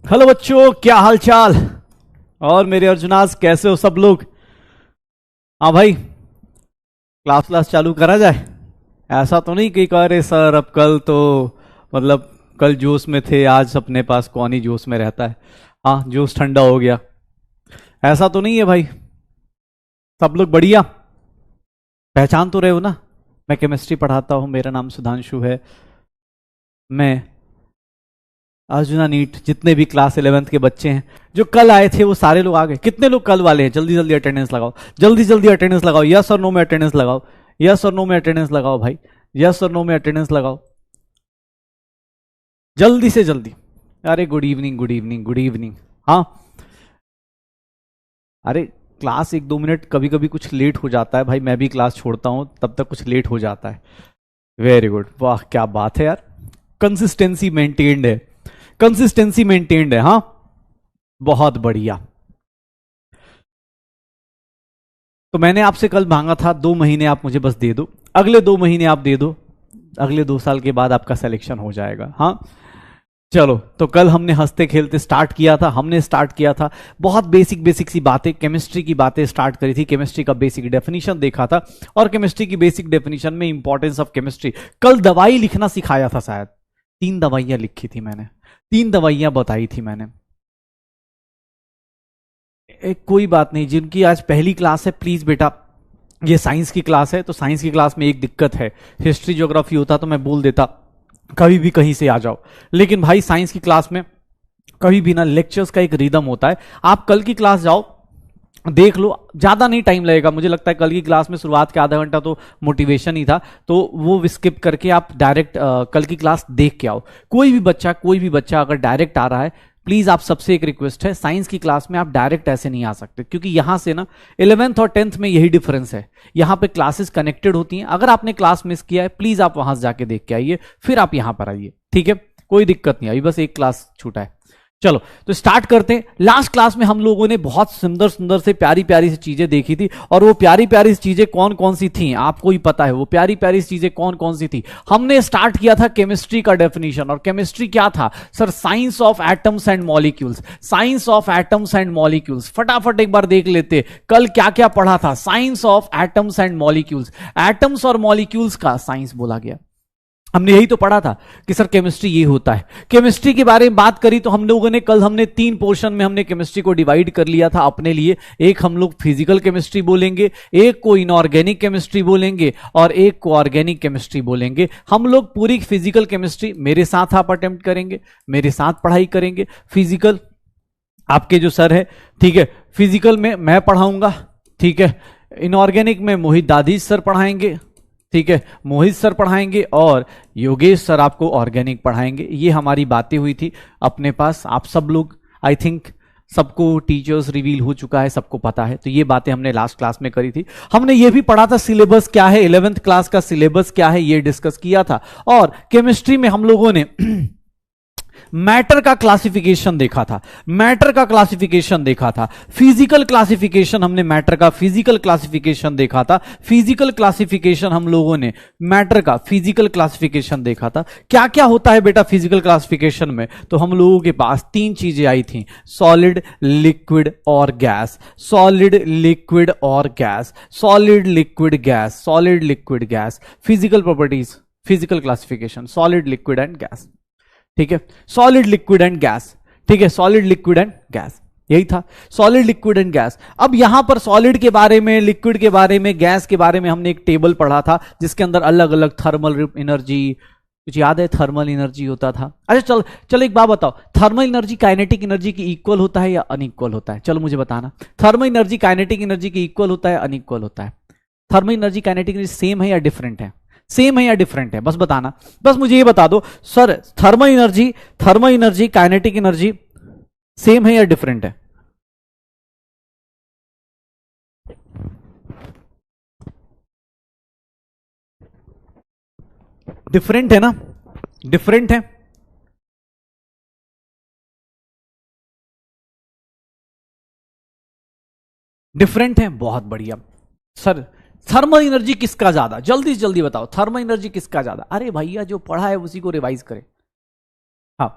Hello बच्चों, क्या हाल चाल। और मेरे अर्जुनास कैसे हो सब लोग। हाँ भाई, क्लास चालू करा जाए। ऐसा तो नहीं कि अरे सर अब कल तो मतलब कल जोश में थे, आज अपने पास कौन ही जोश में रहता है। हाँ, जोश ठंडा हो गया, ऐसा तो नहीं है भाई। सब लोग बढ़िया। पहचान तो रहे हो ना, मैं केमिस्ट्री पढ़ाता हूँ, मेरा नाम सुधांशु है। मैं अर्जुना नीट, जितने भी क्लास 11th के बच्चे हैं जो कल आए थे वो सारे लोग आ गए। कितने लोग कल वाले हैं? जल्दी जल्दी अटेंडेंस लगाओ, जल्दी जल्दी अटेंडेंस लगाओ। यस और नो में अटेंडेंस लगाओ, यस और नो में अटेंडेंस लगाओ भाई, यस और नो में अटेंडेंस लगाओ जल्दी से जल्दी। अरे good evening, good evening, good evening. हाँ, अरे क्लास 1-2 मिनट कभी कभी कुछ लेट हो जाता है भाई, मैं भी क्लास छोड़ता हूं तब तक कुछ लेट हो जाता है। वेरी गुड, वाह क्या बात है यार। कंसिस्टेंसी मेंटेन्ड है, कंसिस्टेंसी मेंटेन्ड है। हाँ, बहुत बढ़िया। तो मैंने आपसे कल मांगा था 2 महीने आप मुझे बस दे दो, अगले 2 महीने आप दे दो, अगले 2 साल के बाद आपका सिलेक्शन हो जाएगा। हाँ चलो, तो कल हमने हंसते खेलते स्टार्ट किया था। हमने स्टार्ट किया था बहुत बेसिक बेसिक सी बातें, केमिस्ट्री की बातें स्टार्ट करी थी, केमिस्ट्री का बेसिक डेफिनेशन देखा था। और केमिस्ट्री की बेसिक डेफिनेशन में इंपॉर्टेंस ऑफ केमिस्ट्री, कल दवाई लिखना सिखाया था शायद। 3 दवाइयां लिखी थी मैंने, 3 दवाइयां बताई थी मैंने। कोई बात नहीं, जिनकी आज पहली क्लास है प्लीज बेटा, ये साइंस की क्लास है तो साइंस की क्लास में एक दिक्कत है, हिस्ट्री ज्योग्राफी होता तो मैं बोल देता कभी भी कहीं से आ जाओ, लेकिन भाई साइंस की क्लास में कभी भी ना, लेक्चर्स का एक रिदम होता है। आप कल की क्लास जाओ, देख लो, ज्यादा नहीं टाइम लगेगा। मुझे लगता है कल की क्लास में शुरुआत के आधा घंटा तो मोटिवेशन ही था, तो वो स्किप करके आप डायरेक्ट कल की क्लास देख के आओ। कोई भी बच्चा अगर डायरेक्ट आ रहा है, प्लीज आप सबसे एक रिक्वेस्ट है, साइंस की क्लास में आप डायरेक्ट ऐसे नहीं आ सकते, क्योंकि यहां से ना 11th और 10th में यही डिफरेंस है, यहां पे क्लासेस कनेक्टेड होती हैं। अगर आपने क्लास मिस किया है प्लीज आप वहां से जाके देख के आइए, फिर आप यहां पर आइए, ठीक है। कोई दिक्कत नहीं, अभी बस एक क्लास छूटा है। चलो तो स्टार्ट करते हैं। लास्ट क्लास में हम लोगों ने बहुत सुंदर सुंदर से प्यारी प्यारी सी चीजें देखी थी, और वो प्यारी प्यारी सी चीजें कौन कौन सी थी आपको ही पता है। वो प्यारी प्यारी सी चीजें कौन कौन सी थी? हमने स्टार्ट किया था केमिस्ट्री का डेफिनेशन, और केमिस्ट्री क्या था sir? Science of atoms and molecules, science of atoms and molecules. फटाफट एक बार देख लेते कल क्या क्या पढ़ा था। Science of atoms and molecules, atoms और मॉलिक्यूल्स का साइंस बोला गया। हमने यही तो पढ़ा था कि सर केमिस्ट्री ये होता है। केमिस्ट्री के बारे में बात करी तो हम लोगों ने कल हमने 3 पोर्शन में हमने केमिस्ट्री को डिवाइड कर लिया था अपने लिए। एक हम लोग फिजिकल केमिस्ट्री बोलेंगे, एक को इनऑर्गेनिक केमिस्ट्री बोलेंगे, और एक को ऑर्गेनिक केमिस्ट्री बोलेंगे। हम लोग पूरी फिजिकल केमिस्ट्री मेरे साथ आप अटेम्प्ट करेंगे, मेरे साथ पढ़ाई करेंगे। फिजिकल आपके जो सर है, ठीक है, फिजिकल में मैं पढ़ाऊंगा, ठीक है। इनऑर्गेनिक में मोहित दादीज सर पढ़ाएंगे, ठीक है, मोहित सर पढ़ाएंगे, और योगेश सर आपको ऑर्गेनिक पढ़ाएंगे। ये हमारी बातें हुई थी अपने पास। आप सब लोग, आई थिंक सबको टीचर्स रिवील हो चुका है, सबको पता है। तो ये बातें हमने लास्ट क्लास में करी थी। हमने ये भी पढ़ा था सिलेबस क्या है, 11th क्लास का सिलेबस क्या है, ये डिस्कस किया था। और केमिस्ट्री में हम लोगों ने मैटर का क्लासिफिकेशन देखा था, मैटर का क्लासिफिकेशन देखा था। फिजिकल क्लासिफिकेशन हमने मैटर का, फिजिकल क्लासिफिकेशन देखा था। फिजिकल क्लासिफिकेशन हम लोगों ने मैटर का, फिजिकल क्लासिफिकेशन देखा था। क्या क्या होता है बेटा फिजिकल क्लासिफिकेशन में? तो हम लोगों के पास 3 चीजें आई थी, सॉलिड, लिक्विड और गैस। सॉलिड, लिक्विड और gas, solid, liquid, gas, solid, liquid, gas. Physical properties, physical classification, solid, liquid and gas, ठीक है। सॉलिड, लिक्विड एंड गैस, ठीक है, सॉलिड, लिक्विड एंड गैस, यही था, सॉलिड, लिक्विड एंड गैस। अब यहां पर सॉलिड के बारे में, लिक्विड के बारे में, गैस के बारे में हमने एक टेबल पढ़ा था, जिसके अंदर अलग अलग थर्मल एनर्जी, कुछ याद है? थर्मल एनर्जी होता था। अच्छा चल एक बात बताओ, थर्मल एनर्जी काइनेटिक एनर्जी की इक्वल होता है या अनइक्वल होता है? चलो मुझे बताना, थर्मल एनर्जी काइनेटिक एनर्जी की इक्वल होता है, अनइक्वल होता है? Thermal energy kinetic energy same है या डिफरेंट है? सेम है या डिफरेंट है? बस बताना, बस मुझे ये बता दो sir, thermal energy kinetic energy same है या डिफरेंट है? डिफरेंट है ना, डिफरेंट है। डिफरेंट है, बहुत बढ़िया सर। थर्मल एनर्जी किसका ज्यादा? जल्दी से जल्दी बताओ, थर्मल एनर्जी किसका ज्यादा? अरे भैया जो पढ़ा है उसी को रिवाइज करें। हाँ,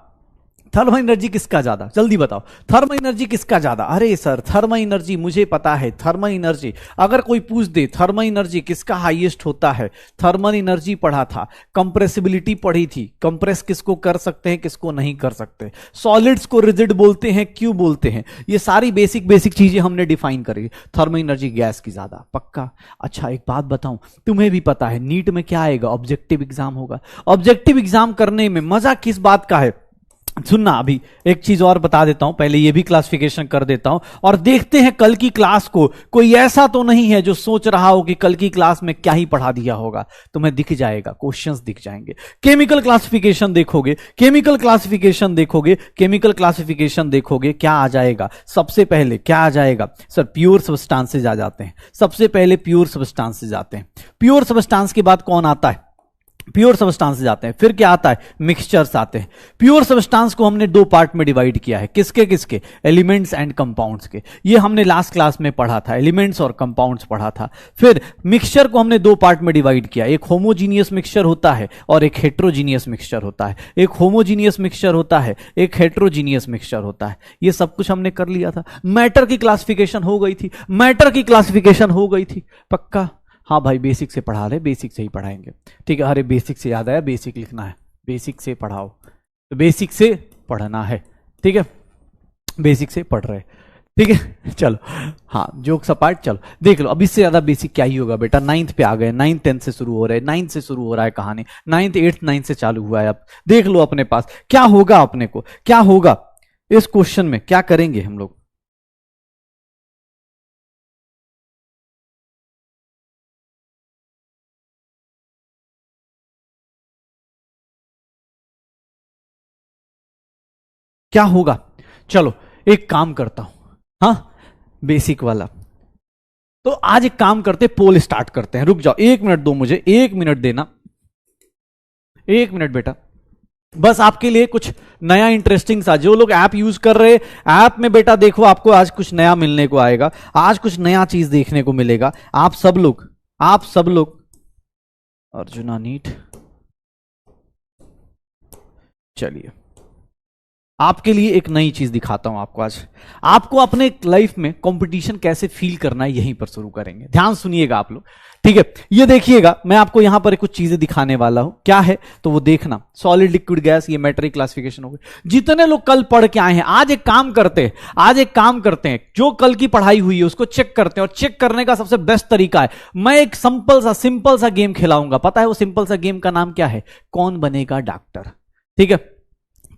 थर्मल एनर्जी किसका ज्यादा, जल्दी बताओ, थर्मल एनर्जी किसका ज्यादा? अरे सर थर्मल एनर्जी मुझे पता है, थर्मल एनर्जी अगर कोई पूछ दे थर्मल एनर्जी किसका हाईएस्ट होता है, थर्मल एनर्जी पढ़ा था, कंप्रेसिबिलिटी पढ़ी थी, कंप्रेस किसको कर सकते हैं किसको नहीं कर सकते, सॉलिड्स को रिजिड बोलते हैं क्यों बोलते हैं, ये सारी बेसिक बेसिक चीजें हमने डिफाइन करी। थर्मल एनर्जी गैस की ज्यादा, पक्का। अच्छा एक बात बताऊं, तुम्हें भी पता है नीट में क्या आएगा, ऑब्जेक्टिव एग्जाम होगा। ऑब्जेक्टिव एग्जाम करने में मजा किस बात का है, सुनना, अभी एक चीज और बता देता हूं, पहले ये भी क्लासिफिकेशन कर देता हूं और देखते हैं कल की क्लास को। कोई ऐसा तो नहीं है जो सोच रहा हो कि कल की क्लास में क्या ही पढ़ा दिया होगा, तुम्हें दिख जाएगा, क्वेश्चंस दिख जाएंगे। केमिकल क्लासिफिकेशन देखोगे, केमिकल क्लासिफिकेशन देखोगे, केमिकल क्लासिफिकेशन देखोगे, क्या आ जाएगा सबसे पहले, क्या आ जाएगा सर, प्योर सब्सटेंसेज आ जाते हैं, सबसे पहले प्योर सब्सटेंसेज आते हैं। प्योर सब्सटेंस के बाद कौन आता है, प्योर सब्सटेंसेस आते हैं, फिर क्या आता है, मिक्सचर्स आते हैं। प्योर सब्सटेंस को हमने दो पार्ट में डिवाइड किया है, किसके किसके, एलिमेंट्स एंड कंपाउंड्स के, ये हमने लास्ट क्लास में पढ़ा था, एलिमेंट्स और कंपाउंड्स पढ़ा था। फिर मिक्सचर को हमने दो पार्ट में डिवाइड किया, एक होमोजीनियस मिक्सचर होता है और एक हेट्रोजीनियस मिक्सचर होता है, एक होमोजीनियस मिक्सचर होता है, एक हेट्रोजीनियस मिक्सचर होता है। ये सब कुछ हमने कर लिया था। मैटर की क्लासिफिकेशन हो गई थी, मैटर की क्लासिफिकेशन हो गई थी, पक्का। हाँ भाई बेसिक से पढ़ा रहे, बेसिक से ही पढ़ाएंगे, ठीक है। अरे बेसिक से याद आया, बेसिक लिखना है, बेसिक से पढ़ाओ, तो बेसिक से पढ़ना है, ठीक है, बेसिक से पढ़ रहे, ठीक है। चलो हाँ जोक सपाट, चलो देख लो, अब इससे ज्यादा बेसिक क्या ही होगा बेटा। 9th पे आ गए, 9th 10th से शुरू हो रहा है, 9th से शुरू हो रहा है कहानी, 9th 8th 9th से चालू हुआ है। अब देख लो अपने पास क्या होगा, अपने को क्या होगा इस क्वेश्चन में, क्या करेंगे हम लोग। क्या होगा, चलो एक काम करता हूं, हाँ बेसिक वाला। तो आज एक काम करते, पोल स्टार्ट करते हैं। रुक जाओ 1 मिनट दो मुझे, 1 मिनट देना, 1 मिनट बेटा, बस आपके लिए कुछ नया इंटरेस्टिंग सा। जो लोग ऐप यूज कर रहे, ऐप में बेटा देखो आपको आज कुछ नया मिलने को आएगा, आज कुछ नया चीज देखने को मिलेगा। आप सब लोग अर्जुना नीट, चलिए आपके लिए एक नई चीज दिखाता हूं आपको आज। आपको अपने लाइफ में कंपटीशन कैसे फील करना है यहीं पर शुरू करेंगे, ध्यान सुनिएगा आप लोग, ठीक है। ये देखिएगा, मैं आपको यहां पर कुछ चीजें दिखाने वाला हूं, क्या है तो वो देखना। सॉलिड लिक्विड गैस, ये मैटर क्लासिफिकेशन हो गई। जितने लोग कल पढ़ के आए हैं, आज एक काम करते हैं, जो कल की पढ़ाई हुई है उसको चेक करते हैं। और चेक करने का सबसे बेस्ट तरीका है, मैं एक सिंपल सा गेम खिलाऊंगा। पता है वो सिंपल सा गेम का नाम क्या है, कौन बनेगा डॉक्टर, ठीक है।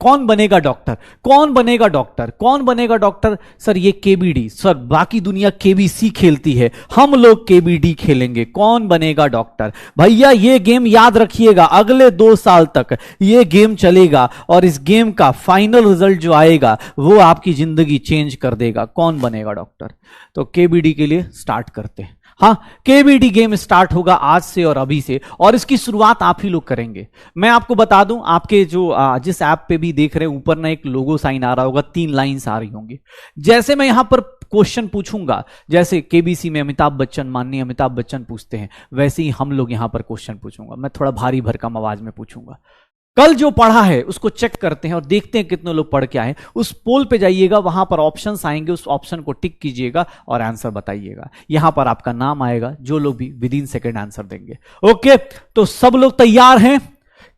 कौन बनेगा डॉक्टर, कौन बनेगा डॉक्टर, कौन बनेगा डॉक्टर, सर ये केबीडी, सर बाकी दुनिया केबीसी खेलती है, हम लोग केबीडी खेलेंगे, कौन बनेगा डॉक्टर। भैया ये गेम याद रखिएगा, अगले 2 साल तक ये गेम चलेगा और इस गेम का फाइनल रिजल्ट जो आएगा वो आपकी जिंदगी चेंज कर देगा। कौन बनेगा डॉक्टर, तो केबीडी के लिए स्टार्ट करते हैं। हाँ केबीडी गेम स्टार्ट होगा आज से और अभी से, और इसकी शुरुआत आप ही लोग करेंगे। मैं आपको बता दूं, आपके जो जिस ऐप पे भी देख रहे हैं ऊपर ना एक लोगो साइन आ रहा होगा, 3 लाइंस आ रही होंगी। जैसे मैं यहां पर क्वेश्चन पूछूंगा, जैसे केबीसी में अमिताभ बच्चन, माननीय अमिताभ बच्चन पूछते हैं, वैसे ही हम लोग यहां पर क्वेश्चन पूछूंगा। मैं थोड़ा भारी भरकम आवाज में पूछूंगा। कल जो पढ़ा है उसको चेक करते हैं और देखते हैं कितने लोग पढ़ के आए। उस पोल पे जाइएगा, वहां पर ऑप्शंस आएंगे, उस ऑप्शन को टिक कीजिएगा और आंसर बताइएगा। यहां पर आपका नाम आएगा, जो लोग भी विदिन सेकंड आंसर देंगे। ओके, तो सब लोग तैयार हैं?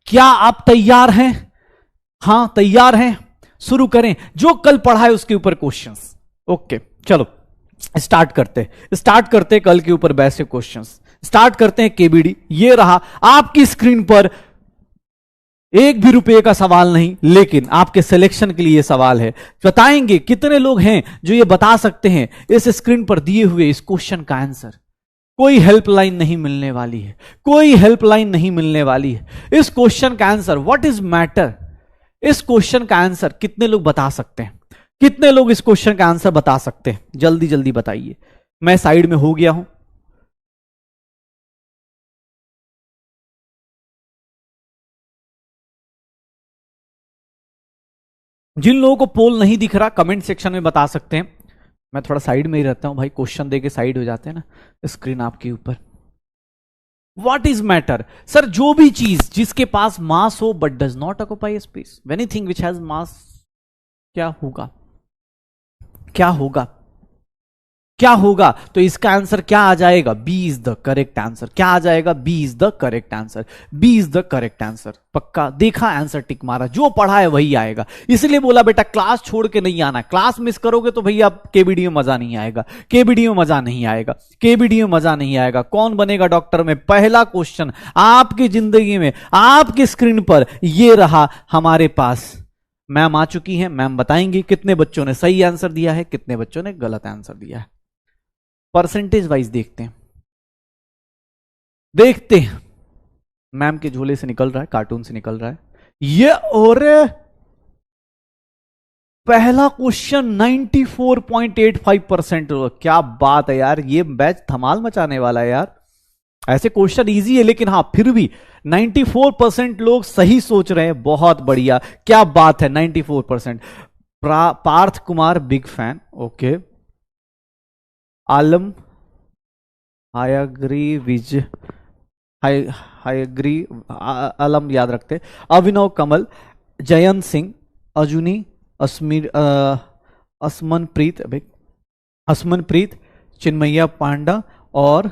क्या आप तैयार हैं? हाँ तैयार हैं, शुरू करें जो कल पढ़ा है उसके ऊपर क्वेश्चंस। ओके चलो स्टार्ट करते कल के ऊपर बेसिक क्वेश्चंस। स्टार्ट करते हैं केबीडी। ये रहा आपकी स्क्रीन पर, 1 भी रुपए का सवाल नहीं, लेकिन आपके सिलेक्शन के लिए सवाल है। बताएंगे कितने लोग हैं जो ये बता सकते हैं इस स्क्रीन पर दिए हुए इस क्वेश्चन का आंसर। कोई हेल्पलाइन नहीं मिलने वाली है, कोई हेल्पलाइन नहीं मिलने वाली है। इस क्वेश्चन का आंसर व्हाट इज मैटर, इस क्वेश्चन का आंसर कितने लोग बता सकते हैं? कितने लोग इस क्वेश्चन का आंसर बता सकते हैं? जल्दी जल्दी बताइए। मैं साइड में हो गया हूं। जिन लोगों को पोल नहीं दिख रहा कमेंट सेक्शन में बता सकते हैं। मैं थोड़ा साइड में ही रहता हूं भाई, क्वेश्चन देके साइड हो जाते हैं ना, स्क्रीन आपके ऊपर। व्हाट इज मैटर, सर जो भी चीज जिसके पास मास हो but does not occupy space, anything which has मास क्या होगा, क्या होगा, क्या होगा? तो इसका आंसर क्या आ जाएगा? B is the correct answer. क्या आ जाएगा? B is the correct answer. B is the correct answer. पक्का देखा, आंसर टिक मारा, जो पढ़ा है वही आएगा। इसलिए बोला बेटा क्लास छोड़ के नहीं आना, क्लास मिस करोगे तो भैया केबीडी में मजा नहीं आएगा, केबीडी में मजा नहीं आएगा, केबीडी में मजा नहीं आएगा। कौन बनेगा डॉक्टर में, पहला क्वेश्चन आपकी जिंदगी में आपकी स्क्रीन पर ये रहा हमारे पास। मैम आ चुकी है, मैम बताएंगे कितने बच्चों ने सही आंसर दिया है, कितने बच्चों ने गलत आंसर दिया है। परसेंटेज वाइज देखते हैं, देखते हैं। मैम के झोले से निकल रहा है, कार्टून से निकल रहा है ये। और पहला क्वेश्चन 94.85%। क्या बात है यार, ये बैच धमाल मचाने वाला है यार। ऐसे क्वेश्चन इजी है लेकिन हाँ फिर भी 94% लोग सही सोच रहे हैं, बहुत बढ़िया, क्या बात है। 94%। Parth Kumar big fan, okay. Alam, I agree with, I agree, Alam याद रखते। अभिनव कमल, जयंत सिंह, अजुनी, असमनप्रीत, चिन्मैया पांडा और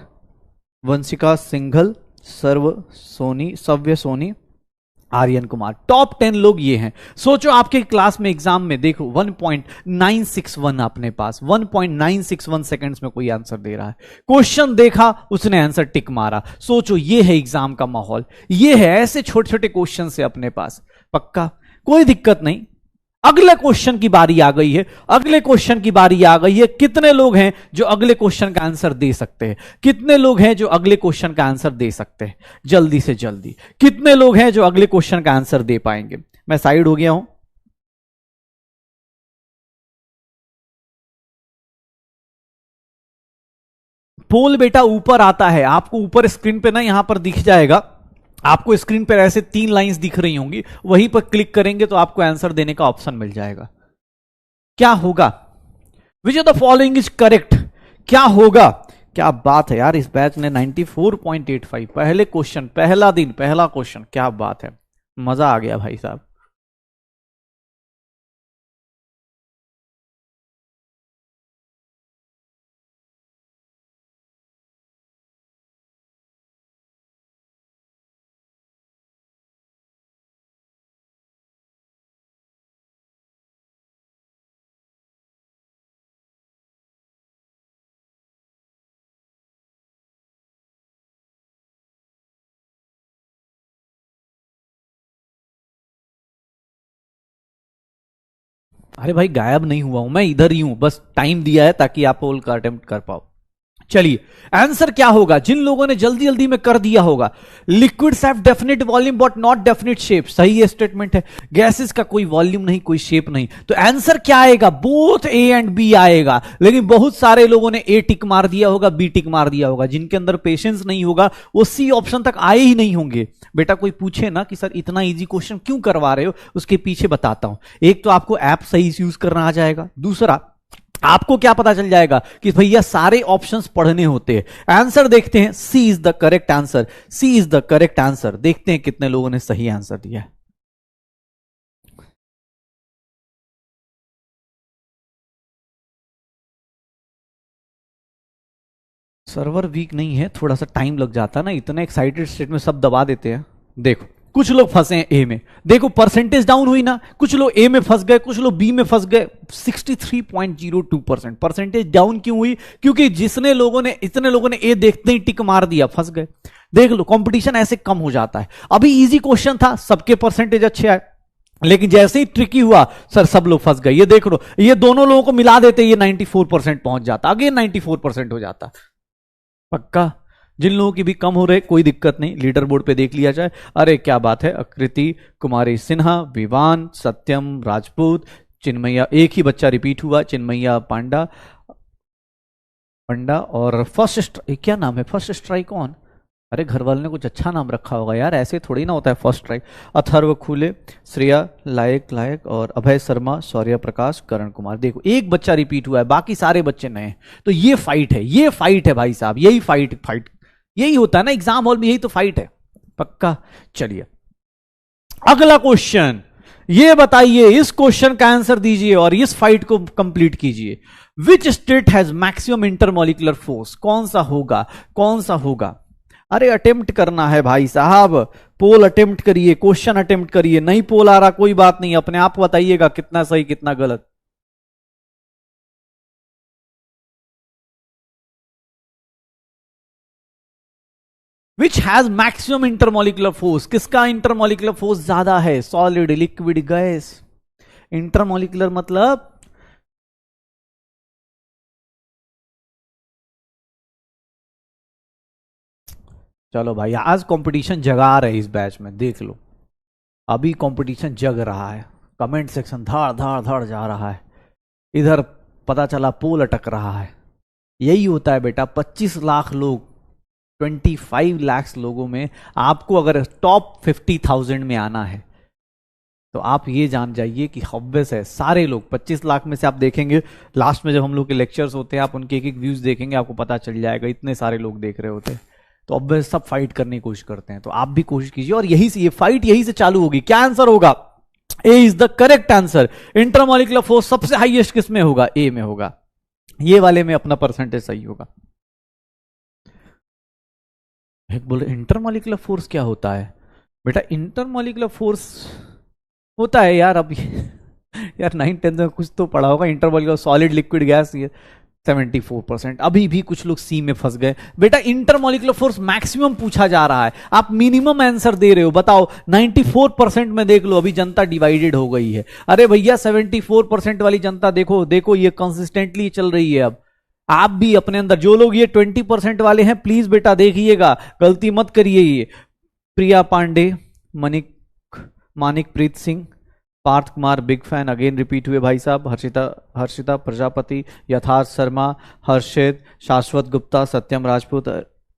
वंशिका सिंघल, सव्य सोनी, आर्यन कुमार। टॉप 10 लोग ये हैं। सोचो आपके क्लास में एग्जाम में देखो 1.961 अपने पास, 1.961 सेकंड्स में कोई आंसर दे रहा है। क्वेश्चन देखा, उसने आंसर टिक मारा। सोचो ये है एग्जाम का माहौल, ये है ऐसे छोटे छोटे क्वेश्चन से अपने पास। पक्का कोई दिक्कत नहीं। अगले क्वेश्चन की बारी आ गई है, अगले क्वेश्चन की बारी आ गई है। कितने लोग हैं जो अगले क्वेश्चन का आंसर दे सकते हैं? कितने लोग हैं जो अगले क्वेश्चन का आंसर दे सकते हैं? जल्दी से जल्दी कितने लोग हैं जो अगले क्वेश्चन का आंसर दे पाएंगे? मैं साइड हो गया हूं। पोल बेटा ऊपर आता है, आपको ऊपर स्क्रीन पे ना यहां पर दिख जाएगा, आपको स्क्रीन पर ऐसे 3 लाइंस दिख रही होंगी, वहीं पर क्लिक करेंगे तो आपको आंसर देने का ऑप्शन मिल जाएगा। क्या होगा? Which of the following is correct? क्या होगा? क्या बात है यार, इस बैच ने 94.85, पहले क्वेश्चन, पहला दिन, पहला क्वेश्चन, क्या बात है, मजा आ गया भाई साहब। अरे भाई गायब नहीं हुआ हूं, मैं इधर ही हूं, बस टाइम दिया है ताकि आप पोल का अटेम्प्ट कर पाओ। चलिए आंसर क्या होगा? जिन लोगों ने जल्दी जल्दी में कर दिया होगा, liquids have definite volume but not definite shape, सही है स्टेटमेंट है। गैसेस का कोई वॉल्यूम नहीं, कोई शेप नहीं, तो आंसर क्या आएगा? बोथ ए एंड बी आएगा। लेकिन बहुत सारे लोगों ने ए टिक मार दिया होगा, बी टिक मार दिया होगा। जिनके अंदर पेशेंस नहीं होगा वो सी ऑप्शन तक आए ही नहीं होंगे। बेटा कोई पूछे ना कि सर इतना इजी क्वेश्चन क्यों करवा रहे हो, उसके पीछे बताता हूं। एक तो आपको ऐप सही यूज करना आ जाएगा, दूसरा आपको क्या पता चल जाएगा कि भैया सारे ऑप्शंस पढ़ने होते हैं। आंसर देखते हैं, C is the correct answer, C is the correct answer. देखते हैं कितने लोगों ने सही आंसर दिया है। सर्वर वीक नहीं है, थोड़ा सा टाइम लग जाता है ना, इतने एक्साइटेड स्टेट में सब दबा देते हैं। देखो कुछ लोग फंसे हैं ए में, देखो परसेंटेज डाउन हुई ना, कुछ लोग ए में फंस गए, कुछ लोग बी में फंस गए। 63.02% परसेंटेज डाउन क्यों हुई? क्योंकि इतने लोगों ने ए देखते ही टिक मार दिया, फंस गए। देख लो कंपटीशन ऐसे कम हो जाता है। अभी इजी क्वेश्चन था, सबके परसेंटेज अच्छे आए, लेकिन जैसे ही ट्रिकी हुआ सर सब लोग फंस गए। ये देख लो, ये दोनों लोगों को मिला देते, ये 94% पहुंच जाता, अगेन 94% हो जाता। पक्का जिन लोगों की भी कम हो रहे कोई दिक्कत नहीं, लीडर बोर्ड पे देख लिया जाए। अरे क्या बात है, आकृति कुमारी सिन्हा, विवान, सत्यम राजपूत, चिन्मैया, एक ही बच्चा रिपीट हुआ, चिन्मैया पांडा और फर्स्ट क्या नाम है, फर्स्ट स्ट्राइक कौन? अरे घर वाले ने कुछ अच्छा नाम रखा होगा यार, ऐसे थोड़ी ना होता है फर्स्ट स्ट्राइक। अथर्व खुले, श्रेया लायक और अभय शर्मा, शौर्य प्रकाश, करण कुमार। देखो एक बच्चा रिपीट हुआ है, बाकी सारे बच्चे नए। तो ये फाइट है, ये फाइट है भाई साहब, यही फाइट यही होता है ना एग्जाम हॉल में, यही तो फाइट है। पक्का। चलिए अगला क्वेश्चन, ये बताइए, इस क्वेश्चन का आंसर दीजिए और इस फाइट को कंप्लीट कीजिए। Which state has maximum intermolecular force? कौन सा होगा, कौन सा होगा? अरे अटेम्प्ट करना है भाई साहब, पोल अटेम्प्ट करिए, क्वेश्चन अटेम्प्ट करिए। नहीं पोल आ रहा कोई बात नहीं, अपने आप बताइएगा कितना सही कितना गलत। Which has maximum intermolecular force? किसका इंटरमोलिकुलर फोर्स ज्यादा है? Solid, liquid, gas? इंटरमोलिकुलर मतलब चलो भाई, आज कंपटीशन जगा रहे इस बैच में, देख लो अभी कंपटीशन जग रहा है। कमेंट सेक्शन धड़ धड़ धड़ जा रहा है, इधर पता चला पोल अटक रहा है। यही होता है बेटा, 25 लाख लोग, 25 लाख लोगों में आपको अगर टॉप 50,000 में आना है तो आप ये जान जाइए कि ऑब्वियस है सारे लोग 25 लाख में से आप देखेंगे लास्ट में जब हम लोग के लेक्चर्स होते हैं, आप उनके एक एक व्यूज देखेंगे, आपको पता चल जाएगा इतने सारे लोग देख रहे होते हैं। तो ऑब्वियस सब फाइट करने की कोशिश करते हैं, तो आप भी कोशिश कीजिए और यही से ये फाइट यही से चालू होगी। क्या आंसर होगा? A is the correct answer. Intermolecular force सबसे हाईएस्ट किस में होगा? ए में होगा। ये वाले में अपना परसेंटेज सही होगा। एक बोले इंटरमोलिकुलर फोर्स क्या होता है? बेटा इंटरमोलिकुलर फोर्स होता है यार, अब यार 9th-10th में कुछ तो पढ़ा होगा। इंटरमोलिकुलर सॉलिड, लिक्विड, गैस, ये 74%। अभी भी कुछ लोग सी में फंस गए। बेटा इंटरमोलिकुलर फोर्स मैक्सिमम पूछा जा रहा है, आप मिनिमम आंसर दे रहे हो। बताओ 94% में देख लो, अभी जनता डिवाइडेड हो गई है। अरे भैया 74% वाली जनता देखो देखो, ये कंसिस्टेंटली चल रही है। अब आप भी अपने अंदर, जो लोग ये 20% वाले हैं, प्लीज बेटा देखिएगा, गलती मत करिए। ये Priya Pandey, Manik Preet Singh, Parth Kumar big fan, again repeat हुए भाई साहब। हर्षिता प्रजापति, यथार्थ शर्मा, हर्षित, शाश्वत गुप्ता, सत्यम राजपूत,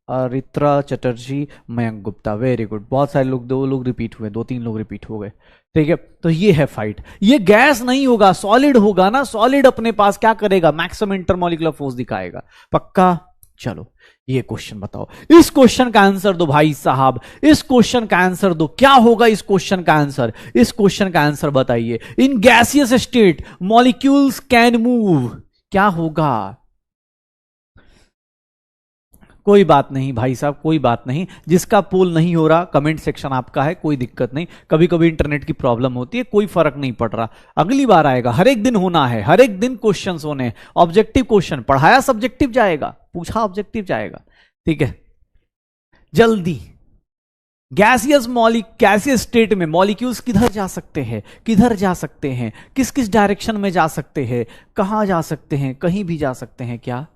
अरित्रा चटर्जी, मयंक गुप्ता। वेरी गुड, बहुत सारे लोग, 2 लोग रिपीट हुए, 2-3 लोग रिपीट हो गए। ठीक है, तो ये है फाइट। ये गैस नहीं होगा, सॉलिड होगा ना। सॉलिड अपने पास क्या करेगा? मैक्सिमम इंटरमोलिकुलर फोर्स दिखाएगा। पक्का? चलो ये क्वेश्चन बताओ, इस क्वेश्चन का आंसर दो भाई साहब, इस क्वेश्चन का आंसर दो। क्या होगा इस क्वेश्चन का आंसर? इस क्वेश्चन का आंसर बताइए। In gaseous state molecules can move, क्या होगा? कोई बात नहीं भाई साहब, कोई बात नहीं। जिसका पोल नहीं हो रहा, कमेंट सेक्शन आपका है, कोई दिक्कत नहीं। कभी कभी इंटरनेट की प्रॉब्लम होती है, कोई फर्क नहीं पड़ रहा, अगली बार आएगा। हर एक दिन होना है, हर एक दिन क्वेश्चंस होने हैं। ऑब्जेक्टिव क्वेश्चन पढ़ाया, सब्जेक्टिव जाएगा, पूछा ऑब्जेक्टिव जाएगा। ठीक है, जल्दी। गैसियस स्टेट में मॉलिक्यूल्स किधर जा सकते हैं, किधर जा सकते हैं, किस किस डायरेक्शन में जा सकते हैं, कहां जा सकते हैं? कहीं भी जा सकते हैं क्या?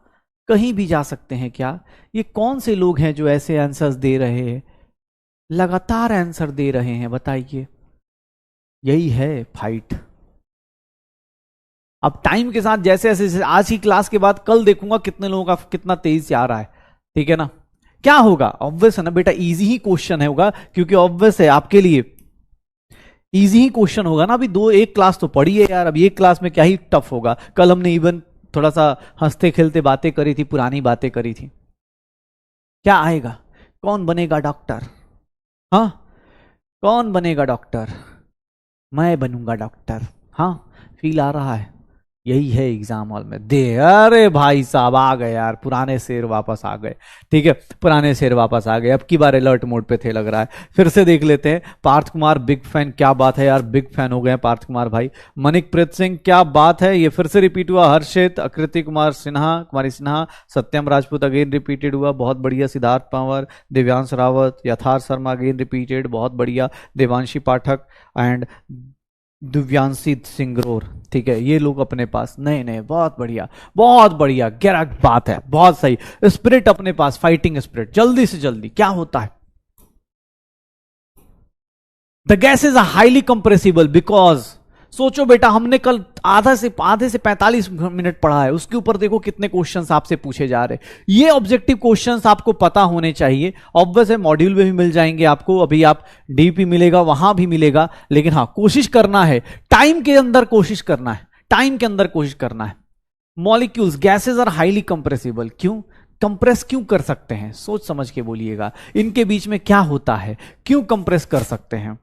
कहीं भी जा सकते हैं क्या? ये कौन से लोग हैं जो ऐसे आंसर्स दे रहे हैं, लगातार आंसर दे रहे हैं? बताइए, यही है फाइट। अब टाइम के साथ जैसे जैसे आज की क्लास के बाद कल देखूंगा कितने लोगों का कितना तेज से आ रहा है। ठीक है ना? क्या होगा? ऑब्वियस है ना बेटा, इजी ही क्वेश्चन है होगा, क्योंकि ऑब्वियस है आपके लिए इजी ही क्वेश्चन होगा ना। अभी एक क्लास तो पढ़ी है यार, अभी एक क्लास में क्या ही टफ होगा। कल हमने इवन थोड़ा सा हंसते खेलते बातें करी थी, पुरानी बातें करी थी। क्या आएगा? कौन बनेगा डॉक्टर? हाँ, कौन बनेगा डॉक्टर? मैं बनूंगा डॉक्टर। हाँ, फील आ रहा है। यही है एग्जाम हॉल में दे। अरे भाई साहब आ गए यार, पुराने शेर वापस आ गए। ठीक है, पुराने शेर वापस आ गए। अब की बार अलर्ट मोड पे थे लग रहा है। फिर से देख लेते हैं। पार्थ कुमार बिग फैन, क्या बात है यार, बिग फैन हो गए पार्थ कुमार भाई। मनिक प्रीत सिंह, क्या बात है, ये फिर से रिपीट हुआ। हर्षित, आकृति कुमार सिन्हा, कुमारी सिन्हा, सत्यम राजपूत अगेन रिपीटेड हुआ, बहुत बढ़िया। सिद्धार्थ पंवर, दिव्यांश रावत, यथार्थ शर्मा अगेन रिपीटेड, बहुत बढ़िया। देवांशी पाठक एंड दिव्यांशी सिंगरोर। ठीक है, ये लोग अपने पास नए नए, बहुत बढ़िया, बहुत बढ़िया, क्या बात है, बहुत सही। स्पिरिट अपने पास, फाइटिंग स्पिरिट। जल्दी से जल्दी क्या होता है? The gases are highly compressible because, सोचो बेटा, हमने कल आधे से 45 मिनट पढ़ा है, उसके ऊपर देखो कितने क्वेश्चंस आपसे पूछे जा रहे हैं। ये ऑब्जेक्टिव क्वेश्चंस आपको पता होने चाहिए। ऑब्वियस है मॉड्यूल में भी मिल जाएंगे आपको, अभी आप डीपी मिलेगा, वहां भी मिलेगा, लेकिन हाँ कोशिश करना है, टाइम के अंदर कोशिश करना है, टाइम के अंदर कोशिश करना है। Molecules, gases are highly compressible, क्यों कंप्रेस क्यों कर सकते हैं? सोच समझ के बोलिएगा, इनके बीच में क्या होता है, क्यों कंप्रेस कर सकते हैं?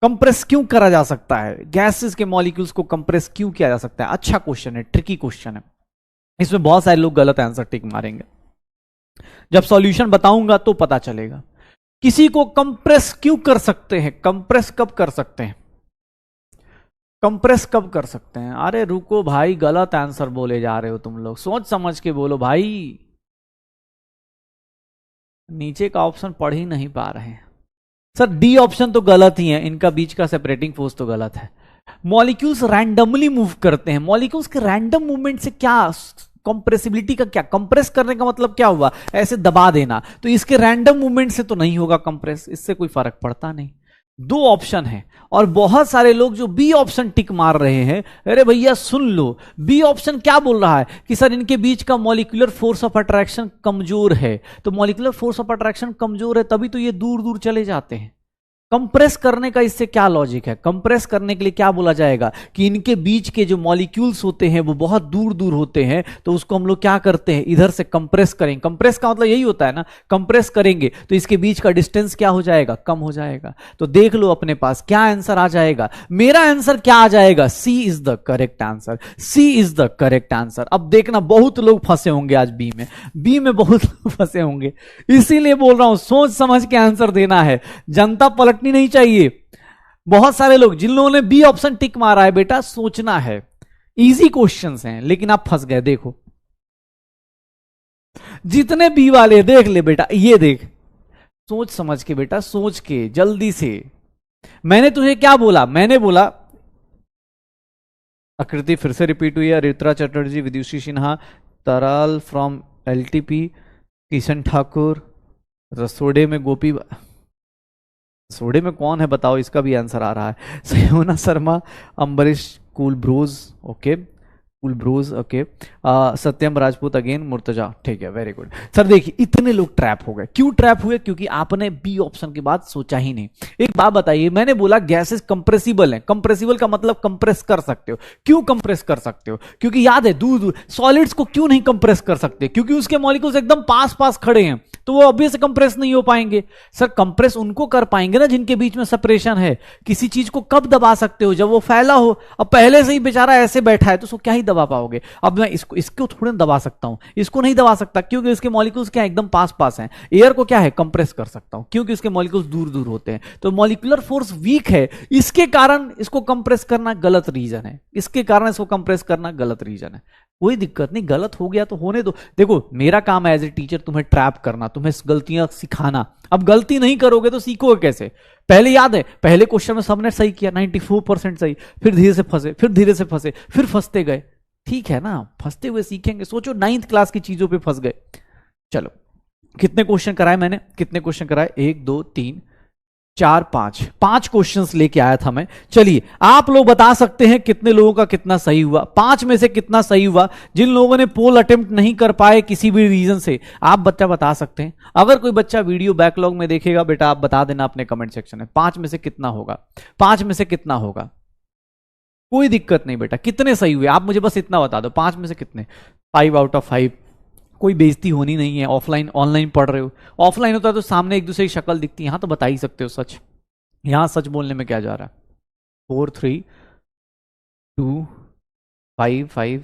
कंप्रेस क्यों करा जा सकता है, गैसेस के मॉलिक्यूल्स को कंप्रेस क्यों किया जा सकता है? अच्छा क्वेश्चन है, ट्रिकी क्वेश्चन है, इसमें बहुत सारे लोग गलत आंसर टिक मारेंगे। जब सॉल्यूशन बताऊंगा तो पता चलेगा। किसी को कंप्रेस क्यों कर सकते हैं, कंप्रेस कब कर सकते हैं, कंप्रेस कब कर सकते हैं? अरे रुको भाई, गलत आंसर बोले जा रहे हो तुम लोग, सोच समझ के बोलो भाई, नीचे का ऑप्शन पढ़ ही नहीं पा रहे हैं। सर डी ऑप्शन तो गलत ही है, इनका बीच का सेपरेटिंग फोर्स तो गलत है। मॉलिक्यूल्स रैंडमली मूव करते हैं, मॉलिक्यूल्स के रैंडम मूवमेंट से क्या, कंप्रेसिबिलिटी का क्या, कंप्रेस करने का मतलब क्या हुआ, ऐसे दबा देना, तो इसके रैंडम मूवमेंट से तो नहीं होगा कंप्रेस, इससे कोई फर्क पड़ता नहीं। दो ऑप्शन है और बहुत सारे लोग जो बी ऑप्शन टिक मार रहे हैं, अरे भैया सुन लो, बी ऑप्शन क्या बोल रहा है कि सर इनके बीच का मॉलिक्यूलर फोर्स ऑफ अट्रैक्शन कमजोर है, तो मॉलिक्यूलर फोर्स ऑफ अट्रैक्शन कमजोर है तभी तो ये दूर दूर चले जाते हैं। कंप्रेस करने का इससे क्या लॉजिक है? कंप्रेस करने के लिए क्या बोला जाएगा कि इनके बीच के जो मॉलिक्यूल्स होते हैं वो बहुत दूर दूर होते हैं, तो उसको हम लोग क्या करते हैं, इधर से कंप्रेस करेंगे। कंप्रेस का मतलब यही होता है ना, कंप्रेस करेंगे तो इसके बीच का डिस्टेंस क्या हो जाएगा, कम हो जाएगा। तो देख लो अपने पास क्या आंसर आ जाएगा, मेरा आंसर क्या आ जाएगा, C is the correct answer, C is the correct answer. अब देखना बहुत लोग फंसे होंगे आज बी में बहुत लोग फंसे होंगे, इसीलिए बोल रहा हूं सोच समझ के आंसर देना है, जनता पलट नहीं चाहिए। बहुत सारे लोग जिन लोगों ने बी ऑप्शन टिक मारा है, बेटा सोचना है, इजी क्वेश्चंस हैं लेकिन आप फंस गए। देखो जितने बी वाले देख ले बेटा, ये देख, सोच समझ के बेटा, सोच के जल्दी से। मैंने तुझे क्या बोला, मैंने बोला आकृति फिर से रिपीट हुई है, रित्रा चटर्जी, विदुषी सिन्हा, तराल फ्रॉम एलटीपी, किशन ठाकुर, रसोड़े में गोपी, सोडे में कौन है बताओ, इसका भी आंसर आ रहा है, Sayona Sharma, Ambrish, cool bros, okay cool bros, okay, Satyam Rajput again, Murtaza, ठीक है, वेरी गुड। सर देखिए इतने लोग ट्रैप हो गए, क्यों ट्रैप हुए, क्योंकि आपने बी ऑप्शन के बाद सोचा ही नहीं। एक बात बताइए, मैंने बोला गैसेस कंप्रेसिबल हैं, कंप्रेसिबल का मतलब कंप्रेस कर सकते हो, क्यों कंप्रेस कर सकते हो, क्योंकि याद है दूर दूर। सॉलिड्स को क्यों नहीं कंप्रेस कर सकते, क्योंकि उसके मॉलिक्यूल्स एकदम पास पास खड़े हैं, तो वो ऑब्वियस कंप्रेस नहीं हो पाएंगे। सर कंप्रेस उनको कर पाएंगे ना जिनके बीच में सेपरेशन है। किसी चीज को कब दबा सकते हो, जब वो फैला हो। अब पहले से ही बेचारा ऐसे बैठा है तो उसको क्या ही दबा पाओगे। अब मैं इसको थोड़ा दबा सकता हूं, इसको नहीं दबा सकता क्योंकि इसके मॉलिक्यूल्स क्या एकदम पास पास हैं। एयर को क्या है, कंप्रेस कर सकता हूं क्योंकि इसके मॉलिक्यूल्स दूर दूर होते हैं। तो मॉलिक्यूलर फोर्स वीक है, इसके कारण इसको कंप्रेस करना गलत रीजन है, इसके कारण इसको कंप्रेस करना गलत रीजन है। कोई दिक्कत नहीं, गलत हो गया तो होने दो। देखो मेरा काम है एज ए टीचर तुम्हें ट्रैप करना, तुम्हें गलतियां सिखाना। अब गलती नहीं करोगे तो सीखोगे कैसे। पहले याद है, पहले क्वेश्चन में सबने सही किया, 94% सही, फिर धीरे से फंसे, फिर धीरे से फंसे, फिर फंसते गए। ठीक है ना, फंसते हुए सीखेंगे। सोचो 9th क्लास की चीजों पे फंस गए। चलो कितने क्वेश्चन कराए मैंने, कितने क्वेश्चन कराए, 1 2 3 4 5 क्वेश्चंस लेके आया था मैं। चलिए आप लोग बता सकते हैं कितने लोगों का कितना सही हुआ, 5 में से कितना सही हुआ। जिन लोगों ने पोल अटेम्प्ट नहीं कर पाए किसी भी रीजन से, आप बच्चा बता सकते हैं। अगर कोई बच्चा वीडियो बैकलॉग में देखेगा बेटा, आप बता देना अपने कमेंट सेक्शन में 5 में से कितना होगा, 5 में से कितना होगा। कोई दिक्कत नहीं बेटा, कितने सही हुए आप मुझे बस इतना बता दो, 5 में से कितने। 5 आउट ऑफ 5। कोई बेइज्जती होनी नहीं है। ऑफलाइन ऑनलाइन पढ़ रहे हो, ऑफलाइन होता है तो सामने एक दूसरे की शक्ल दिखती है, यहां तो बता ही सकते हो सच। यहां सच बोलने में क्या जा रहा है। 4 3 2 5 5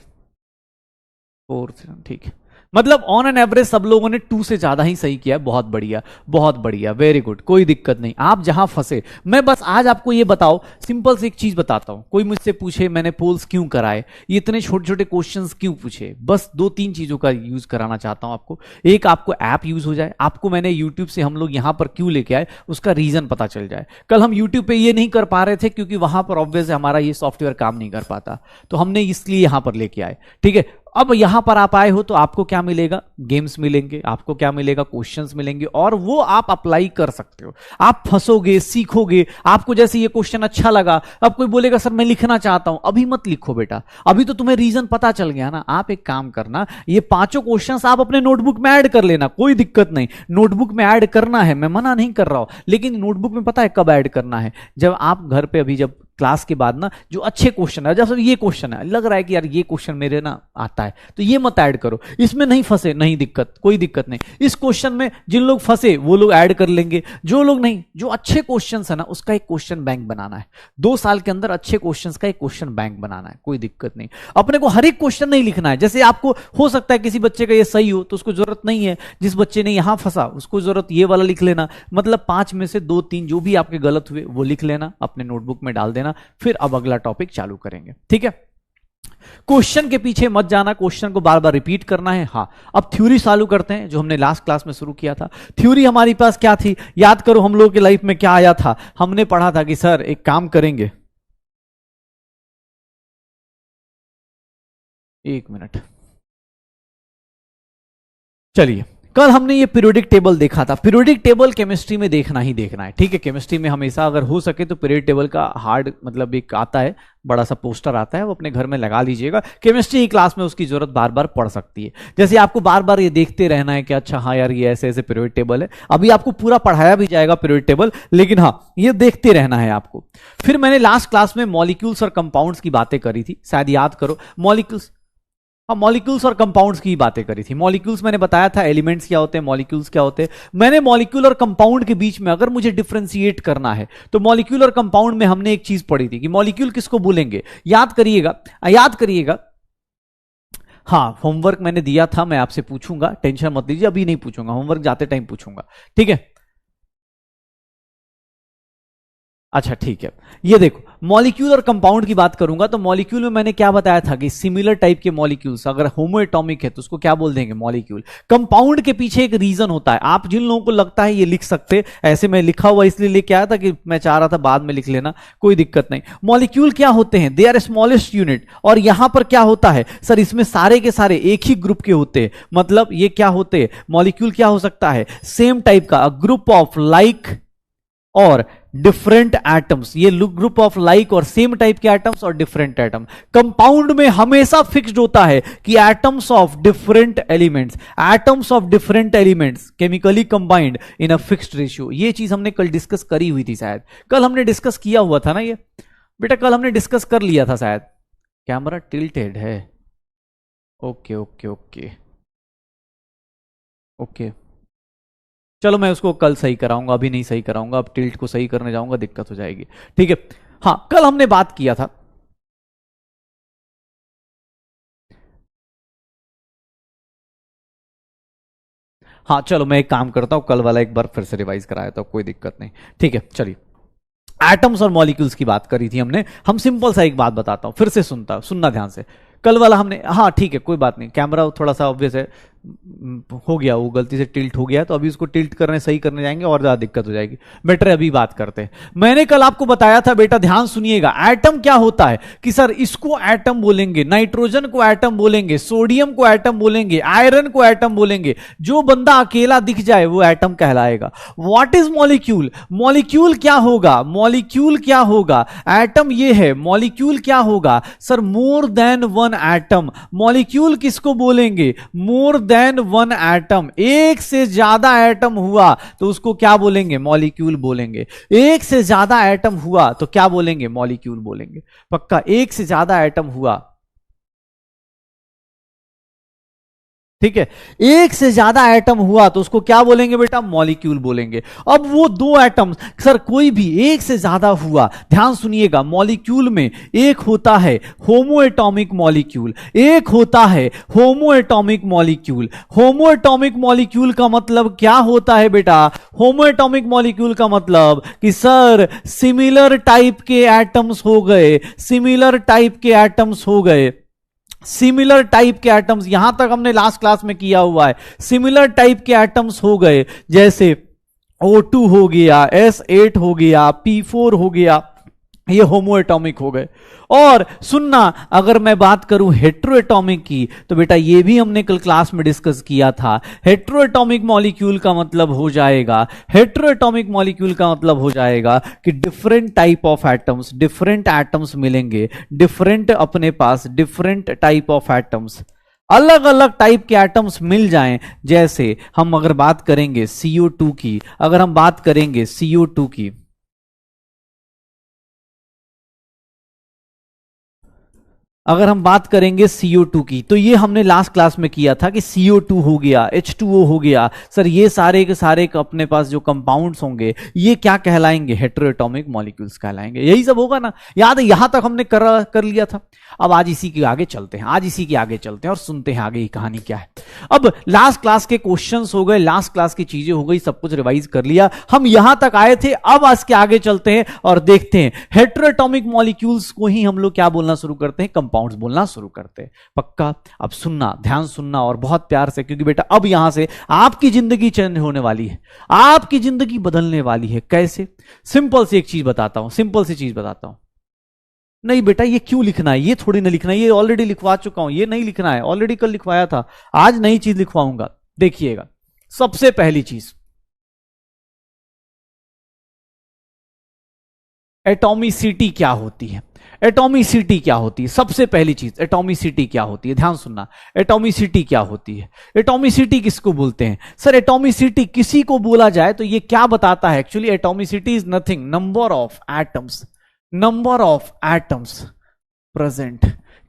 4 ठीक है। मतलब ऑन एन एवरेज सब लोगों ने 2 से ज्यादा ही सही किया। बहुत बढ़िया, बहुत बढ़िया, वेरी गुड, कोई दिक्कत नहीं। आप जहां फंसे, मैं बस आज आपको ये बताओ, सिंपल से एक चीज बताता हूं। कोई मुझसे पूछे मैंने पोल्स क्यों कराए, ये इतने छोटे छोटे क्वेश्चंस क्यों पूछे, बस 2-3 चीजों का यूज कराना चाहता हूं आपको। एक, आपको ऐप यूज हो जाए, आपको मैंने यूट्यूब से हम लोग यहां पर क्यों लेके आए उसका रीजन पता चल जाए। कल हम यूट्यूब पे ये नहीं कर पा रहे थे क्योंकि वहां पर ऑब्वियस हमारा ये सॉफ्टवेयर काम नहीं कर पाता, तो हमने इसलिए यहां पर लेके आए। ठीक है, अब यहां पर आप आए हो तो आपको क्या मिलेगा, गेम्स मिलेंगे, आपको क्या मिलेगा, क्वेश्चंस मिलेंगे, और वो आप अप्लाई कर सकते हो। आप फंसोगे, सीखोगे। आपको जैसे ये क्वेश्चन अच्छा लगा, अब कोई बोलेगा सर मैं लिखना चाहता हूं, अभी मत लिखो बेटा, अभी तो तुम्हें रीजन पता चल गया ना। आप एक काम करना, ये 5 क्वेश्चंस आप अपने नोटबुक में ऐड कर लेना, कोई दिक्कत नहीं। नोटबुक में ऐड करना है, मैं मना नहीं कर रहा हूं, लेकिन नोटबुक में पता है कब ऐड करना है, जब आप घर पे अभी जब क्लास के बाद ना जो अच्छे क्वेश्चन है, जैसे ये क्वेश्चन है, लग रहा है कि यार ये क्वेश्चन मेरे ना आता है, तो ये मत ऐड करो, इसमें नहीं फंसे, नहीं दिक्कत, कोई दिक्कत नहीं। इस क्वेश्चन में जिन लोग फंसे वो लोग ऐड कर लेंगे, जो लोग नहीं, जो अच्छे क्वेश्चन है ना उसका एक क्वेश्चन बैंक बनाना है। 2 साल के अंदर अच्छे क्वेश्चन का एक क्वेश्चन बैंक बनाना है, कोई दिक्कत नहीं। अपने को हर एक क्वेश्चन नहीं लिखना है, जैसे आपको हो सकता है किसी बच्चे का ये सही हो तो उसको जरूरत नहीं है, जिस बच्चे ने यहां फंसा उसको जरूरत ये वाला लिख लेना, मतलब 5 में से 2-3 जो भी आपके गलत हुए वो लिख लेना, अपने नोटबुक में डाल देना, फिर अब अगला टॉपिक चालू करेंगे, ठीक है। क्वेश्चन के पीछे मत जाना, क्वेश्चन को बार बार रिपीट करना है। हाँ, अब थ्योरी चालू करते हैं जो हमने लास्ट क्लास में शुरू किया था। थ्योरी हमारे पास क्या थी, याद करो हम लोग के लाइफ में क्या आया था, हमने पढ़ा था कि सर एक काम करेंगे, 1 मिनट, चलिए, कल हमने ये पीरियोडिक टेबल देखा था। पीरियोडिक टेबल केमिस्ट्री में देखना ही देखना है, ठीक है। केमिस्ट्री में हमेशा अगर हो सके तो पीरियोडिक टेबल का हार्ड मतलब एक आता है, बड़ा सा पोस्टर आता है, वो अपने घर में लगा लीजिएगा। केमिस्ट्री की क्लास में उसकी जरूरत बार बार पड़ सकती है, जैसे आपको बार बार ये देखते रहना है कि अच्छा हाँ यार ये ऐसे ऐसे पीरियोडिक टेबल है। अभी आपको पूरा पढ़ाया भी जाएगा पीरियोडिक टेबल, लेकिन हाँ ये देखते रहना है आपको। फिर मैंने लास्ट क्लास में मॉलिक्यूल्स और कंपाउंड्स की बातें करी थी, शायद याद करो। मॉलिक्यूल्स और कंपाउंड्स की बातें करी थी। मॉलिक्यूल्स मैंने बताया था एलिमेंट्स क्या होते हैं, मॉलिक्यूल्स क्या होते हैं। मैंने मॉलिक्यूल और कंपाउंड के बीच में अगर मुझे डिफरेंशिएट करना है तो मॉलिक्यूल और कंपाउंड में हमने एक चीज पढ़ी थी कि मॉलिक्यूल किसको बोलेंगे, याद करिएगा। हाँ, होमवर्क मैंने दिया था, मैं आपसे पूछूंगा, टेंशन मत लीजिए, अभी नहीं पूछूंगा, होमवर्क जाते टाइम पूछूंगा, ठीक है। अच्छा ठीक है, ये देखो मॉलिक्यूल और कंपाउंड की बात करूंगा तो मॉलिक्यूल में मैंने क्या बताया था कि सिमिलर टाइप के मॉलिक्यूल्स अगर होमोएटॉमिक है तो उसको क्या बोल देंगे, मॉलिक्यूल। कंपाउंड के पीछे एक रीजन होता है, आप जिन लोगों को लगता है ये लिख सकते, ऐसे मैं लिखा हुआ इसलिए लेके आया था कि मैं चाह रहा था बाद में लिख लेना, कोई दिक्कत नहीं। मॉलिक्यूल क्या होते हैं, दे आर स्मॉलेस्ट यूनिट। और यहां पर क्या होता है सर, इसमें सारे के सारे एक ही ग्रुप के होते हैं, मतलब ये क्या होते हैं, मॉलिक्यूल क्या हो सकता है, सेम टाइप का, ग्रुप ऑफ लाइक और डिफरेंट एटम्स, ये ग्रुप ऑफ लाइक और सेम टाइप के एटम्स और डिफरेंट एटम। कंपाउंड में हमेशा फिक्स्ड होता है कि atoms of different elements chemically combined in a fixed ratio. ये चीज हमने कल डिस्कस करी हुई थी, शायद कल हमने डिस्कस किया हुआ था ना ये बेटा, कल हमने डिस्कस कर लिया था शायद। कैमरा टिल्टेड है, ओके ओके ओके ओके, चलो मैं उसको कल सही कराऊंगा, अभी नहीं सही कराऊंगा, अब टिल्ट को सही करने जाऊंगा दिक्कत हो जाएगी, ठीक है। हाँ, कल हमने बात किया था, हाँ चलो मैं एक काम करता हूं, कल वाला एक बार फिर से रिवाइज कराया था, कोई दिक्कत नहीं, ठीक है। चलिए, एटम्स और मॉलिक्यूल्स की बात करी थी हमने। हम सिंपल सा एक बात बताता हूं, फिर से सुनना ध्यान से। कल वाला हमने, हाँ ठीक है कोई बात नहीं, कैमरा थोड़ा सा ऑब्वियस है, हो गया वो गलती से टिल्ट हो गया, तो अभी उसको टिल्ट करने सही करने जाएंगे और ज्यादा दिक्कत हो जाएगी, बेटर अभी बात करते हैं। मैंने कल आपको बताया था बेटा, ध्यान सुनिएगा, एटम क्या होता है कि सर इसको एटम बोलेंगे, नाइट्रोजन को एटम बोलेंगे, सोडियम को एटम बोलेंगे, आयरन को एटम बोलेंगे, जो बंदा अकेला दिख जाए वो एटम कहलाएगा। व्हाट इज मॉलिक्यूल, मॉलिक्यूल क्या होगा, मॉलिक्यूल क्या होगा, एटम ये है, मॉलिक्यूल क्या होगा sir, more than one atom. Molecule किसको बोलेंगे, मोर देन वन एटम, एक से ज्यादा एटम हुआ तो उसको क्या बोलेंगे, मॉलिक्यूल बोलेंगे। एक से ज्यादा एटम हुआ तो क्या बोलेंगे, मॉलिक्यूल बोलेंगे। पक्का, एक से ज्यादा एटम हुआ, ठीक है, एक से ज्यादा एटम हुआ तो उसको क्या बोलेंगे बेटा, मॉलिक्यूल बोलेंगे। अब वो दो एटम सर कोई भी एक से ज्यादा हुआ, ध्यान सुनिएगा, मॉलिक्यूल में एक होता है होमोएटॉमिक मॉलिक्यूल, एक होता है होमोएटॉमिक मॉलिक्यूल। होमोएटॉमिक मॉलिक्यूल का मतलब क्या होता है बेटा, होमोएटॉमिक मॉलिक्यूल का मतलब कि सर सिमिलर टाइप के एटम्स हो गए, सिमिलर टाइप के एटम्स हो गए, सिमिलर टाइप के एटम्स, यहां तक हमने लास्ट क्लास में किया हुआ है। सिमिलर टाइप के एटम्स हो गए, जैसे O2 हो गया, S8 हो गया, P4 हो गया, ये होमोएटॉमिक हो गए। और सुनना, अगर मैं बात करूं हेट्रोएटॉमिक की तो बेटा ये भी हमने कल क्लास में डिस्कस किया था। हेट्रोएटॉमिक मॉलिक्यूल का मतलब हो जाएगा, हेट्रोएटॉमिक मॉलिक्यूल का मतलब हो जाएगा कि different type of atoms, different atoms मिलेंगे, डिफरेंट अपने पास डिफरेंट टाइप ऑफ एटम्स, अलग अलग टाइप के एटम्स मिल जाएं। जैसे हम अगर बात करेंगे CO2 की, अगर हम बात करेंगे CO2 की, अगर हम बात करेंगे CO2 की, तो ये हमने लास्ट क्लास में किया था कि CO2 हो गया, H2O हो गया। सर ये सारे के सारे अपने पास जो कंपाउंड्स होंगे ये क्या कहलाएंगे? हेटेरोएटॉमिक मॉलिक्यूल्स कहलाएंगे। यही सब होगा ना, याद है? यहां तक हमने कर लिया था। अब आज इसी के आगे चलते हैं, और सुनते हैं आगे की कहानी क्या है। अब लास्ट क्लास के क्वेश्चंस हो गए, लास्ट क्लास की चीजें हो गई, सब कुछ रिवाइज कर लिया, हम यहां तक आए थे। अब आज के आगे चलते हैं और देखते हैं हेटेरोएटॉमिक मॉलिक्यूल्स को ही हम लोग क्या बोलना शुरू करते हैं? कंपाउंड्स बोलना शुरू करते हैं। पक्का? अब सुनना, ध्यान सुनना और बहुत प्यार से, क्योंकि बेटा अब यहां से आपकी जिंदगी चेंज होने वाली है, आपकी जिंदगी बदलने वाली है। कैसे? सिंपल सी एक चीज बताता हूं, सिंपल सी चीज बताता हूं। नहीं बेटा ये क्यों लिखना है, ये थोड़ी ना लिखना है, ये ऑलरेडी लिखवा चुका हूं, ये नहीं लिखना है, ऑलरेडी कल लिखवाया था, आज नई चीज लिखवाऊंगा। देखिएगा, सबसे पहली चीज, एटॉमिसिटी क्या होती है? एटॉमिसिटी क्या होती है? सबसे पहली चीज, एटॉमिसिटी क्या होती है? ध्यान सुनना, एटॉमिसिटी क्या होती है? एटॉमिसिटी किसको बोलते हैं? सर एटॉमिसिटी किसी को बोला जाए तो ये क्या बताता है? Actually atomicity is nothing, number of atoms, number of atoms present,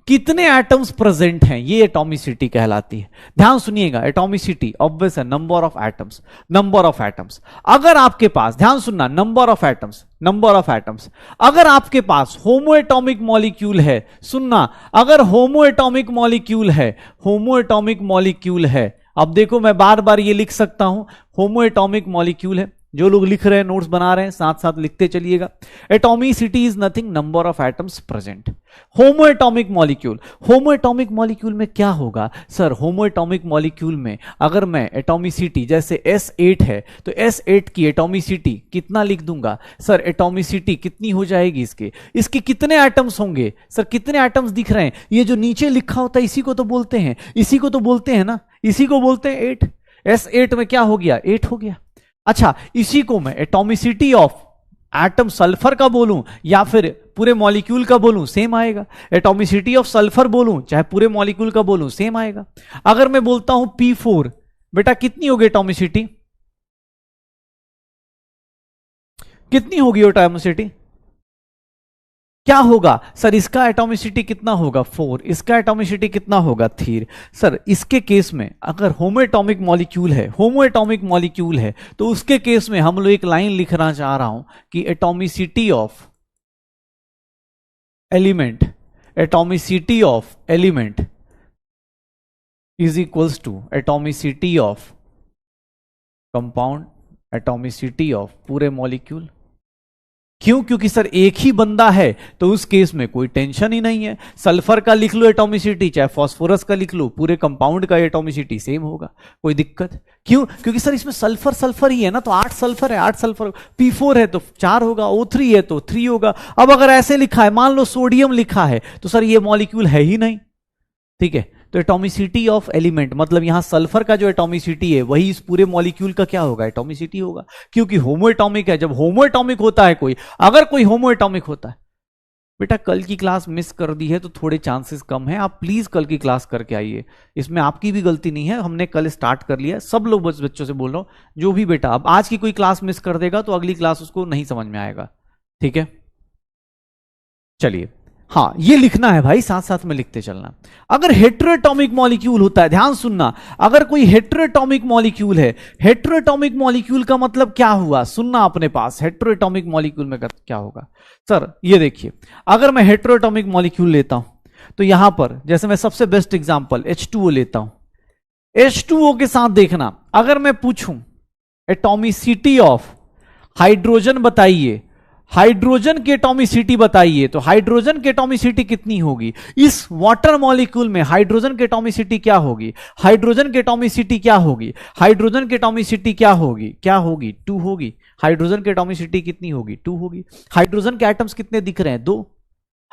कितने एटम्स प्रेजेंट हैं, ये एटॉमिसिटी कहलाती है। ध्यान सुनिएगा, एटॉमिसिटी ऑब्वियस है, number of atoms, number of atoms. अगर आपके पास, ध्यान सुनना, number of atoms, number of atoms, अगर आपके पास होमोएटॉमिक मॉलिक्यूल है, सुनना, अगर होमोएटॉमिक मॉलिक्यूल है, होमोएटॉमिक मॉलिक्यूल है, अब देखो मैं बार बार ये लिख सकता हूं, होमोएटॉमिक मॉलिक्यूल है। जो लोग लिख रहे हैं, नोट्स बना रहे हैं, साथ साथ लिखते चलिएगा। Atomicity is nothing, number of atoms present. Homoatomic molecule, homoatomic molecule में क्या होगा? सर होमोएटॉमिक मॉलिक्यूल में अगर मैं एटॉमिसिटी, जैसे S8 है तो S8 की एटॉमिसिटी कितना लिख दूंगा? सर एटॉमिसिटी कितनी हो जाएगी इसके कितने एटम्स होंगे? सर कितने एटम्स दिख रहे हैं? ये जो नीचे लिखा होता है इसी को तो बोलते हैं, इसी को तो बोलते हैं ना, इसी को बोलते हैं 8। S8 में क्या हो गया? 8 हो गया। अच्छा, इसी को मैं एटॉमिसिटी ऑफ एटम सल्फर का बोलूं या फिर पूरे मॉलिक्यूल का बोलूं, सेम आएगा। एटॉमिसिटी ऑफ सल्फर बोलूं चाहे पूरे मॉलिक्यूल का बोलूं, सेम आएगा। अगर मैं बोलता हूं P4, बेटा कितनी होगी एटॉमिसिटी? कितनी होगी एटॉमिसिटी? क्या होगा? सर इसका एटॉमिसिटी कितना होगा? 4। इसका एटॉमिसिटी कितना होगा? 3। सर इसके केस में अगर होमोएटॉमिक मॉलिक्यूल है, होमोएटॉमिक मॉलिक्यूल है, तो उसके केस में हम लोग एक लाइन लिखना चाह रहा हूं कि atomicity of element, atomicity of element is equals to atomicity of compound, atomicity of पूरे मॉलिक्यूल। क्यों? क्योंकि सर एक ही बंदा है तो उस केस में कोई टेंशन ही नहीं है। सल्फर का लिख लो एटॉमिसिटी, चाहे फास्फोरस का लिख लो, पूरे कंपाउंड का एटॉमिसिटी सेम होगा, कोई दिक्कत? क्यों? क्योंकि सर इसमें सल्फर सल्फर ही है ना, तो 8 सल्फर है, 8 सल्फर। P4 है तो 4 होगा, O3 है तो 3 होगा। अब अगर ऐसे लिखा है, मान लो सोडियम लिखा है, तो सर ये मॉलिक्यूल है ही नहीं, ठीक है? तो एटॉमिसिटी ऑफ एलिमेंट मतलब यहां सल्फर का जो एटॉमिसिटी है वही इस पूरे मॉलिक्यूल का क्या होगा? एटॉमिसिटी होगा, क्योंकि होमोएटॉमिक है। जब होमोएटॉमिक होता है कोई, अगर कोई होमोएटॉमिक होता है, बेटा कल की क्लास मिस कर दी है तो थोड़े चांसेस कम है, आप प्लीज कल की क्लास करके आइए, इसमें आपकी भी गलती नहीं है, हमने कल स्टार्ट कर लिया। सब लोग बच्चों से बोल रहा हूं, जो भी बेटा अब आज की कोई क्लास मिस कर देगा तो अगली क्लास उसको नहीं समझ में आएगा, ठीक है? चलिए, हाँ ये लिखना है भाई, साथ साथ में लिखते चलना। अगर हेटेरोएटॉमिक मॉलिक्यूल होता है, ध्यान सुनना, अगर कोई हेटेरोएटॉमिक मॉलिक्यूल है, हेटेरोएटॉमिक मॉलिक्यूल का मतलब क्या हुआ? सुनना अपने पास, हेटेरोएटॉमिक मॉलिक्यूल में क्या होगा? सर ये देखिए, अगर मैं हेटेरोएटॉमिक मॉलिक्यूल लेता हूं तो यहां पर जैसे मैं सबसे बेस्ट एग्जांपल H2O लेता हूं, H2O के साथ देखना, अगर मैं पूछूं एटॉमिसिटी ऑफ हाइड्रोजन बताइए, हाइड्रोजन की एटॉमिसिटी बताइए, तो हाइड्रोजन की एटॉमिसिटी कितनी होगी? इस वाटर मॉलिक्यूल में हाइड्रोजन की एटॉमिसिटी क्या होगी? हाइड्रोजन की एटॉमिसिटी क्या होगी? हाइड्रोजन की एटॉमिसिटी क्या होगी? क्या होगी? 2 होगी। हाइड्रोजन की एटॉमिसिटी कितनी होगी? 2 होगी। हाइड्रोजन के एटम्स कितने दिख रहे हैं? 2।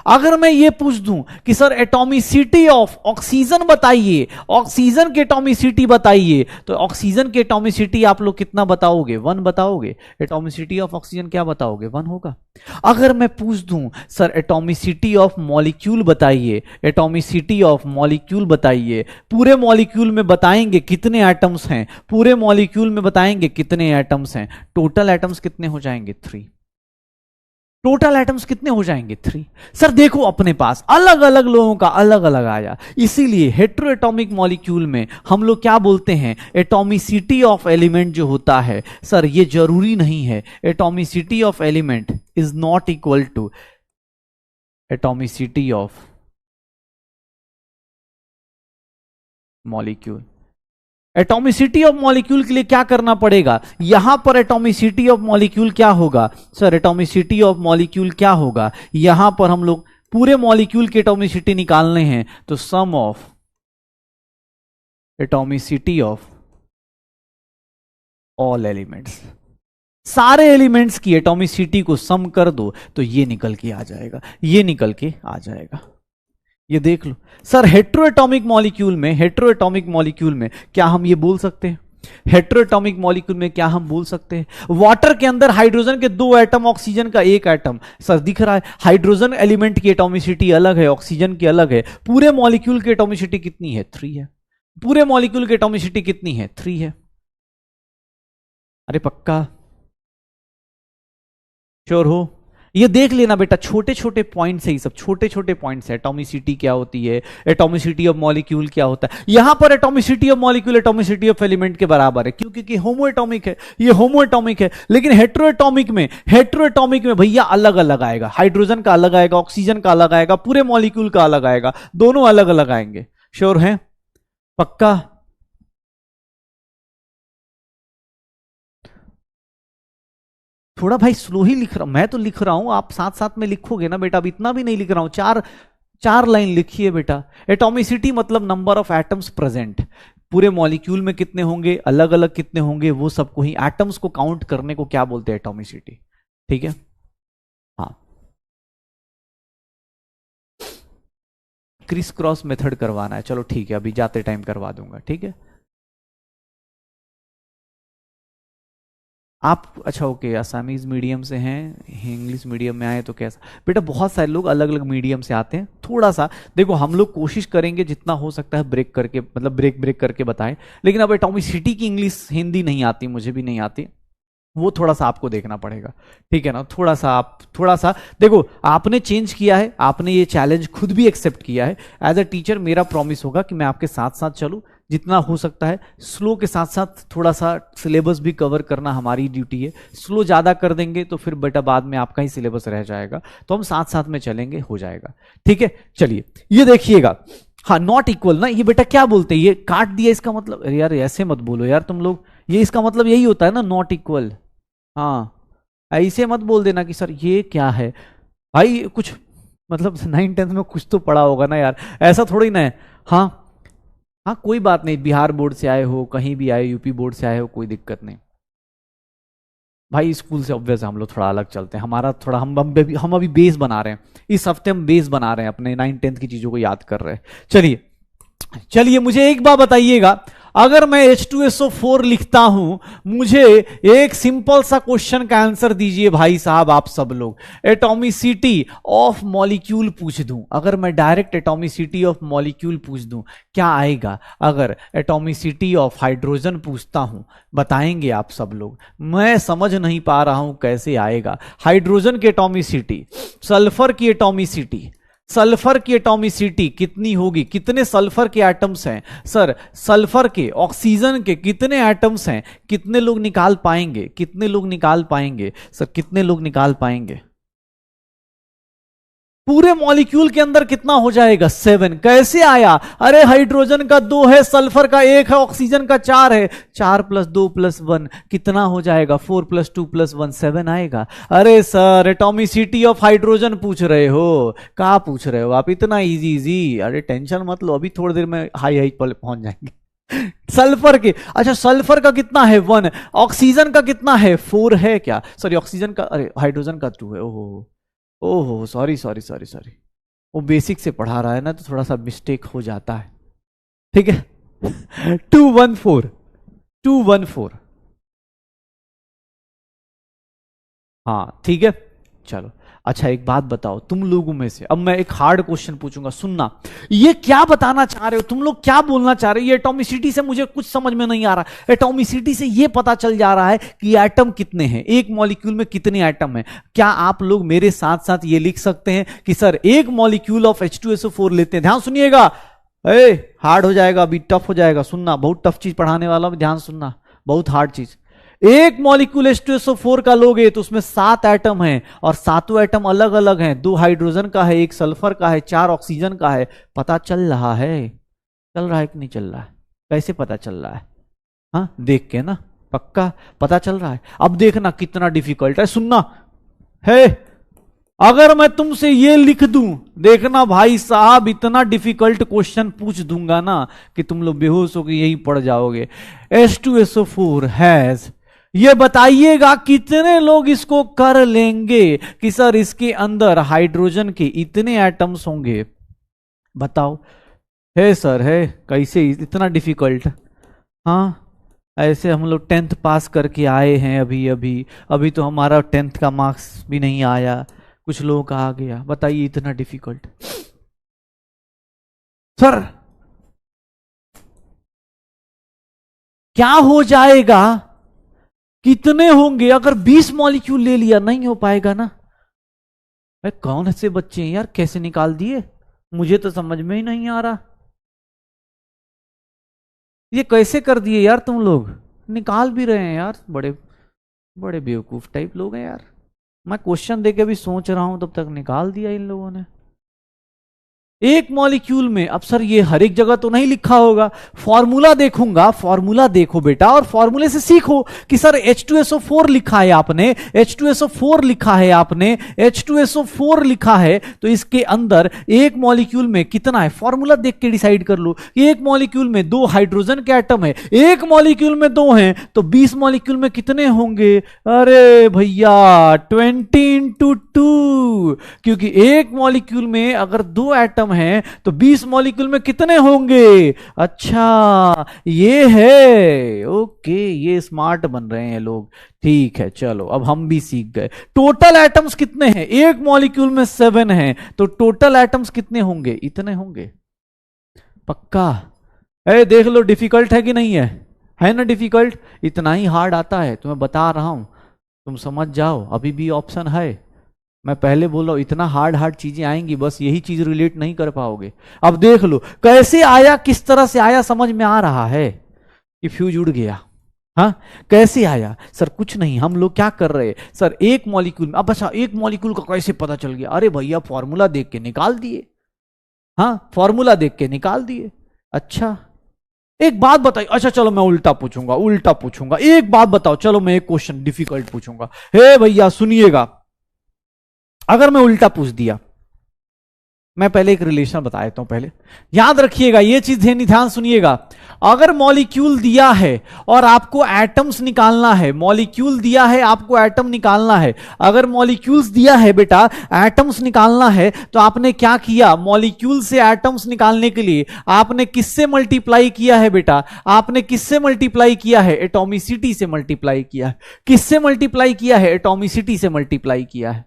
अगर मैं ये पूछ दूं कि सर एटॉमिसिटी ऑफ ऑक्सीजन बताइए, ऑक्सीजन की एटॉमिसिटी बताइए, तो ऑक्सीजन की एटॉमिसिटी आप लोग कितना बताओगे? 1 बताओगे। एटॉमिसिटी ऑफ ऑक्सीजन क्या बताओगे? 1 होगा। अगर मैं पूछ दूं सर एटॉमिसिटी ऑफ मॉलिक्यूल बताइए, एटॉमिसिटी ऑफ मॉलिक्यूल बताइए, पूरे मॉलिक्यूल में बताएंगे कितने एटम्स हैं, पूरे मॉलिक्यूल में बताएंगे कितने एटम्स हैं, टोटल एटम्स कितने हो जाएंगे? 3। टोटल एटम्स कितने हो जाएंगे? 3। सर देखो अपने पास अलग अलग लोगों का अलग अलग आया, इसीलिए हेट्रोएटॉमिक मॉलिक्यूल में हम लोग क्या बोलते हैं, एटॉमिसिटी ऑफ एलिमेंट जो होता है, सर ये जरूरी नहीं है, atomicity of element is not equal to atomicity of molecule. Atomicity of molecule के लिए क्या करना पड़ेगा, यहां पर एटॉमिसिटी ऑफ मॉलिक्यूल क्या होगा, सर एटॉमिसिटी ऑफ मॉलिक्यूल क्या होगा, यहां पर हम लोग पूरे मॉलिक्यूल की एटॉमिसिटी निकालने हैं, तो sum of atomicity of all elements, सारे एलिमेंट्स की एटॉमिसिटी को सम कर दो तो ये निकल के आ जाएगा, ये निकल के आ जाएगा। ये देख लो सर, हेट्रोएटॉमिक मॉलिक्यूल में, हेट्रोएटॉमिक मॉलिक्यूल में क्या हम ये बोल सकते हैं, हेट्रोएटॉमिक मॉलिक्यूल में क्या हम बोल सकते हैं, वाटर के अंदर हाइड्रोजन के 2 एटम, ऑक्सीजन का 1 एटम, सर दिख रहा है हाइड्रोजन एलिमेंट की एटॉमिसिटी अलग है, ऑक्सीजन की अलग है, पूरे मॉलिक्यूल की एटॉमिसिटी कितनी है? 3 है। पूरे मॉलिक्यूल की एटॉमिसिटी कितनी है? 3 है। अरे पक्का श्योर हो? ये देख लेना बेटा, छोटे छोटे पॉइंट्स है, ये सब छोटे छोटे पॉइंट्स है। एटॉमिसिटी क्या होती है, एटॉमिसिटी ऑफ मॉलिक्यूल क्या होता है, यहां पर atomicity of molecule atomicity of element के बराबर है, क्योंकि होमो एटॉमिक है, ये होमो एटॉमिक है। लेकिन हेट्रोएटॉमिक में भैया अलग अलग आएगा, हाइड्रोजन का अलग आएगा, ऑक्सीजन का अलग आएगा, पूरे मॉलिक्यूल का अलग आएगा, दोनों अलग अलग आएंगे। श्योर है? पक्का? थोड़ा भाई स्लो ही लिख रहा हूं, मैं तो लिख रहा हूं, आप साथ साथ में लिखोगे ना बेटा, अब इतना भी नहीं लिख रहा हूं, 4 लाइन लिखिए बेटा। एटॉमिसिटी मतलब नंबर ऑफ एटम्स प्रेजेंट, पूरे मॉलिक्यूल में कितने होंगे, अलग अलग कितने होंगे, वो सबको ही एटम्स को काउंट करने को क्या बोलते हैं? एटॉमिसिटी। ठीक है? हाँ, क्रिस क्रॉस मेथड करवाना है, चलो ठीक है, अभी जाते टाइम करवा दूंगा। ठीक है आप, अच्छा ओके, असामीज मीडियम से हैं, इंग्लिश मीडियम में आए तो कैसा? बेटा बहुत सारे लोग अलग अलग मीडियम से आते हैं, थोड़ा सा देखो हम लोग कोशिश करेंगे जितना हो सकता है ब्रेक करके, मतलब ब्रेक करके बताएं, लेकिन अब एटॉमिसिटी की इंग्लिश हिंदी नहीं आती, मुझे भी नहीं आती, वो थोड़ा सा आपको देखना पड़ेगा। ठीक है ना? थोड़ा सा देखो, आपने चेंज किया है, आपने ये चैलेंज खुद भी एक्सेप्ट किया है। एज अ टीचर मेरा प्रॉमिस होगा कि मैं आपके साथ साथ चलूं, जितना हो सकता है स्लो के साथ साथ थोड़ा सा सिलेबस भी कवर करना हमारी ड्यूटी है। स्लो ज्यादा कर देंगे तो फिर बेटा बाद में आपका ही सिलेबस रह जाएगा, तो हम साथ साथ में चलेंगे, हो जाएगा। ठीक है, चलिए ये देखिएगा, हाँ नॉट इक्वल ना, ये बेटा क्या बोलते हैं, ये काट दिया, इसका मतलब, अरे यार ऐसे मत बोलो यार तुम लोग, ये इसका मतलब यही होता है ना, नॉट इक्वल। हाँ, ऐसे मत बोल देना कि सर ये क्या है भाई, कुछ मतलब 9th-10th में कुछ तो पढ़ा होगा ना यार, ऐसा थोड़ी ना है। हाँ हाँ, कोई बात नहीं, बिहार बोर्ड से आए हो, कहीं भी आए, यूपी बोर्ड से आए हो, कोई दिक्कत नहीं भाई, स्कूल से ऑब्वियस हम लोग थोड़ा अलग चलते हैं, हमारा थोड़ा, हम अभी बेस बना रहे हैं, इस हफ्ते हम बेस बना रहे हैं, अपने 9th-10th की चीजों को याद कर रहे हैं। चलिए चलिए, मुझे एक बात बताइएगा, अगर मैं H2SO4 लिखता हूं, मुझे एक सिंपल सा क्वेश्चन का आंसर दीजिए भाई साहब, आप सब लोग, एटॉमिसिटी ऑफ मॉलिक्यूल पूछ दूं, अगर मैं डायरेक्ट एटॉमिसिटी ऑफ मॉलिक्यूल पूछ दूं क्या आएगा? अगर एटॉमिसिटी ऑफ हाइड्रोजन पूछता हूं, बताएंगे आप सब लोग? मैं समझ नहीं पा रहा हूं कैसे आएगा। हाइड्रोजन की एटॉमिसिटी, सल्फर की एटॉमिसिटी, सल्फर की एटॉमिसिटी कितनी होगी, कितने सल्फर के एटम्स हैं? सर सल्फर के, ऑक्सीजन के कितने एटम्स हैं, कितने लोग निकाल पाएंगे, कितने लोग निकाल पाएंगे सर, कितने लोग निकाल पाएंगे? पूरे मॉलिक्यूल के अंदर कितना हो जाएगा? 7। कैसे आया? अरे हाइड्रोजन का 2 है, सल्फर का 1 है, ऑक्सीजन का 4 है, 4 + 2 + 1 कितना हो जाएगा? 4 + 2 + 1 7 आएगा। अरे सर एटॉमिसिटी ऑफ हाइड्रोजन पूछ रहे हो, कहाँ पूछ रहे हो आप, इतना इजी, अरे टेंशन मत लो, अभी थोड़ी देर में हाई पहुंच जाएंगे। सल्फर के, अच्छा सल्फर का कितना है? 1। ऑक्सीजन का कितना है? 4 है क्या? सॉरी ऑक्सीजन का, अरे हाइड्रोजन का 2 है। ओहो ओहो, सॉरी, वो बेसिक से पढ़ा रहा है ना, तो थोड़ा सा मिस्टेक हो जाता है। ठीक है 214 हाँ ठीक है। चलो अच्छा एक बात बताओ तुम लोगों में से, अब मैं एक हार्ड क्वेश्चन पूछूंगा, सुनना। ये क्या बताना चाह रहे हो तुम लोग, क्या बोलना चाह रहे हो? ये एटॉमिसिटी से मुझे कुछ समझ में नहीं आ रहा। एटॉमिसिटी से ये पता चल जा रहा है कि एटम कितने हैं, एक मॉलिक्यूल में कितने एटम हैं। क्या आप लोग मेरे साथ साथ ये लिख सकते हैं कि सर एक मॉलिक्यूल ऑफ H2SO4 लेते हैं, ध्यान सुनिएगा, हार्ड हो जाएगा अभी, टफ हो जाएगा, सुनना, बहुत टफ चीज पढ़ाने वाला हूं, ध्यान सुनना, बहुत हार्ड चीज। एक मॉलिक्यूल H2SO4 का लोगे तो उसमें 7 एटम हैं और सातों एटम अलग अलग हैं, 2 हाइड्रोजन का है, 1 सल्फर का है, 4 ऑक्सीजन का है। पता चल रहा है? चल रहा है कि नहीं चल रहा है? कैसे पता चल रहा है? हाँ देख के ना, पक्का पता चल रहा है। अब देखना कितना डिफिकल्ट है, सुनना है। अगर मैं तुमसे ये लिख दूं, देखना भाई साहब, इतना डिफिकल्ट क्वेश्चन पूछ दूंगा ना कि तुम लोग बेहोश होकर यही पड़ जाओगे। H2SO4 हैज, ये बताइएगा कितने लोग इसको कर लेंगे कि सर इसके अंदर हाइड्रोजन के इतने एटम्स होंगे, बताओ। है सर, है कैसे इतना डिफिकल्ट? हाँ ऐसे हम लोग 10th पास करके आए हैं अभी अभी, अभी तो हमारा 10th का मार्क्स भी नहीं आया, कुछ लोगों का आ गया, बताइए इतना डिफिकल्ट। सर क्या हो जाएगा, कितने होंगे अगर 20 मॉलिक्यूल ले लिया? नहीं हो पाएगा ना। कौन से बच्चे हैं यार, कैसे निकाल दिए, मुझे तो समझ में ही नहीं आ रहा। ये कैसे कर दिए यार तुम लोग, निकाल भी रहे हैं यार, बड़े बड़े बेवकूफ टाइप लोग हैं यार। मैं क्वेश्चन देके भी सोच रहा हूं तब तक निकाल दिया इन लोगों ने। एक मॉलिक्यूल में, अब सर ये हर एक जगह तो नहीं लिखा होगा, फॉर्मूला देखूंगा, फॉर्मूला देखो बेटा और फॉर्मूले से सीखो कि सर H2SO4 लिखा है आपने, H2SO4 लिखा है आपने, H2SO4 लिखा है, तो इसके अंदर एक मॉलिक्यूल में कितना है, फॉर्मूला देख के डिसाइड कर लो। एक मॉलिक्यूल में 2 हाइड्रोजन के एटम है, एक मॉलिक्यूल में 2 हैं, तो 20 मॉलिक्यूल में कितने होंगे? अरे भैया 20 × 2, क्योंकि एक मॉलिक्यूल में अगर 2 एटम हैं तो 20 मॉलिक्यूल में कितने होंगे? अच्छा ये है, ओके, ये स्मार्ट बन रहे हैं लोग, ठीक है चलो अब हम भी सीख गए। टोटल एटम्स कितने हैं? एक मॉलिक्यूल में 7 हैं, तो टोटल एटम्स कितने होंगे? इतने होंगे, पक्का। देख लो डिफिकल्ट है कि नहीं है ना डिफिकल्ट, इतना ही हार्ड आता है, तुम्हें बता रहा हूं, तुम समझ जाओ, अभी भी ऑप्शन है। मैं पहले बोल रहा हूं इतना हार्ड हार्ड चीजें आएंगी, बस यही चीज रिलेट नहीं कर पाओगे। अब देख लो कैसे आया, किस तरह से आया, समझ में आ रहा है कि फ्यूज उड़ गया? हाँ कैसे आया सर? कुछ नहीं, हम लोग क्या कर रहे हैं सर, एक मॉलिक्यूल में, अब अच्छा एक मॉलिक्यूल का कैसे पता चल गया? अरे भैया फॉर्मूला देख के निकाल दिए, हाँ फॉर्मूला देख के निकाल दिए। अच्छा एक बात बताइए, अच्छा चलो मैं उल्टा पूछूंगा, उल्टा पूछूंगा, एक बात बताओ, चलो मैं एक क्वेश्चन डिफिकल्ट पूछूंगा। हे भैया सुनिएगा, अगर मैं उल्टा पूछ दिया, मैं पहले एक रिलेशन बता देता हूं, पहले याद रखिएगा ये चीज, ध्यान सुनिएगा। अगर मॉलिक्यूल दिया है और आपको एटम्स निकालना है, मॉलिक्यूल दिया है आपको एटम निकालना है, अगर मॉलिक्यूल्स दिया है बेटा एटम्स निकालना है, तो आपने क्या किया? मॉलिक्यूल से एटम्स निकालने के लिए आपने किससे मल्टीप्लाई किया है बेटा? आपने किससे मल्टीप्लाई किया है? एटॉमिसिटी से मल्टीप्लाई किया है। किससे मल्टीप्लाई किया है? एटॉमिसिटी से मल्टीप्लाई किया है।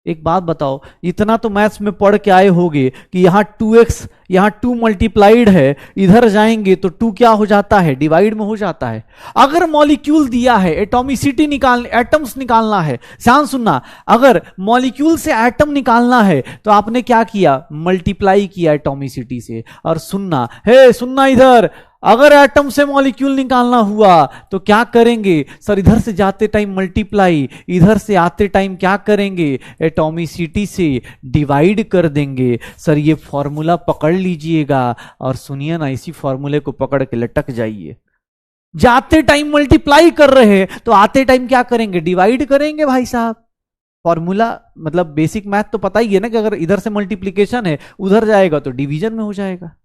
एक बात बताओ, इतना तो मैथ्स में पढ़ के आए होगे कि यहां 2x, यहां 2 मल्टीप्लाइड है, इधर जाएंगे तो 2 क्या हो जाता है? डिवाइड में हो जाता है। अगर मॉलिक्यूल दिया है, एटॉमिसिटी निकाल, एटम्स निकालना है, ध्यान सुनना, अगर मॉलिक्यूल से एटम निकालना है तो आपने क्या किया? मल्टीप्लाई किया एटॉमिसिटी से। और सुनना है, सुनना इधर, अगर एटम से मॉलिक्यूल निकालना हुआ तो क्या करेंगे सर? इधर से जाते टाइम मल्टीप्लाई, इधर से आते टाइम क्या करेंगे? एटॉमिसिटी से डिवाइड कर देंगे। सर ये फॉर्मूला पकड़ लीजिएगा और सुनिए ना, इसी फॉर्मूले को पकड़ के लटक जाइए। जाते टाइम मल्टीप्लाई कर रहे हैं तो आते टाइम क्या करेंगे? डिवाइड करेंगे भाई साहब। फॉर्मूला मतलब बेसिक मैथ तो पता ही है ना कि अगर इधर से मल्टीप्लीकेशन है, उधर जाएगा तो डिवीजन में हो जाएगा,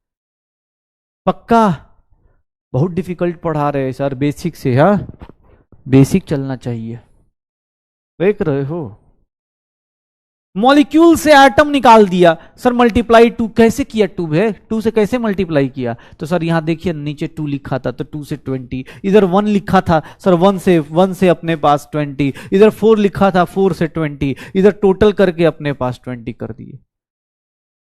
पक्का। बहुत डिफिकल्ट पढ़ा रहे हैं सर, बेसिक से, हाँ बेसिक चलना चाहिए, देख रहे हो। मॉलिक्यूल से एटम निकाल दिया। सर मल्टीप्लाई टू कैसे किया? टू है, टू से कैसे मल्टीप्लाई किया? तो सर यहां देखिए नीचे टू लिखा था तो टू से 20, इधर वन लिखा था सर वन से अपने पास 20, इधर 4 लिखा था 4 से 20, इधर टोटल करके अपने पास 20 कर दिए।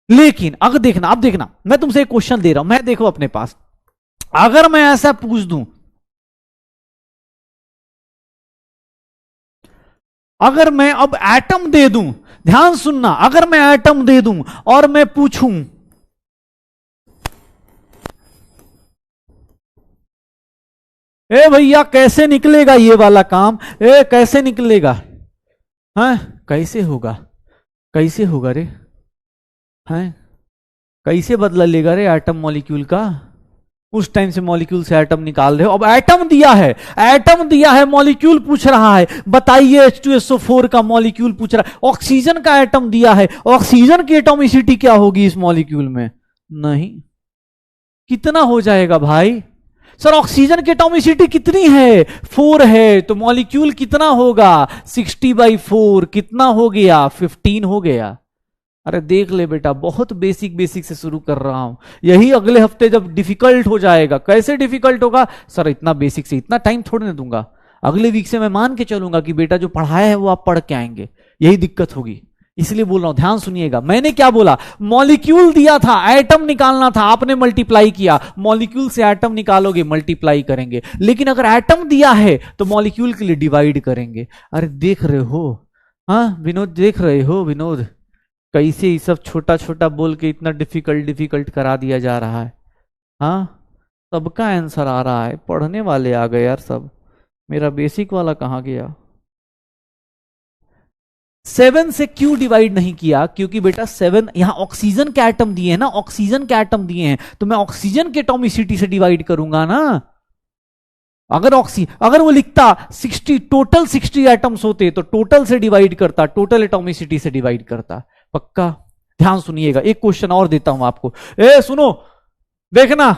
लेकिन अगर देखना, अब देखना, मैं तुमसे एक क्वेश्चन दे रहा हूं, मैं देखो अपने पास, अगर मैं ऐसा पूछ दूं, अगर मैं अब एटम दे दूं, ध्यान सुनना, अगर मैं एटम दे दूं और मैं पूछूं ए भैया कैसे निकलेगा ये वाला काम, ए कैसे निकलेगा, हाँ कैसे होगा, कैसे होगा रे, हैं कैसे बदला लेगा रे एटम मॉलिक्यूल का? उस टाइम से मॉलिक्यूल से एटम निकाल रहे हो, अब एटम दिया है, एटम दिया है, मॉलिक्यूल पूछ रहा है, बताइए H2SO4 का मॉलिक्यूल पूछ रहा है, ऑक्सीजन का एटम दिया है, ऑक्सीजन की एटॉमिसिटी क्या होगी इस मॉलिक्यूल में? नहीं, कितना हो जाएगा भाई? सर ऑक्सीजन की एटॉमिसिटी कितनी है? 4 है, तो मॉलिक्यूल कितना होगा? 60/4, कितना हो गया? 15 हो गया। अरे देख ले बेटा, बहुत बेसिक बेसिक से शुरू कर रहा हूं, यही अगले हफ्ते जब डिफिकल्ट हो जाएगा। कैसे डिफिकल्ट होगा? सर इतना बेसिक से इतना टाइम थोड़ी ना दूंगा, अगले वीक से मैं मान के चलूंगा कि बेटा जो पढ़ाया है वो आप पढ़ के आएंगे, यही दिक्कत होगी। इसलिए बोल रहा हूं, ध्यान सुनिएगा, मैंने क्या बोला, मॉलिक्यूल दिया था, एटम निकालना था, आपने मल्टीप्लाई किया, मॉलिक्यूल से एटम निकालोगे मल्टीप्लाई करेंगे, लेकिन अगर एटम दिया है तो मॉलिक्यूल के लिए डिवाइड करेंगे। अरे देख रहे हो, हाँ विनोद, देख रहे हो विनोद, कैसे ये सब छोटा छोटा बोल के इतना डिफिकल्ट डिफिकल्ट करा दिया जा रहा है। हाँ सबका आंसर आ रहा है, पढ़ने वाले आ गए यार सब, मेरा बेसिक वाला कहाँ गया? 7 से क्यों डिवाइड नहीं किया? क्योंकि बेटा 7 यहां ऑक्सीजन के एटम दिए हैं ना, ऑक्सीजन के एटम दिए हैं, तो मैं ऑक्सीजन के एटॉमिसिटी से डिवाइड करूंगा ना। अगर वो लिखता 60, टोटल 60 एटम्स होते तो टोटल से डिवाइड करता, टोटल एटॉमिसिटी से डिवाइड करता। पक्का? ध्यान सुनिएगा, एक क्वेश्चन और देता हूं आपको, ए सुनो, देखना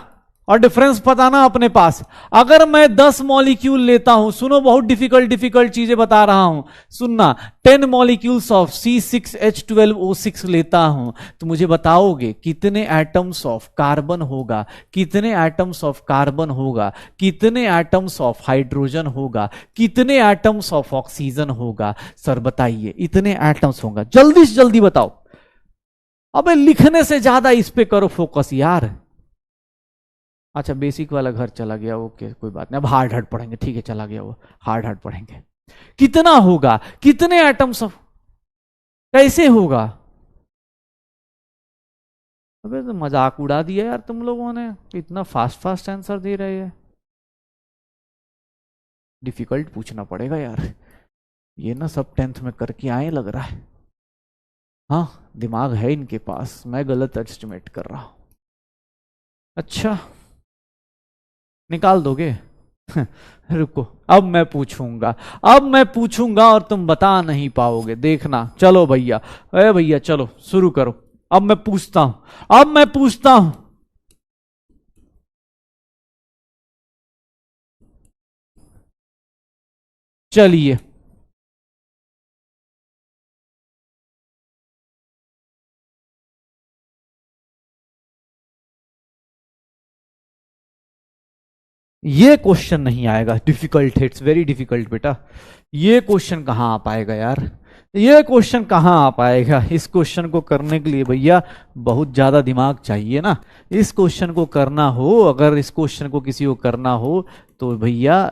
और डिफरेंस बताना अपने पास। अगर मैं 10 मॉलिक्यूल लेता हूं, सुनो बहुत डिफिकल्ट डिफिकल्ट चीजें बता रहा हूं, सुनना, 10 मॉलिक्यूल्स ऑफ C6H12O6 लेता हूं, तो मुझे बताओगे कितने एटम्स ऑफ कार्बन होगा, कितने एटम्स ऑफ कार्बन होगा, कितने एटम्स ऑफ हाइड्रोजन होगा, कितने एटम्स ऑफ ऑक्सीजन होगा? सर बताइए, इतने एटम्स होगा, जल्दी से जल्दी बताओ। अबे लिखने से ज्यादा इस पे करो फोकस यार। अच्छा बेसिक वाला घर चला गया, ओके कोई बात नहीं, अब हार्ड हार्ड पढ़ेंगे, ठीक है चला गया वो, हार्ड हार्ड पढ़ेंगे। कितना होगा, कितने एटम्स ऑफ, कैसे होगा? अबे तो मजाक उड़ा दिया यार तुम लोगों ने, इतना फास्ट फास्ट आंसर दे रहे हैं। डिफिकल्ट पूछना पड़ेगा यार, ये ना सब 10th में करके आए लग रहा है। हाँ दिमाग है इनके पास, मैं गलत एस्टिमेट कर रहा हूं। अच्छा निकाल दोगे? रुको, अब मैं पूछूंगा, अब मैं पूछूंगा और तुम बता नहीं पाओगे, देखना। चलो भैया, अरे भैया चलो शुरू करो, अब मैं पूछता हूं, अब मैं पूछता हूं। चलिए ये क्वेश्चन नहीं आएगा, डिफिकल्ट है, इट्स वेरी डिफिकल्ट बेटा, ये क्वेश्चन कहां आ पाएगा यार, ये क्वेश्चन कहां आ पाएगा? इस क्वेश्चन को करने के लिए भैया बहुत ज्यादा दिमाग चाहिए ना, इस क्वेश्चन को करना हो, अगर इस क्वेश्चन को किसी को करना हो तो भैया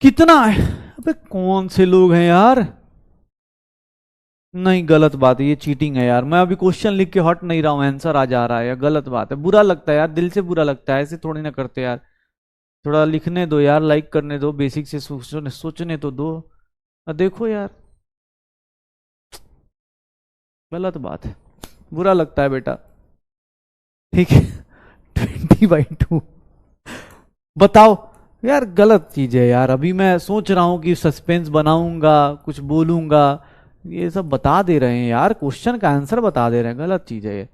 कितना है? अबे कौन से लोग हैं यार? नहीं गलत बात है, ये चीटिंग है यार, मैं अभी क्वेश्चन लिख के हट नहीं रहा हूं, आंसर आ जा रहा है, गलत बात है, बुरा लगता है यार, दिल से बुरा लगता है, ऐसे थोड़ी ना करते यार, थोड़ा लिखने दो यार, लाइक करने दो, बेसिक से सोचने तो दो। देखो यार गलत बात है, बुरा लगता है बेटा, ठीक है। 20/2 बताओ, यार गलत चीज है यार। अभी मैं सोच रहा हूं कि सस्पेंस बनाऊंगा, कुछ बोलूंगा, ये सब बता दे रहे हैं यार, क्वेश्चन का आंसर बता दे रहे हैं, गलत चीज है ये।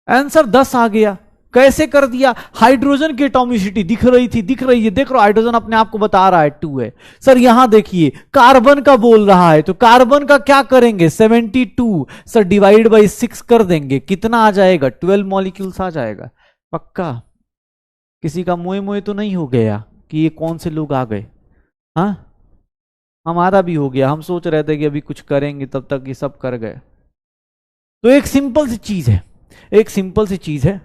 आंसर 10 आ गया, कैसे कर दिया? हाइड्रोजन की एटॉमिसिटी दिख रही थी, दिख रही है, देख रहा हाइड्रोजन अपने आप को बता रहा है 2 है। सर यहां देखिए कार्बन का बोल रहा है, तो कार्बन का क्या करेंगे? 72 सर डिवाइड बाई 6 कर देंगे, कितना आ जाएगा? 12 मॉलिक्यूल्स आ जाएगा। पक्का? किसी का मोए मोए तो नहीं हो गया कि ये कौन से लोग आ गए? हाँ, हमारा भी हो गया। हम सोच रहे थे कि अभी कुछ करेंगे, तब तक ये सब कर गए। तो एक सिंपल सी चीज है, एक सिंपल सी चीज है,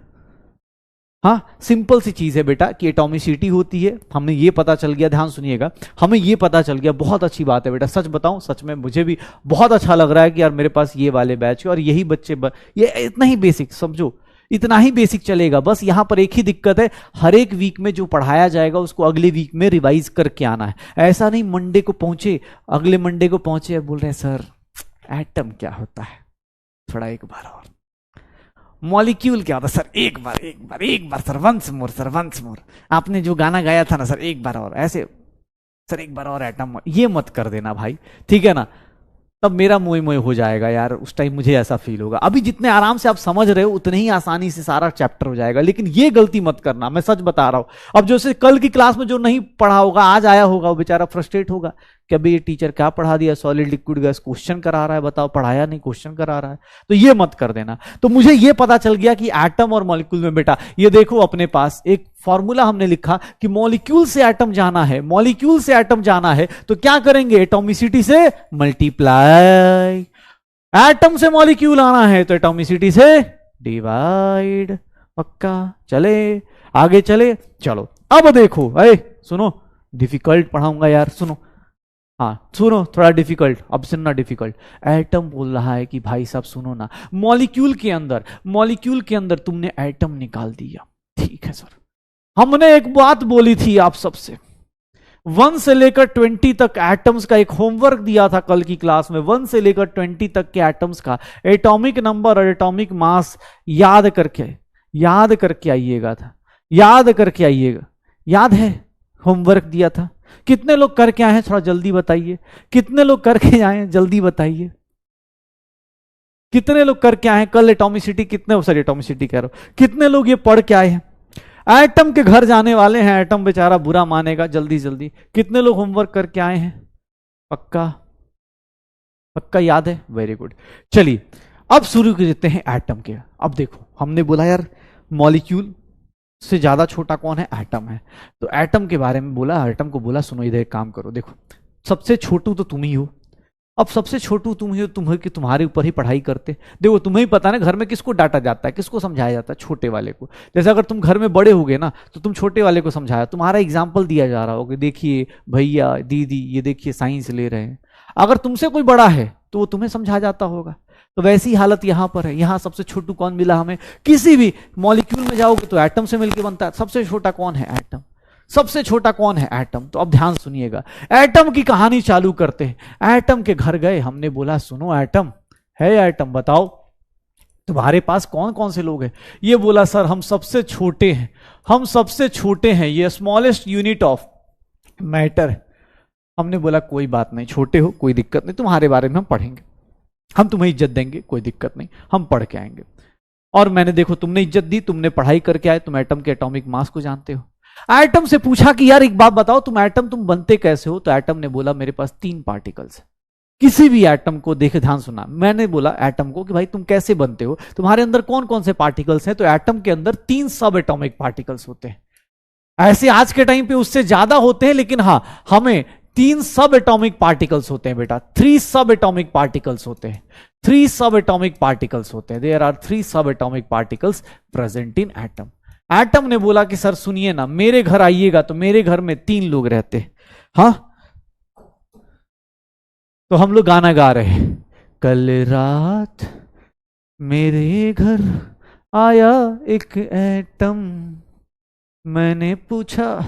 हाँ सिंपल सी चीज है बेटा कि एटॉमिसिटी होती है, हमें ये पता चल गया। ध्यान सुनिएगा, हमें ये पता चल गया, बहुत अच्छी बात है बेटा। सच बताऊं, सच में मुझे भी बहुत अच्छा लग रहा है कि यार मेरे पास ये वाले बैच है और यही बच्चे ये इतना ही बेसिक समझो, इतना ही बेसिक चलेगा। बस यहां पर एक ही दिक्कत है, हर एक वीक में जो पढ़ाया जाएगा उसको अगले वीक में रिवाइज करके आना है। ऐसा नहीं मंडे को पहुंचे, अगले मंडे को पहुंचे बोल रहे हैं सर एटम क्या होता है, थोड़ा एक बार और। मॉलिक्यूल क्या होता है सर, एक बार सर, वंस मोर। आपने जो गाना गाया था ना सर, एक बार और, ऐसे सर एक बार और एटम। ये मत कर देना भाई, ठीक है ना? तब मेरा मोए मोए हो जाएगा यार, उस टाइम मुझे ऐसा फील होगा। अभी जितने आराम से आप समझ रहे हो उतने ही आसानी से सारा चैप्टर हो जाएगा, लेकिन ये गलती मत करना, मैं सच बता रहा हूं। अब जैसे कल की क्लास में जो नहीं पढ़ा होगा, आज आया होगा, वो बेचारा फ्रस्ट्रेट होगा कि अभी ये टीचर क्या पढ़ा दिया, सॉलिड लिक्विड गैस क्वेश्चन करा रहा है, बताओ पढ़ाया नहीं, क्वेश्चन करा रहा है। तो ये मत कर देना। तो मुझे ये पता चल गया कि एटम और मॉलिक्यूल में बेटा ये देखो अपने पास एक फॉर्मूला हमने लिखा कि मॉलिक्यूल से एटम जाना है, मॉलिक्यूल से एटम जाना है तो क्या करेंगे? एटॉमिसिटी से मल्टीप्लाई। एटम से मॉलिक्यूल आना है तो एटॉमिसिटी से डिवाइड। पक्का? चले आगे चले, चलो अब देखो, अरे सुनो, डिफिकल्ट पढ़ाऊंगा यार, सुनो, हाँ सुनो, थोड़ा डिफिकल्ट, अब सुनना डिफिकल्ट। एटम बोल रहा है कि भाई साहब सुनो ना, मॉलिक्यूल के अंदर तुमने एटम निकाल दिया, ठीक है सर। हमने एक बात बोली थी आप सबसे, 1 से लेकर 20 तक एटम्स का एक होमवर्क दिया था कल की क्लास में। 1 से लेकर 20 तक के एटम्स का एटॉमिक नंबर और एटॉमिक मास याद करके आइएगा था, याद करके आइएगा। याद है होमवर्क दिया था? कितने लोग करके आए हैं? थोड़ा जल्दी बताइए, कितने लोग करके आए हैं? जल्दी बताइए, कितने लोग करके आए हैं? कल एटॉमिसिटी कितने, सॉरी एटॉमिसिटी कह रहा हूं, कितने लोग ये पढ़ के आए हैं? एटम के घर जाने वाले हैं, एटम बेचारा बुरा मानेगा। जल्दी जल्दी कितने लोग होमवर्क करके आए हैं? पक्का? पक्का याद है? Very good. चलिए अब शुरू कर देते हैं एटम के। अब देखो हमने बोला यार मॉलिक्यूल से ज्यादा छोटा कौन है? एटम है। तो एटम के बारे में बोला, एटम को बोला सुनो इधर एक काम करो, देखो सबसे छोटू तो तुम ही हो। अब सबसे छोटू तुम ही हो, तुम्हारे ऊपर ही पढ़ाई करते। देखो तुम्हें ही पता है ना घर में किसको डांटा जाता है, किसको समझाया जाता है? छोटे वाले को। जैसे अगर तुम घर में बड़े होगे ना तो तुम छोटे वाले को समझाया, तुम्हारा एग्जाम्पल दिया जा रहा होगा, देखिए भैया दीदी ये देखिए साइंस ले रहे हैं। अगर तुमसे कोई बड़ा है तो वो तुम्हें समझा जाता होगा। तो वैसी हालत यहां पर है। यहां सबसे छोटू कौन मिला हमें? किसी भी मॉलिक्यूल में जाओगे तो एटम से मिलकर बनता है। सबसे छोटा कौन है? एटम। सबसे छोटा कौन है? एटम। तो अब ध्यान सुनिएगा, एटम की कहानी चालू करते हैं। एटम के घर गए, हमने बोला सुनो एटम है, एटम बताओ तुम्हारे पास कौन कौन से लोग हैं? ये बोला सर हम सबसे छोटे हैं, हम सबसे छोटे हैं, ये स्मॉलेस्ट यूनिट ऑफ मैटर। हमने बोला कोई बात नहीं, छोटे हो कोई दिक्कत नहीं, तुम्हारे बारे में हम पढ़ेंगे, हम तुम्हें इज्जत देंगे, कोई दिक्कत नहीं, हम पढ़ के आएंगे। और मैंने देखो तुमने इज्जत दी, तुमने पढ़ाई करके आए, तुम एटम के एटॉमिक मास को जानते हो। एटम से पूछा कि यार एक बात बताओ तुम एटम तुम बनते कैसे हो? तो एटम ने बोला मेरे पास 3 पार्टिकल्स है। किसी भी एटम को देखे, ध्यान सुना, मैंने बोला एटम को कि भाई तुम कैसे बनते हो, तुम्हारे अंदर कौन कौन से पार्टिकल्स हैं? तो एटम के अंदर 3 सब एटॉमिक पार्टिकल्स होते हैं। ऐसे आज के टाइम पे उससे ज्यादा होते हैं, लेकिन हाँ हमें 3 सब एटॉमिक पार्टिकल्स होते हैं बेटा, 3 सब एटॉमिक पार्टिकल्स होते हैं, 3 सब एटॉमिक पार्टिकल्स होते हैं। देयर आर 3 सब atomic particles present in atom. Atom ने बोला कि सर सुनिए ना, मेरे घर आइएगा तो मेरे घर में 3 लोग रहते हैं। हाँ तो हम लोग गाना गा रहे हैं, कल रात मेरे घर आया एक एटम, मैंने पूछा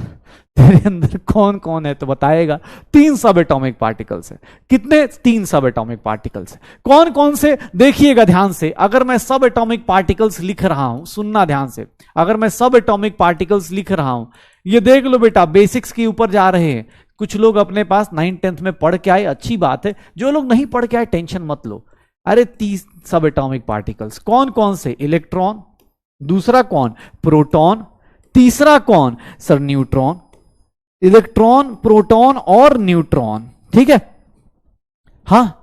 तेरे अंदर कौन कौन है? तो बताएगा 3 सब एटॉमिक पार्टिकल्स है। कितने? 3 सब एटॉमिक पार्टिकल्स है। कौन कौन से? देखिएगा ध्यान से, अगर मैं सब एटॉमिक पार्टिकल्स लिख रहा हूं, सुनना ध्यान से, अगर मैं सब एटॉमिक पार्टिकल्स लिख रहा हूं, ये देख लो बेटा, बेसिक्स के ऊपर जा रहे हैं। कुछ लोग अपने पास 9th-10th में पढ़ के आए, अच्छी बात है। जो लोग नहीं पढ़ के आए टेंशन मत लो। अरे 30 सब एटॉमिक पार्टिकल्स कौन कौन से? इलेक्ट्रॉन, दूसरा कौन? प्रोटॉन, तीसरा कौन सर? न्यूट्रॉन। इलेक्ट्रॉन, प्रोटॉन और न्यूट्रॉन, ठीक है। हाँ,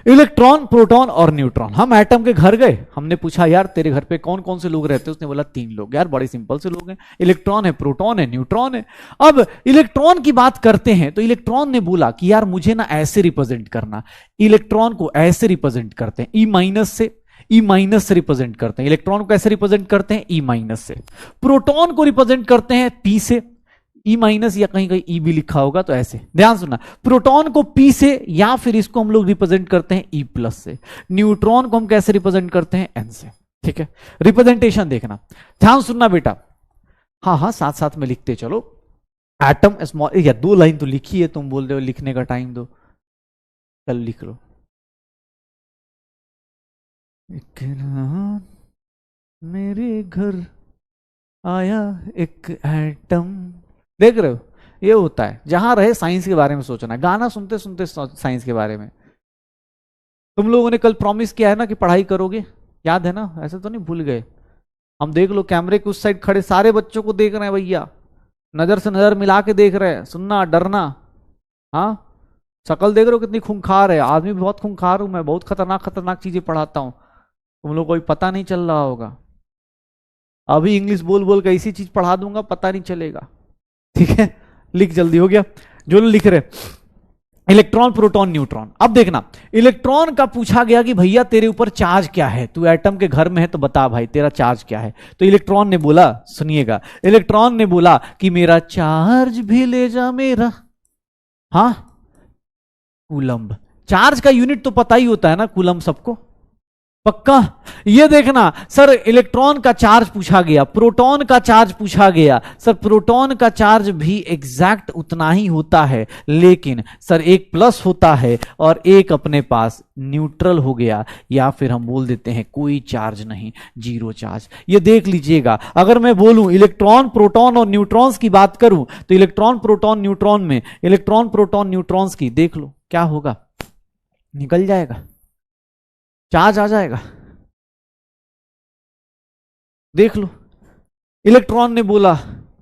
इलेक्ट्रॉन, प्रोटॉन और न्यूट्रॉन। हम एटम के घर गए, हमने पूछा यार तेरे घर पे कौन कौन से लोग रहते हैं? उसने बोला 3 लोग। यार बड़े सिंपल से लोग हैं, इलेक्ट्रॉन है, प्रोटॉन है, न्यूट्रॉन है। अब इलेक्ट्रॉन की बात करते हैं तो इलेक्ट्रॉन ने बोला कि यार मुझे ना ऐसे रिप्रेजेंट करना। इलेक्ट्रॉन को ऐसे रिप्रेजेंट करते हैं, ई माइनस से रिप्रेजेंट करते हैं। इलेक्ट्रॉन को कैसे रिप्रेजेंट करते हैं? ई माइनस से। प्रोटॉन को रिप्रेजेंट करते हैं पी से, ई माइनस या कहीं कहीं ई भी लिखा होगा तो ऐसे ध्यान सुनना। प्रोटॉन को पी से या फिर इसको हम लोग रिप्रेजेंट करते हैं ई प्लस से। न्यूट्रॉन को हम कैसे रिप्रेजेंट करते हैं? एन से, ठीक है। रिप्रेजेंटेशन देखना, ध्यान सुनना बेटा। हाँ हाँ, साथ साथ में लिखते चलो। एटम स्मॉल, या 2 लाइन तो लिखी है, तुम बोल रहे हो लिखने का टाइम दो, चल लिख लो। मेरे घर आया एक एटम। देख रहे हो, ये होता है। जहां रहे साइंस के बारे में सोचना, गाना सुनते सुनते साइंस के बारे में। तुम लोगों ने कल प्रॉमिस किया है ना कि पढ़ाई करोगे, याद है ना? ऐसे तो नहीं भूल गए? हम देख लो, कैमरे के उस साइड खड़े सारे बच्चों को देख रहे हैं भैया, नजर से नजर मिला के देख रहे हैं। सुनना, डरना। हाँ, शक्ल देख रहे हो कितनी खूंखार है। आदमी भी बहुत खूंखार हूं मैं, बहुत खतरनाक खतरनाक चीजें पढ़ाता हूं, तुम लोग को भी पता नहीं चल रहा होगा। अभी इंग्लिश बोल बोल के ऐसी चीज पढ़ा दूंगा, पता नहीं चलेगा, ठीक है। लिख जल्दी, हो गया जो लिख रहे। Electron, proton, neutron. अब देखना, इलेक्ट्रॉन का पूछा गया कि भैया तेरे ऊपर चार्ज क्या है, तू एटम के घर में है तो बता भाई तेरा चार्ज क्या है। तो इलेक्ट्रॉन ने बोला, सुनिएगा, इलेक्ट्रॉन ने बोला कि मेरा चार्ज भी ले जा मेरा, हाँ, कूलम्ब। चार्ज का यूनिट तो पता ही होता है ना, कूलम्ब सबको, पक्का। ये देखना सर, इलेक्ट्रॉन का चार्ज पूछा गया, प्रोटॉन का चार्ज पूछा गया। सर प्रोटॉन का चार्ज भी एग्जैक्ट उतना ही होता है, लेकिन सर एक प्लस होता है और एक अपने पास न्यूट्रल हो गया, या फिर हम बोल देते हैं कोई चार्ज नहीं, जीरो चार्ज। ये देख लीजिएगा, अगर मैं बोलूं इलेक्ट्रॉन, प्रोटॉन और न्यूट्रॉन्स की बात करूं तो इलेक्ट्रॉन, प्रोटॉन, न्यूट्रॉन में इलेक्ट्रॉन, प्रोटॉन, न्यूट्रॉन्स की देख लो क्या होगा, निकल जाएगा, चार्ज आ जाएगा। देख लो, इलेक्ट्रॉन ने बोला,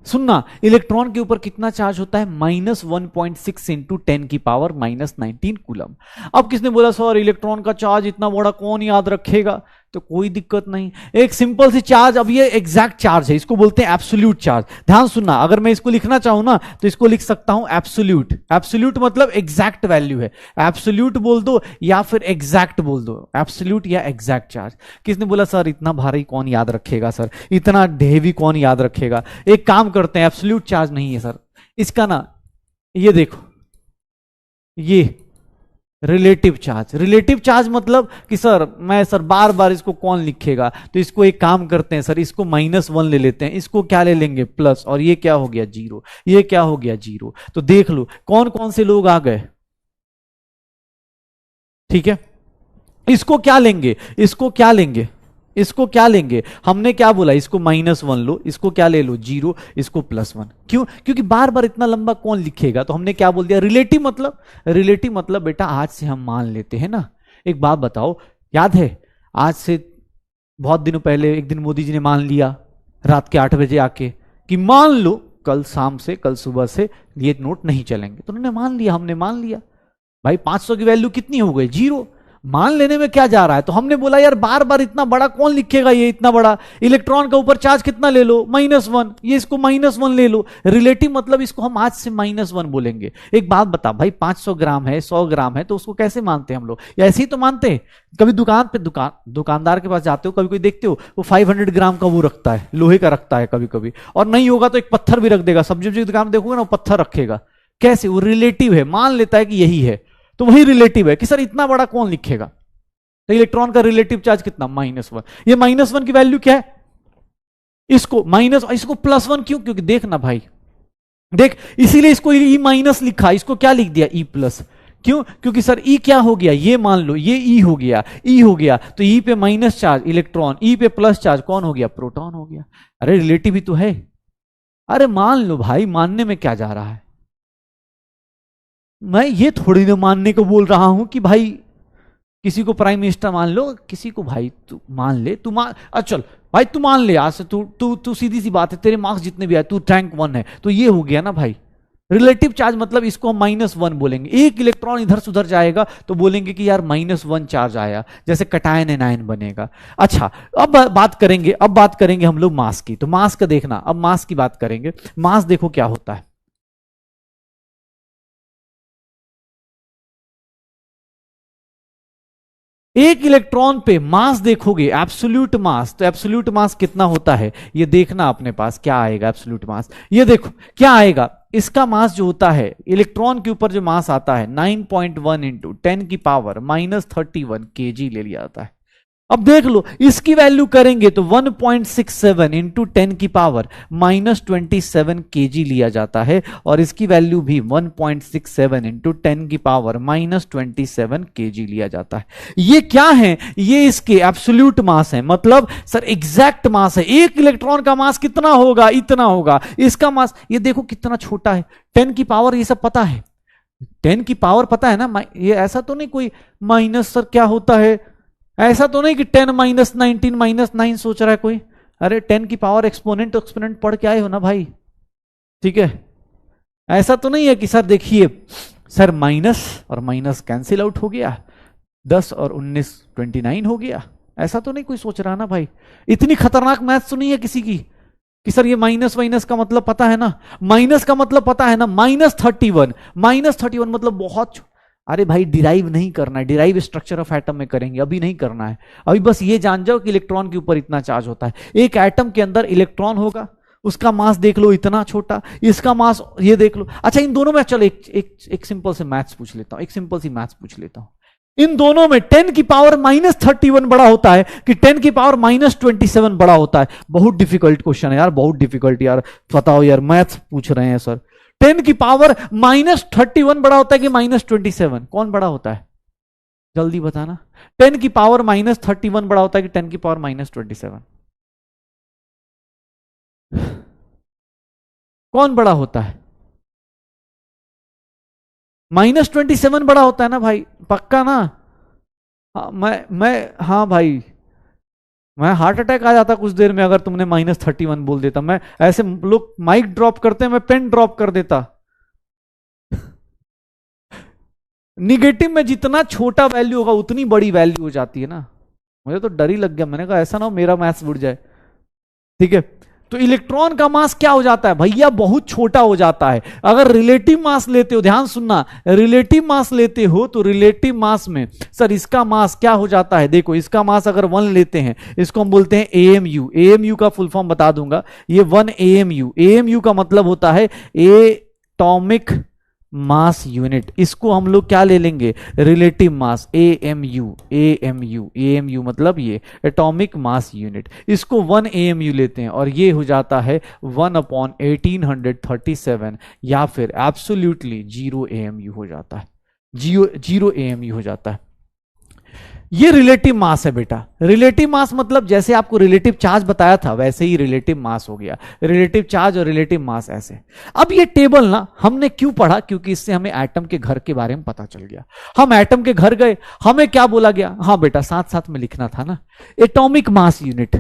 सुनना, इलेक्ट्रॉन के ऊपर कितना चार्ज होता है? -1.6 इंटू 10 की पावर -19 कूलम। अब किसने बोला सर इलेक्ट्रॉन का चार्ज इतना बड़ा कौन याद रखेगा? तो कोई दिक्कत नहीं, एक सिंपल सी चार्ज। अब ये एग्जैक्ट चार्ज है, इसको बोलते हैं एब्सोल्यूट चार्ज। ध्यान सुनना, अगर मैं इसको लिखना चाहूं ना तो इसको लिख सकता हूं एब्सोल्यूट। एब्सोल्यूट मतलब एग्जैक्ट वैल्यू है, एब्सोल्यूट बोल दो या फिर एग्जैक्ट बोल दो, एब्सोल्यूट या एग्जैक्ट चार्ज। किसने बोला सर इतना भारी कौन याद रखेगा, सर इतना हेवी कौन याद रखेगा? एक काम करते हैं, एब्सोल्यूट चार्ज नहीं है सर इसका ना, ये देखो, ये रिलेटिव चार्ज। रिलेटिव चार्ज मतलब कि सर मैं सर बार बार इसको कौन लिखेगा, तो इसको एक काम करते हैं सर, इसको -1 ले लेते हैं, इसको क्या ले लेंगे प्लस, और ये क्या हो गया जीरो, ये क्या हो गया जीरो। तो देख लो कौन कौन से लोग आ गए, ठीक है। इसको क्या लेंगे, इसको क्या लेंगे, इसको क्या लेंगे, हमने क्या बोला, इसको -1 लो, इसको क्या ले लो जीरो, इसको +1। क्यों? क्योंकि बार बार इतना लंबा कौन लिखेगा, तो हमने क्या बोल दिया रिलेटिव मतलब। रिलेटिव मतलब बेटा आज से हम मान लेते हैं ना। एक बात बताओ, याद है आज से बहुत दिनों पहले एक दिन मोदी जी ने मान लिया रात के 8 बजे आके कि मान लो कल शाम से, कल सुबह से ये नोट नहीं चलेंगे, तो उन्होंने मान लिया, हमने मान लिया। भाई 500 की वैल्यू कितनी हो गई, जीरो। मान लेने में क्या जा रहा है? तो हमने बोला यार बार बार इतना बड़ा कौन लिखेगा, ये इतना बड़ा। इलेक्ट्रॉन का ऊपर चार्ज कितना ले लो, -1, ये इसको -1 ले लो। रिलेटिव मतलब इसको हम आज से -1 बोलेंगे। एक बात बता भाई, 500 ग्राम है, 100 ग्राम है, तो उसको कैसे मानते हैं हम लोग? या ऐसे ही तो मानते हैं। कभी दुकान पे दुकानदार के पास जाते हो, कभी कोई देखते हो वो 500 ग्राम का वो रखता है, लोहे का रखता है कभी कभी, और नहीं होगा तो एक पत्थर भी रख देगा। सब्जी की दुकान देखोगे ना, वो पत्थर रखेगा। कैसे? वो रिलेटिव है, मान लेता है कि यही है, तो वही रिलेटिव है कि सर इतना बड़ा कौन लिखेगा। तो इलेक्ट्रॉन का रिलेटिव चार्ज कितना, -1। ये -1 की वैल्यू क्या है, इसको इसको +1 क्यों? क्योंकि देखना भाई, देख इसीलिए इसको E- लिखा, इसको क्या लिख दिया E+। क्यों? क्योंकि सर E क्या हो गया, ये मान लो ये E हो गया, E हो गया, तो E पे माइनस चार्ज इलेक्ट्रॉन, E पे प्लस चार्ज कौन हो गया, प्रोटॉन हो गया। अरे रिलेटिव ही तो है, अरे मान लो भाई, मानने में क्या जा रहा है? मैं ये थोड़ी ना मानने को बोल रहा हूं कि भाई किसी को प्राइम मिनिस्टर मान लो, किसी को भाई तू मान ले, तू मान, अच्छा चल भाई तू मान ले, आज से तू तू तू सीधी सी बात है, तेरे मार्क्स जितने भी आए, तू रैंक 1 है, तो ये हो गया ना भाई। रिलेटिव चार्ज मतलब इसको हम -1 बोलेंगे, एक इलेक्ट्रॉन इधर से उधर जाएगा तो बोलेंगे कि यार -1 चार्ज आया, जैसे कटायन एनायन बनेगा। अच्छा, अब बात करेंगे हम लोग मास की, तो मास का देखना, अब मास की बात करेंगे। मास देखो क्या होता है, एक इलेक्ट्रॉन पे मास देखोगे, एब्सोल्यूट मास, तो एब्सोल्यूट मास कितना होता है ये देखना, अपने पास क्या आएगा एब्सोल्यूट मास, ये देखो क्या आएगा। इसका मास जो होता है, इलेक्ट्रॉन के ऊपर जो मास आता है 9.1 इंटू 10⁻³ kg ले लिया जाता है। अब देख लो इसकी वैल्यू करेंगे तो 1.67 इंटू 10⁻27 kg लिया जाता है, और इसकी वैल्यू भी 1.67 इंटू 10⁻27 kg लिया जाता है। ये क्या है? ये इसके एब्सोल्यूट मास है, मतलब सर एग्जैक्ट मास है। एक इलेक्ट्रॉन का मास कितना होगा? इतना होगा। इसका मास ये देखो कितना छोटा है, 10 की पावर, ये सब पता है, 10 की पावर पता है ना। ये ऐसा तो नहीं कोई माइनस सर क्या होता है, ऐसा तो नहीं कि 10 - 19 -9 सोच रहा है कोई। अरे 10 की पावर एक्सपोनेंट तो एक्सपोनेंट पढ़ के आए हो ना भाई, ठीक है। ऐसा तो नहीं है कि सर देखिए सर माइनस और माइनस कैंसिल आउट हो गया, 10 और 19 29 हो गया, ऐसा तो नहीं कोई सोच रहा ना भाई। इतनी खतरनाक मैथ्स तो नहीं है किसी की कि सर ये माइनस वाइनस का मतलब पता है ना, माइनस का मतलब पता है ना, -31 मतलब बहुत। अरे भाई डिराइव नहीं करना है, डिराइव स्ट्रक्चर ऑफ एटम में करेंगे, अभी नहीं करना है। अभी बस ये जान जाओ कि इलेक्ट्रॉन के ऊपर इतना चार्ज होता है। एक एटम के अंदर इलेक्ट्रॉन होगा, उसका मास देख लो इतना छोटा, इसका मास ये देख लो। अच्छा इन दोनों में चलो एक सिंपल से मैथ्स पूछ लेता हूं, एक सिंपल सी मैथ्स पूछ लेता हूं। इन दोनों में 10 की पावर -31 बड़ा होता है कि 10 की पावर -27 बड़ा होता है? बहुत डिफिकल्ट क्वेश्चन है यार, बहुत डिफिकल्ट यार, बताओ यार मैथ्स पूछ रहे हैं सर। 10 की पावर -31 बड़ा होता है कि -27? कौन बड़ा होता है जल्दी बताना। 10 की पावर -31 बड़ा होता है कि 10 की पावर -27? कौन बड़ा होता है? -27 बड़ा होता है ना भाई, पक्का ना? हाँ, हाँ भाई, मैं हार्ट अटैक आ जाता कुछ देर में अगर तुमने -31 बोल देता। मैं ऐसे लोग माइक ड्रॉप करते हैं, मैं पेन ड्रॉप कर देता। निगेटिव में जितना छोटा वैल्यू होगा उतनी बड़ी वैल्यू हो जाती है ना। मुझे तो डर ही लग गया, मैंने कहा ऐसा ना हो मेरा मैथ्स उड़ जाए, ठीक है। तो इलेक्ट्रॉन का मास क्या हो जाता है भैया? बहुत छोटा हो जाता है। अगर रिलेटिव मास लेते हो, ध्यान सुनना, रिलेटिव मास लेते हो तो रिलेटिव मास में सर इसका मास क्या हो जाता है? देखो इसका मास अगर 1 लेते हैं, इसको हम बोलते हैं एएमयू। एएमयू का फुल फॉर्म बता दूंगा, ये 1 एएमयू। एएमयू का मतलब होता है एटॉमिक मास यूनिट। इसको हम लोग क्या ले लेंगे? Relative mass, AMU. AMU, AMU मतलब ये एटॉमिक मास यूनिट। इसको 1 एएमयू लेते हैं और ये हो जाता है 1/1837, या फिर एब्सोल्युटली 0 एएमयू हो जाता है। 0 एएमयू हो जाता है। ये रिलेटिव मास है बेटा। रिलेटिव मास मतलब जैसे आपको रिलेटिव चार्ज बताया था वैसे ही रिलेटिव मास हो गया। रिलेटिव चार्ज और रिलेटिव मास ऐसे। अब ये टेबल ना हमने क्यों पढ़ा? क्योंकि इससे हमें एटम के घर के बारे में पता चल गया। हम एटम के घर गए, हमें क्या बोला गया? हाँ बेटा साथ साथ में लिखना था ना, atomic mass unit.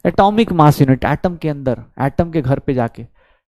Atomic mass unit atom के अंदर, एटम के घर पे जाके,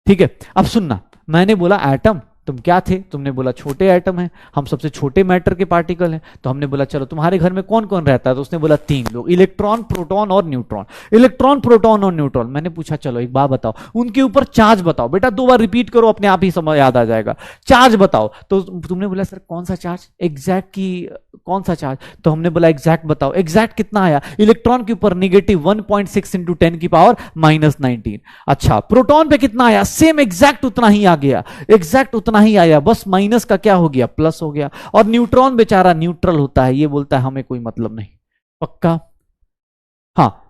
ठीक है। अब सुनना, मैंने बोला एटम, तुम क्या थे? तुमने बोला छोटे एटम हैं, हम सबसे छोटे मैटर के पार्टिकल हैं। तो हमने बोला चलो तुम्हारे घर में कौन कौन रहता है? तो उसने बोला 3 लोग, इलेक्ट्रॉन, प्रोटॉन और न्यूट्रॉन। इलेक्ट्रॉन, प्रोटॉन और न्यूट्रॉन। मैंने पूछा चलो एक बात बताओ, उनके ऊपर चार्ज बताओ। बेटा 2 बार रिपीट करो, अपने आप ही समझ याद आ जाएगा। चार्ज बताओ। तो तुमने बोला सर कौन सा चार्ज? एग्जैक्ट की कौन सा चार्ज? तो हमने बोला एग्जैक्ट बताओ। एग्जैक्ट कितना आया? इलेक्ट्रॉन के ऊपर -1.6 इंटू 10 की पावर -19। अच्छा, प्रोटॉन पे कितना आया? सेम एग्जैक्ट उतना ही आ गया, एग्जैक्ट उतना ही आया, बस माइनस का क्या हो गया? प्लस हो गया। और न्यूट्रॉन बेचारा न्यूट्रल होता है, ये बोलता है हमें कोई मतलब नहीं। पक्का? हाँ,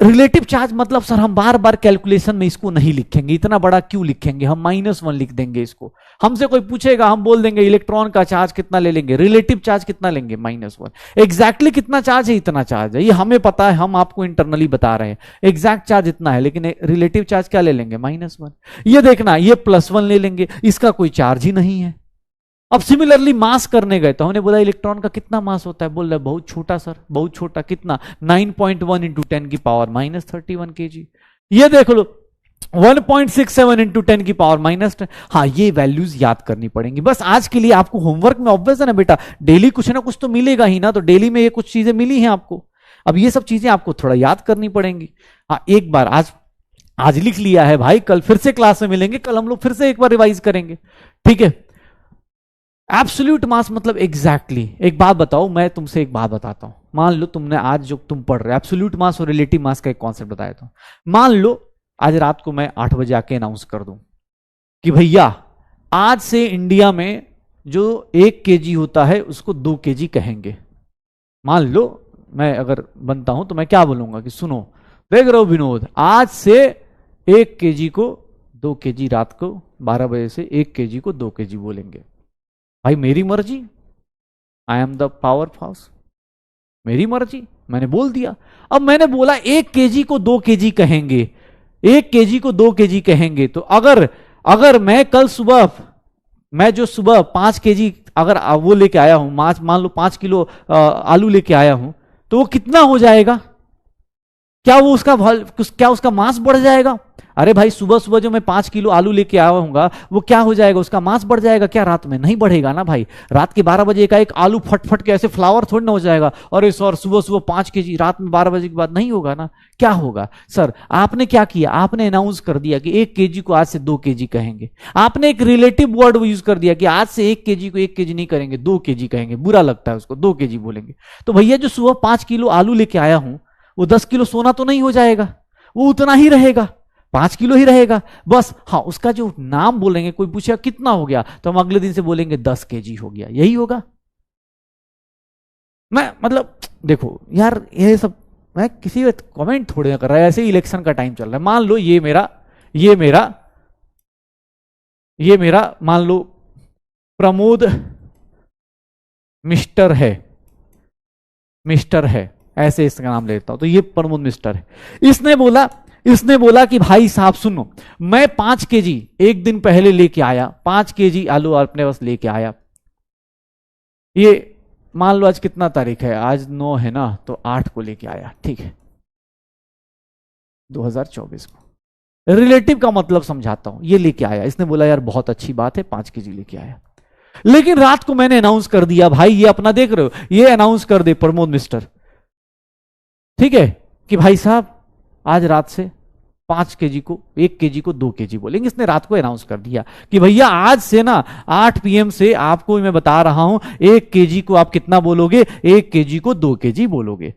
रिलेटिव चार्ज मतलब सर हम बार बार कैलकुलेशन में इसको नहीं लिखेंगे, इतना बड़ा क्यों लिखेंगे, हम -1 लिख देंगे इसको। हमसे कोई पूछेगा हम बोल देंगे इलेक्ट्रॉन का चार्ज कितना ले लेंगे, रिलेटिव चार्ज कितना लेंगे, -1। एग्जैक्टली कितना चार्ज है, इतना चार्ज है, ये हमें पता है, हम आपको इंटरनली बता रहे हैं एग्जैक्ट चार्ज इतना है, लेकिन रिलेटिव चार्ज क्या ले लेंगे, -1। ये देखना ये +1 ले लेंगे, इसका कोई चार्ज ही नहीं है। अब सिमिलरली मास करने गए तो हमने बोला इलेक्ट्रॉन का कितना मास होता है, बोल रहे बहुत छोटा सर, बहुत छोटा, कितना 9.1 × 10⁻31 kg। ये देख लो 1.67 × 10⁻10। हाँ ये वैल्यूज याद करनी पड़ेंगी बस आज के लिए। आपको होमवर्क में ऑब्वियस है ना बेटा, डेली कुछ ना कुछ तो मिलेगा ही ना, तो डेली में ये कुछ चीजें मिली हैं आपको, अब ये सब चीजें आपको थोड़ा याद करनी पड़ेंगी। हाँ एक बार आज लिख लिया है भाई, कल फिर से क्लास में मिलेंगे, कल हम लोग फिर से एक बार रिवाइज करेंगे, ठीक है। एब्सोल्यूट मास मतलब एग्जैक्टली एक बात बताओ, मैं तुमसे एक बात बताता हूं, मान लो तुमने आज जो तुम पढ़ रहे एब्सोल्यूट मास और रिलेटिव मास का एक कॉन्सेप्ट बताया था। मान लो आज रात को मैं 8 बजे आके अनाउंस कर दूं कि भैया आज से इंडिया में जो 1 kg होता है उसको 2 kg कहेंगे। मान लो मैं अगर बनता हूं तो मैं क्या बोलूंगा कि सुनो देख रहे हो विनोद, आज से 1 kg को 2 kg, रात को 12 बजे से 1 kg को 2 kg बोलेंगे। भाई मेरी मर्जी, I am the power house, मेरी मर्जी, मैंने बोल दिया। अब मैंने बोला 1 kg को 2 kg कहेंगे, 1 kg को 2 kg कहेंगे, तो अगर मैं कल सुबह, मैं जो सुबह 5 kg अगर वो लेके आया हूं, मान लो 5 किलो आलू लेके आया हूं, तो वो कितना हो जाएगा, क्या वो उसका मास बढ़ जाएगा? अरे भाई सुबह सुबह जो मैं 5 किलो आलू लेके आया हूँगा वो क्या हो जाएगा, उसका मास बढ़ जाएगा क्या? रात में नहीं बढ़ेगा ना भाई। रात के 12 बजे का एक आलू फट के ऐसे फ्लावर थोड़ी ना हो जाएगा, और इस और सुबह सुबह 5 kg रात में 12 बजे के बाद नहीं होगा ना। क्या होगा सर? आपने क्या किया, आपने अनाउंस कर दिया कि 1 kg को आज से 2 kg कहेंगे। आपने एक रिलेटिव वर्ड यूज कर दिया कि आज से 1 kg को 1 kg नहीं करेंगे, 2 kg कहेंगे, बुरा लगता है उसको, 2 kg बोलेंगे। तो भैया जो सुबह 5 किलो आलू लेके आया हूं वो 10 किलो सोना तो नहीं हो जाएगा, वो उतना ही रहेगा, 5 किलो ही रहेगा बस। हाँ उसका जो नाम बोलेंगे, कोई पूछेगा कितना हो गया तो हम अगले दिन से बोलेंगे 10 kg हो गया, यही होगा। मैं मतलब देखो यार ये सब मैं किसी वक्त कमेंट थोड़े ना कर रहा है, ऐसे ही इलेक्शन का टाइम चल रहा है। मान लो ये मेरा मान लो प्रमोद मिस्टर है, ऐसे इसका नाम लेता हूं, तो ये प्रमोद मिस्टर है। इसने बोला कि भाई साहब सुनो, मैं 5 kg एक दिन पहले लेके आया, 5 kg आलू अपने पास लेके आया। ये मान लो आज कितना तारीख है, आज 9 है ना, तो 8 को लेके आया, ठीक है, 2024 को। रिलेटिव का मतलब समझाता हूं, ये लेके आया, इसने बोला यार बहुत अच्छी बात है 5 kg लेके आया, लेकिन रात को मैंने अनाउंस कर दिया, भाई ये अपना देख रहे हो, ये अनाउंस कर दे प्रमोद मिस्टर, ठीक है, कि भाई साहब आज रात से 5 kg को 1 kg को 2 kg बोलेंगे। इसने रात को अनाउंस कर दिया कि भैया आज से ना 8 PM से आपको मैं बता रहा हूं 1 kg को आप कितना बोलोगे, 1 kg को 2 kg बोलोगे।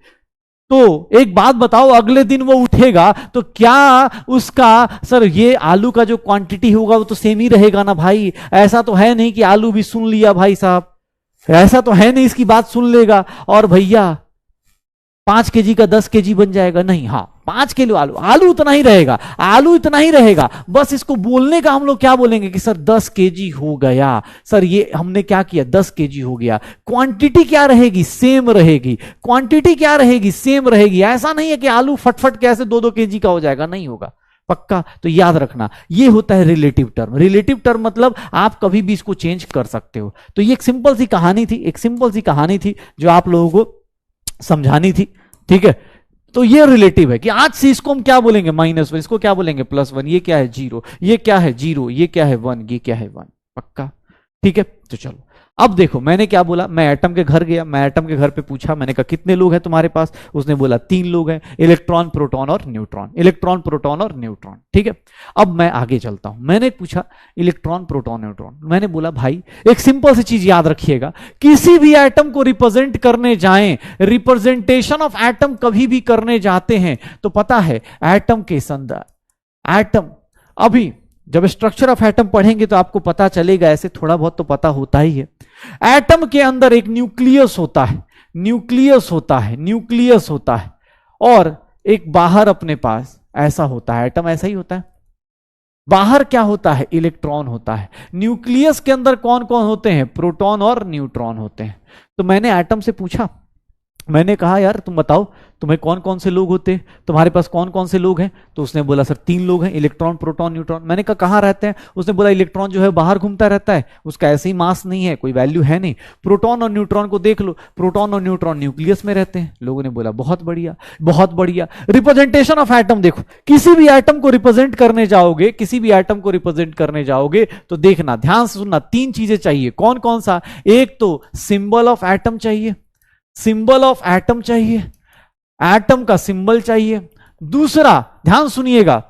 तो एक बात बताओ, अगले दिन वो उठेगा तो क्या उसका सर ये आलू का जो क्वांटिटी होगा वो तो सेम ही रहेगा ना भाई। ऐसा तो है नहीं कि आलू भी सुन लिया भाई साहब, ऐसा तो है नहीं इसकी बात सुन लेगा और भैया 5 kg का 10 kg बन जाएगा, नहीं। हाँ 5 किलो आलू उतना ही रहेगा, आलू इतना ही रहेगा, बस इसको बोलने का हम लोग क्या बोलेंगे कि सर 10 kg हो गया, सर ये हमने क्या किया 10 kg हो गया। क्वांटिटी क्या रहेगी, सेम रहेगी, क्वांटिटी क्या रहेगी, सेम रहेगी। ऐसा नहीं है कि आलू फटफट कैसे 2-2 kg का हो जाएगा, नहीं होगा पक्का। तो याद रखना ये होता है रिलेटिव टर्म। रिलेटिव टर्म मतलब आप कभी भी इसको चेंज कर सकते हो। तो ये एक सिंपल सी कहानी थी जो आप लोगों को समझानी थी, ठीक है। तो ये रिलेटिव है कि आज से इसको हम क्या बोलेंगे -1, इसको क्या बोलेंगे +1, ये क्या है 0, ये क्या है 0, ये क्या है 1, ये क्या है 1, पक्का, ठीक है। तो चलो अब देखो मैंने क्या बोला, मैं एटम के घर गया, मैं एटम के घर पे पूछा, मैंने कहा कितने लोग हैं तुम्हारे पास, उसने बोला 3 लोग हैं, इलेक्ट्रॉन प्रोटॉन और न्यूट्रॉन, इलेक्ट्रॉन प्रोटॉन और न्यूट्रॉन, ठीक है। अब मैं आगे चलता हूं, मैंने पूछा इलेक्ट्रॉन प्रोटॉन न्यूट्रॉन, मैंने बोला भाई एक सिंपल सी चीज याद रखिएगा, किसी भी एटम को रिप्रेजेंट करने जाएं, रिप्रेजेंटेशन ऑफ एटम कभी भी करने जाते हैं तो पता है एटम के संदर्भ, एटम अभी जब स्ट्रक्चर ऑफ एटम पढ़ेंगे तो आपको पता चलेगा, ऐसे थोड़ा बहुत तो पता होता ही है। एटम के अंदर एक न्यूक्लियस होता है, और एक बाहर अपने पास ऐसा होता है, एटम ऐसा ही होता है। बाहर क्या होता है? इलेक्ट्रॉन होता है। न्यूक्लियस के अंदर कौन कौन होते हैं? प्रोटॉन और न्यूट्रॉन होते हैं। तो मैंने एटम से पूछा, मैंने कहा यार तुम बताओ तुम्हें कौन कौन से लोग होते हैं, तुम्हारे पास कौन कौन से लोग हैं? तो उसने बोला सर 3 लोग हैं, इलेक्ट्रॉन प्रोटॉन न्यूट्रॉन। मैंने कहा कहाँ रहते हैं? उसने बोला इलेक्ट्रॉन जो है बाहर घूमता रहता है, उसका ऐसे ही मास नहीं है, कोई वैल्यू है नहीं। प्रोटॉन और न्यूट्रॉन को देख लो, प्रोटॉन और न्यूट्रॉन न्यूक्लियस में रहते हैं। लोगों ने बोला बहुत बढ़िया बहुत बढ़िया। रिप्रेजेंटेशन ऑफ एटम देखो, किसी भी एटम को रिप्रेजेंट करने जाओगे, किसी भी एटम को रिप्रेजेंट करने जाओगे तो देखना, ध्यान से सुनना, 3 चीजें चाहिए। कौन कौन सा? एक तो सिंबल ऑफ एटम चाहिए, सिंबल ऑफ एटम चाहिए, एटम का सिंबल चाहिए। दूसरा ध्यान सुनिएगा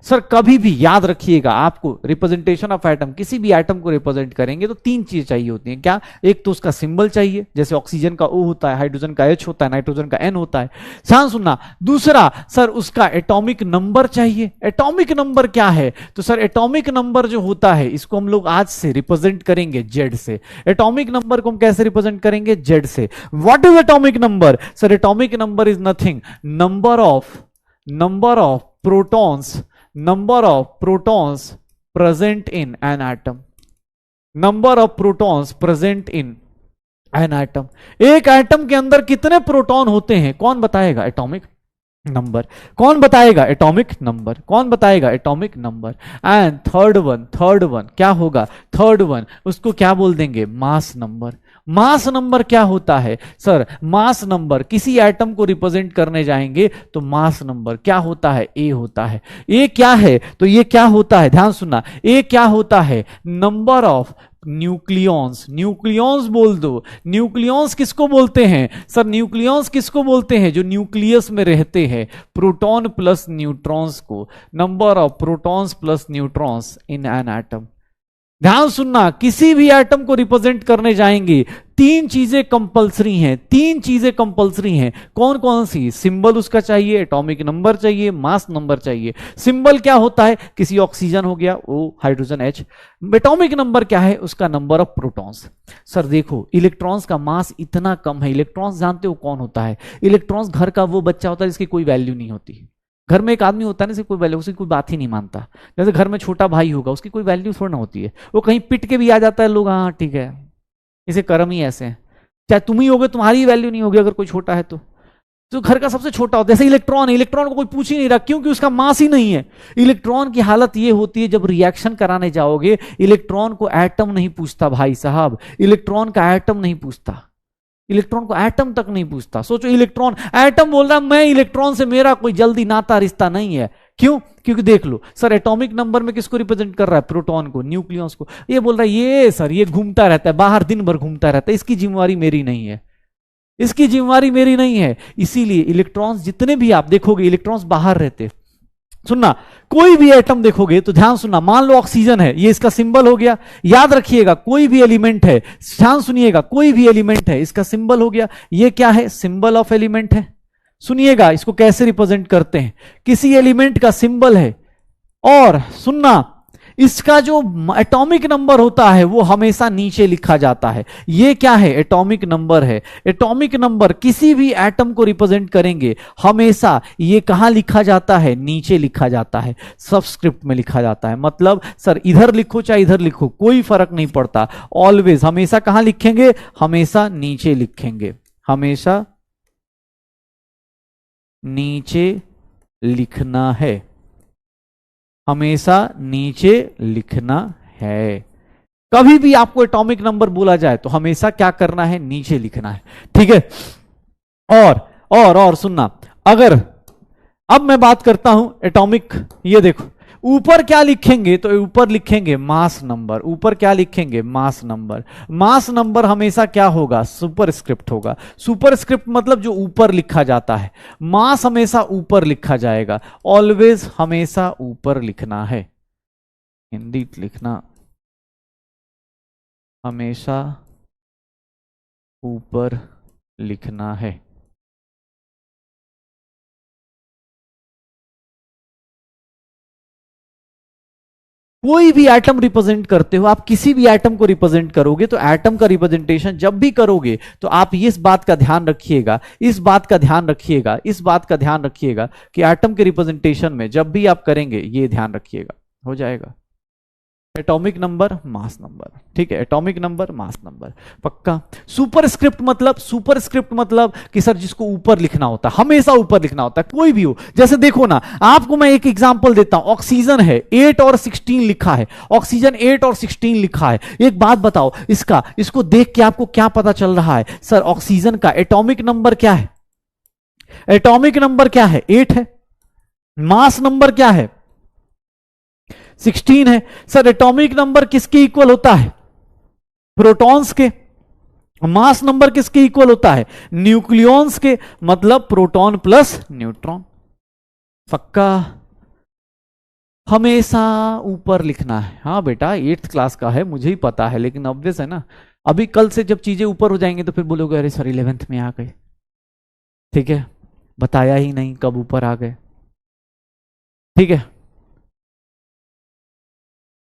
सर, कभी भी याद रखिएगा, आपको रिप्रेजेंटेशन ऑफ एटम, किसी भी एटम को रिप्रेजेंट करेंगे तो 3 चीजें चाहिए होती हैं। क्या? एक तो उसका सिंबल चाहिए, जैसे ऑक्सीजन का O होता है, हाइड्रोजन का H होता है, नाइट्रोजन का N होता है। ध्यान सुनना। दूसरा सर, उसका एटॉमिक नंबर चाहिए। एटॉमिक नंबर क्या है? तो सर एटॉमिक नंबर जो होता है इसको हम लोग आज से रिप्रेजेंट करेंगे Z से। एटॉमिक नंबर को हम कैसे रिप्रेजेंट करेंगे? Z से। What is atomic number? Sir atomic number is nothing, number of protons, number of protons present in an atom, number of protons present in an atom। एक atom के अंदर कितने proton होते हैं कौन बताएगा? Atomic number. कौन बताएगा? Atomic number. कौन बताएगा? Atomic number. And third one क्या होगा? थर्ड वन उसको क्या बोल देंगे? Mass number. मास नंबर क्या होता है? सर मास नंबर, किसी एटम को रिप्रेजेंट करने जाएंगे तो मास नंबर क्या होता है? ए होता है। ए क्या है? तो ये क्या होता है? ध्यान सुनना, ए क्या होता है? Number of nucleons. न्यूक्लियॉन्स बोल दो। न्यूक्लियॉन्स किसको बोलते हैं? सर न्यूक्लियॉन्स किसको बोलते हैं? जो न्यूक्लियस में रहते हैं, प्रोटॉन प्लस न्यूट्रॉन्स को। Number of protons plus neutrons in an atom. ध्यान सुनना, किसी भी एटम को रिप्रेजेंट करने जाएंगे 3 चीजें कंपलसरी हैं, 3 चीजें कंपलसरी हैं। कौन कौन सी? सिंबल उसका चाहिए, एटॉमिक नंबर चाहिए, मास नंबर चाहिए। सिंबल क्या होता है? किसी ऑक्सीजन हो गया O, hydrogen H। Atomic number क्या है? उसका नंबर ऑफ प्रोटॉन्स। सर देखो इलेक्ट्रॉन्स का मास इतना कम है। इलेक्ट्रॉन्स जानते हो कौन होता है? इलेक्ट्रॉन्स घर का वो बच्चा होता है जिसकी कोई वैल्यू नहीं होती। घर में एक आदमी होता है ना, कोई वैल्यू, उसकी कोई बात ही नहीं मानता। जैसे घर में छोटा भाई होगा, उसकी कोई वैल्यू थोड़ा ना होती है, वो कहीं पिट के भी आ जाता है, लोग हाँ ठीक है, इसे कर्म ही ऐसे हैं। चाहे तुम ही होगे, तुम्हारी वैल्यू नहीं होगी अगर कोई छोटा है तो घर का सबसे छोटा होता है। जैसे इलेक्ट्रॉन है, इलेक्ट्रॉन को कोई पूछ ही नहीं रहा, क्योंकि उसका मास ही नहीं है। इलेक्ट्रॉन की हालत ये होती है, जब रिएक्शन कराने जाओगे इलेक्ट्रॉन को एटम नहीं पूछता भाई साहब, इलेक्ट्रॉन का एटम नहीं पूछता, इलेक्ट्रॉन को एटम तक नहीं पूछता। सोचो इलेक्ट्रॉन, एटम बोल रहा मैं इलेक्ट्रॉन से मेरा कोई जल्दी नाता रिश्ता नहीं है। क्यों? क्योंकि देख लो सर एटॉमिक नंबर में किसको रिप्रेजेंट कर रहा है? प्रोटॉन को, न्यूक्लियस को। ये बोल रहा है ये सर ये घूमता रहता है बाहर, दिन भर घूमता रहता है, इसकी जिम्मेवारी मेरी नहीं है, इसकी जिम्मेवारी मेरी नहीं है। इसीलिए इलेक्ट्रॉन्स जितने भी आप देखोगे इलेक्ट्रॉन्स बाहर रहते। सुनना, कोई भी एटम देखोगे तो ध्यान सुनना, मान लो ऑक्सीजन है, ये इसका सिंबल हो गया। याद रखिएगा कोई भी एलिमेंट है, ध्यान सुनिएगा, कोई भी एलिमेंट है इसका सिंबल हो गया। ये क्या है? सिंबल ऑफ एलिमेंट है। सुनिएगा इसको कैसे रिप्रेजेंट करते हैं, किसी एलिमेंट का सिंबल है, और सुनना इसका जो एटॉमिक नंबर होता है वो हमेशा नीचे लिखा जाता है। ये क्या है? एटॉमिक नंबर है। एटॉमिक नंबर किसी भी एटम को रिप्रेजेंट करेंगे हमेशा ये कहां लिखा जाता है? नीचे लिखा जाता है, सबस्क्रिप्ट में लिखा जाता है। मतलब सर इधर लिखो चाहे इधर लिखो कोई फर्क नहीं पड़ता, ऑलवेज हमेशा कहां लिखेंगे? हमेशा नीचे लिखेंगे, हमेशा नीचे लिखना है, हमेशा नीचे लिखना है। कभी भी आपको एटॉमिक नंबर बोला जाए तो हमेशा क्या करना है? नीचे लिखना है। ठीक है। और सुनना, अगर अब मैं बात करता हूं एटॉमिक, ये देखो ऊपर क्या लिखेंगे? तो ऊपर लिखेंगे मास नंबर। ऊपर क्या लिखेंगे? Mass number. मास नंबर हमेशा क्या होगा? सुपर स्क्रिप्ट होगा। सुपर स्क्रिप्ट मतलब जो ऊपर लिखा जाता है। मास हमेशा ऊपर लिखा जाएगा, ऑलवेज हमेशा ऊपर लिखना है। हिंदी लिखना, हमेशा ऊपर लिखना है। कोई भी एटम रिप्रेजेंट करते हो, आप किसी भी एटम को रिप्रेजेंट करोगे तो एटम का रिप्रेजेंटेशन जब भी करोगे तो आप इस बात का ध्यान रखिएगा, इस बात का ध्यान रखिएगा, इस बात का ध्यान रखिएगा कि एटम के रिप्रेजेंटेशन में जब भी आप करेंगे ये ध्यान रखिएगा, हो जाएगा एटॉमिक नंबर मास नंबर। ठीक है, एटॉमिक नंबर मास नंबर पक्का। सुपरस्क्रिप्ट मतलब कि सर जिसको ऊपर लिखना होता है, हमेशा ऊपर लिखना होता है, कोई भी हो। जैसे देखो ना, आपको मैं एक एग्जांपल देता हूं, ऑक्सीजन है 8 और 16 लिखा है, ऑक्सीजन 8 और 16 लिखा है। एक बात बताओ, इसको देख के आपको क्या पता चल रहा है? सर ऑक्सीजन का एटॉमिक नंबर क्या है? एटॉमिक नंबर क्या है? 8 है। मास नंबर क्या है? 16 है। सर एटॉमिक नंबर किसके इक्वल होता है? प्रोटॉन्स के। मास नंबर किसके इक्वल होता है? न्यूक्लियॉन्स के, मतलब प्रोटॉन प्लस न्यूट्रॉन। पक्का हमेशा ऊपर लिखना है। हाँ बेटा 8th क्लास का है, मुझे ही पता है, लेकिन ऑब्वियस है ना, अभी कल से जब चीजें ऊपर हो जाएंगी तो फिर बोलोगे अरे सर 11th में आ गए, ठीक है, बताया ही नहीं कब ऊपर आ गए। ठीक है,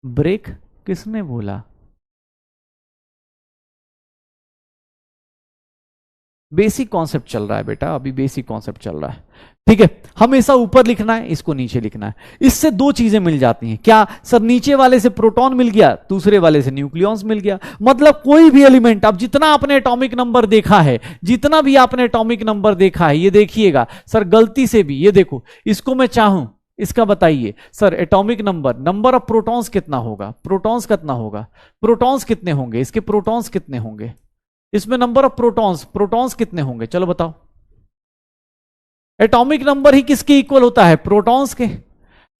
ब्रेक किसने बोला? बेसिक कॉन्सेप्ट चल रहा है बेटा, अभी बेसिक कॉन्सेप्ट चल रहा है। ठीक है, हमेशा ऊपर लिखना है, इसको नीचे लिखना है। इससे दो चीजें मिल जाती हैं। क्या सर? नीचे वाले से प्रोटॉन मिल गया, दूसरे वाले से न्यूक्लियॉन्स मिल गया। मतलब कोई भी एलिमेंट, अब जितना आपने एटॉमिक नंबर देखा है, जितना भी आपने एटॉमिक नंबर देखा है, ये देखिएगा सर गलती से भी, ये देखो इसको मैं चाहूं, इसका बताइए sir atomic number, number of protons कितना होगा? प्रोटॉन्स कितना होगा? प्रोटॉन्स कितने होंगे? इसके प्रोटॉन्स कितने होंगे? इसमें नंबर ऑफ प्रोटॉन्स, प्रोटॉन्स कितने होंगे? चलो बताओ। एटॉमिक नंबर ही किसके इक्वल होता है? प्रोटॉन्स के।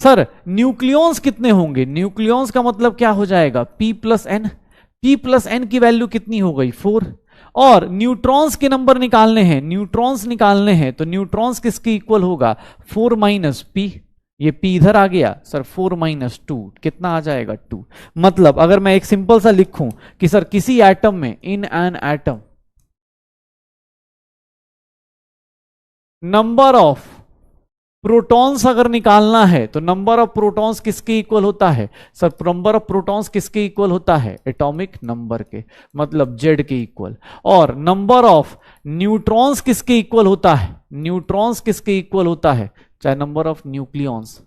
सर न्यूक्लियॉन्स कितने होंगे? न्यूक्लियॉन्स का मतलब क्या हो जाएगा? P plus N. P plus N की वैल्यू कितनी हो गई? 4। और न्यूट्रॉन्स के नंबर निकालने हैं, न्यूट्रॉन्स निकालने हैं, तो न्यूट्रॉन्स किसके इक्वल होगा? 4 माइनस P। ये P इधर आ गया सर, 4 माइनस 2 कितना आ जाएगा? 2। मतलब अगर मैं एक सिंपल सा लिखूं कि सर किसी एटम में, in an atom, number of protons अगर निकालना है तो नंबर ऑफ प्रोटॉन्स किसके इक्वल होता है? सर नंबर ऑफ प्रोटॉन्स किसके इक्वल होता है? एटॉमिक नंबर के, मतलब जेड के इक्वल। और नंबर ऑफ न्यूट्रॉन्स किसके इक्वल होता है? न्यूट्रॉन्स किसके इक्वल होता है? चाहे number of nucleons.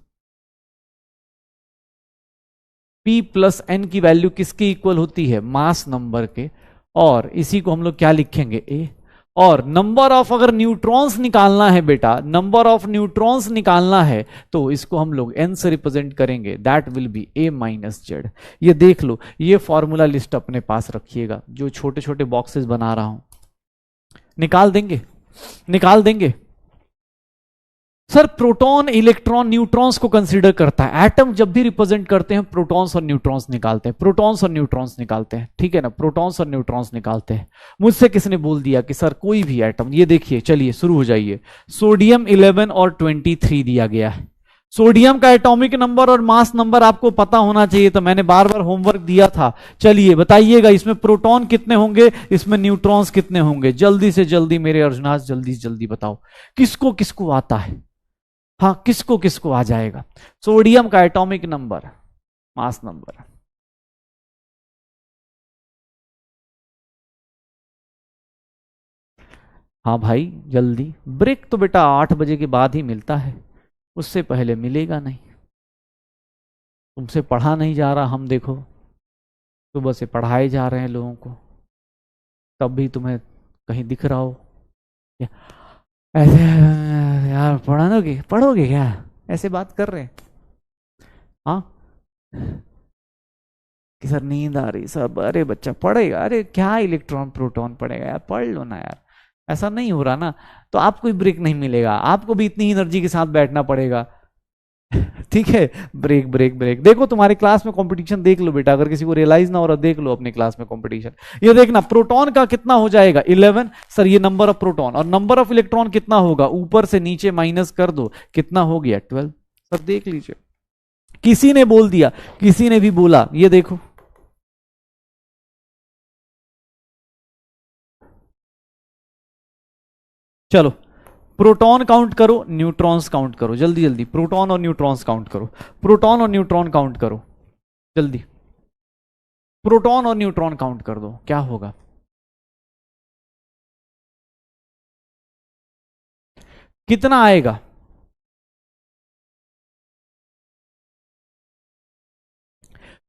P plus N की वैल्यू किसके इक्वल होती है? मास नंबर के। और इसी को हम लोग क्या लिखेंगे? ए। और नंबर ऑफ अगर न्यूट्रॉन्स निकालना है बेटा, नंबर ऑफ न्यूट्रॉन्स निकालना है तो इसको हम लोग n से रिप्रेजेंट करेंगे, that will be a minus Z. ये देख लो, ये फॉर्मूला लिस्ट अपने पास रखिएगा, जो छोटे छोटे बॉक्सेस बना रहा हूं निकाल देंगे, निकाल देंगे। सर प्रोटॉन, इलेक्ट्रॉन, न्यूट्रॉन्स को कंसीडर करता है। एटम जब भी रिप्रेजेंट करते हैं प्रोटॉन्स और न्यूट्रॉन्स निकालते हैं, प्रोटॉन्स और न्यूट्रॉन्स निकालते हैं, ठीक है ना, प्रोटॉन्स और न्यूट्रॉन्स निकालते हैं। मुझसे किसने बोल दिया कि सर कोई भी एटम, ये देखिए, चलिए शुरू हो जाइए। सोडियम 11 और 23 दिया गया है। सोडियम का एटॉमिक नंबर और मास नंबर आपको पता होना चाहिए, तो मैंने बार बार होमवर्क दिया था। चलिए बताइएगा इसमें प्रोटॉन कितने होंगे, इसमें न्यूट्रॉन्स कितने होंगे? जल्दी से जल्दी मेरे अर्जुनास, जल्दी से जल्दी बताओ, किसको किसको आता है? हाँ किसको किसको आ जाएगा? सोडियम का एटॉमिक नंबर, मास नंबर। हाँ भाई जल्दी, ब्रेक तो बेटा 8 बजे के बाद ही मिलता है, उससे पहले मिलेगा नहीं। तुमसे पढ़ा नहीं जा रहा, हम देखो सुबह से पढ़ाए जा रहे हैं लोगों को, तब भी तुम्हें कहीं दिख रहा हो ऐसे यार पढ़ोगे, पढ़ोगे क्या? ऐसे बात कर रहे हैं। हाँ कि सर नींद आ रही सब, अरे बच्चा पढ़ेगा, अरे क्या इलेक्ट्रॉन प्रोटॉन पढ़ेगा यार, पढ़ लो ना यार। ऐसा नहीं हो रहा ना, तो आपको भी ब्रेक नहीं मिलेगा, आपको भी इतनी एनर्जी के साथ बैठना पड़ेगा। ठीक है, ब्रेक ब्रेक ब्रेक। देखो तुम्हारे क्लास में कंपटीशन देख लो बेटा, अगर किसी को रियलाइज ना हो रहा देख लो अपने क्लास में कंपटीशन। ये देखना प्रोटॉन का कितना हो जाएगा? 11। सर ये नंबर ऑफ प्रोटॉन, और नंबर ऑफ इलेक्ट्रॉन कितना होगा? ऊपर से नीचे माइनस कर दो, कितना हो गया? 12। सर देख लीजिए, किसी ने बोल दिया, किसी ने भी बोला, ये देखो। चलो प्रोटॉन काउंट करो, न्यूट्रॉन्स काउंट करो, जल्दी जल्दी प्रोटॉन और न्यूट्रॉन्स काउंट करो, प्रोटॉन और न्यूट्रॉन काउंट करो। जल्दी प्रोटॉन और न्यूट्रॉन काउंट कर दो, क्या होगा? कितना आएगा?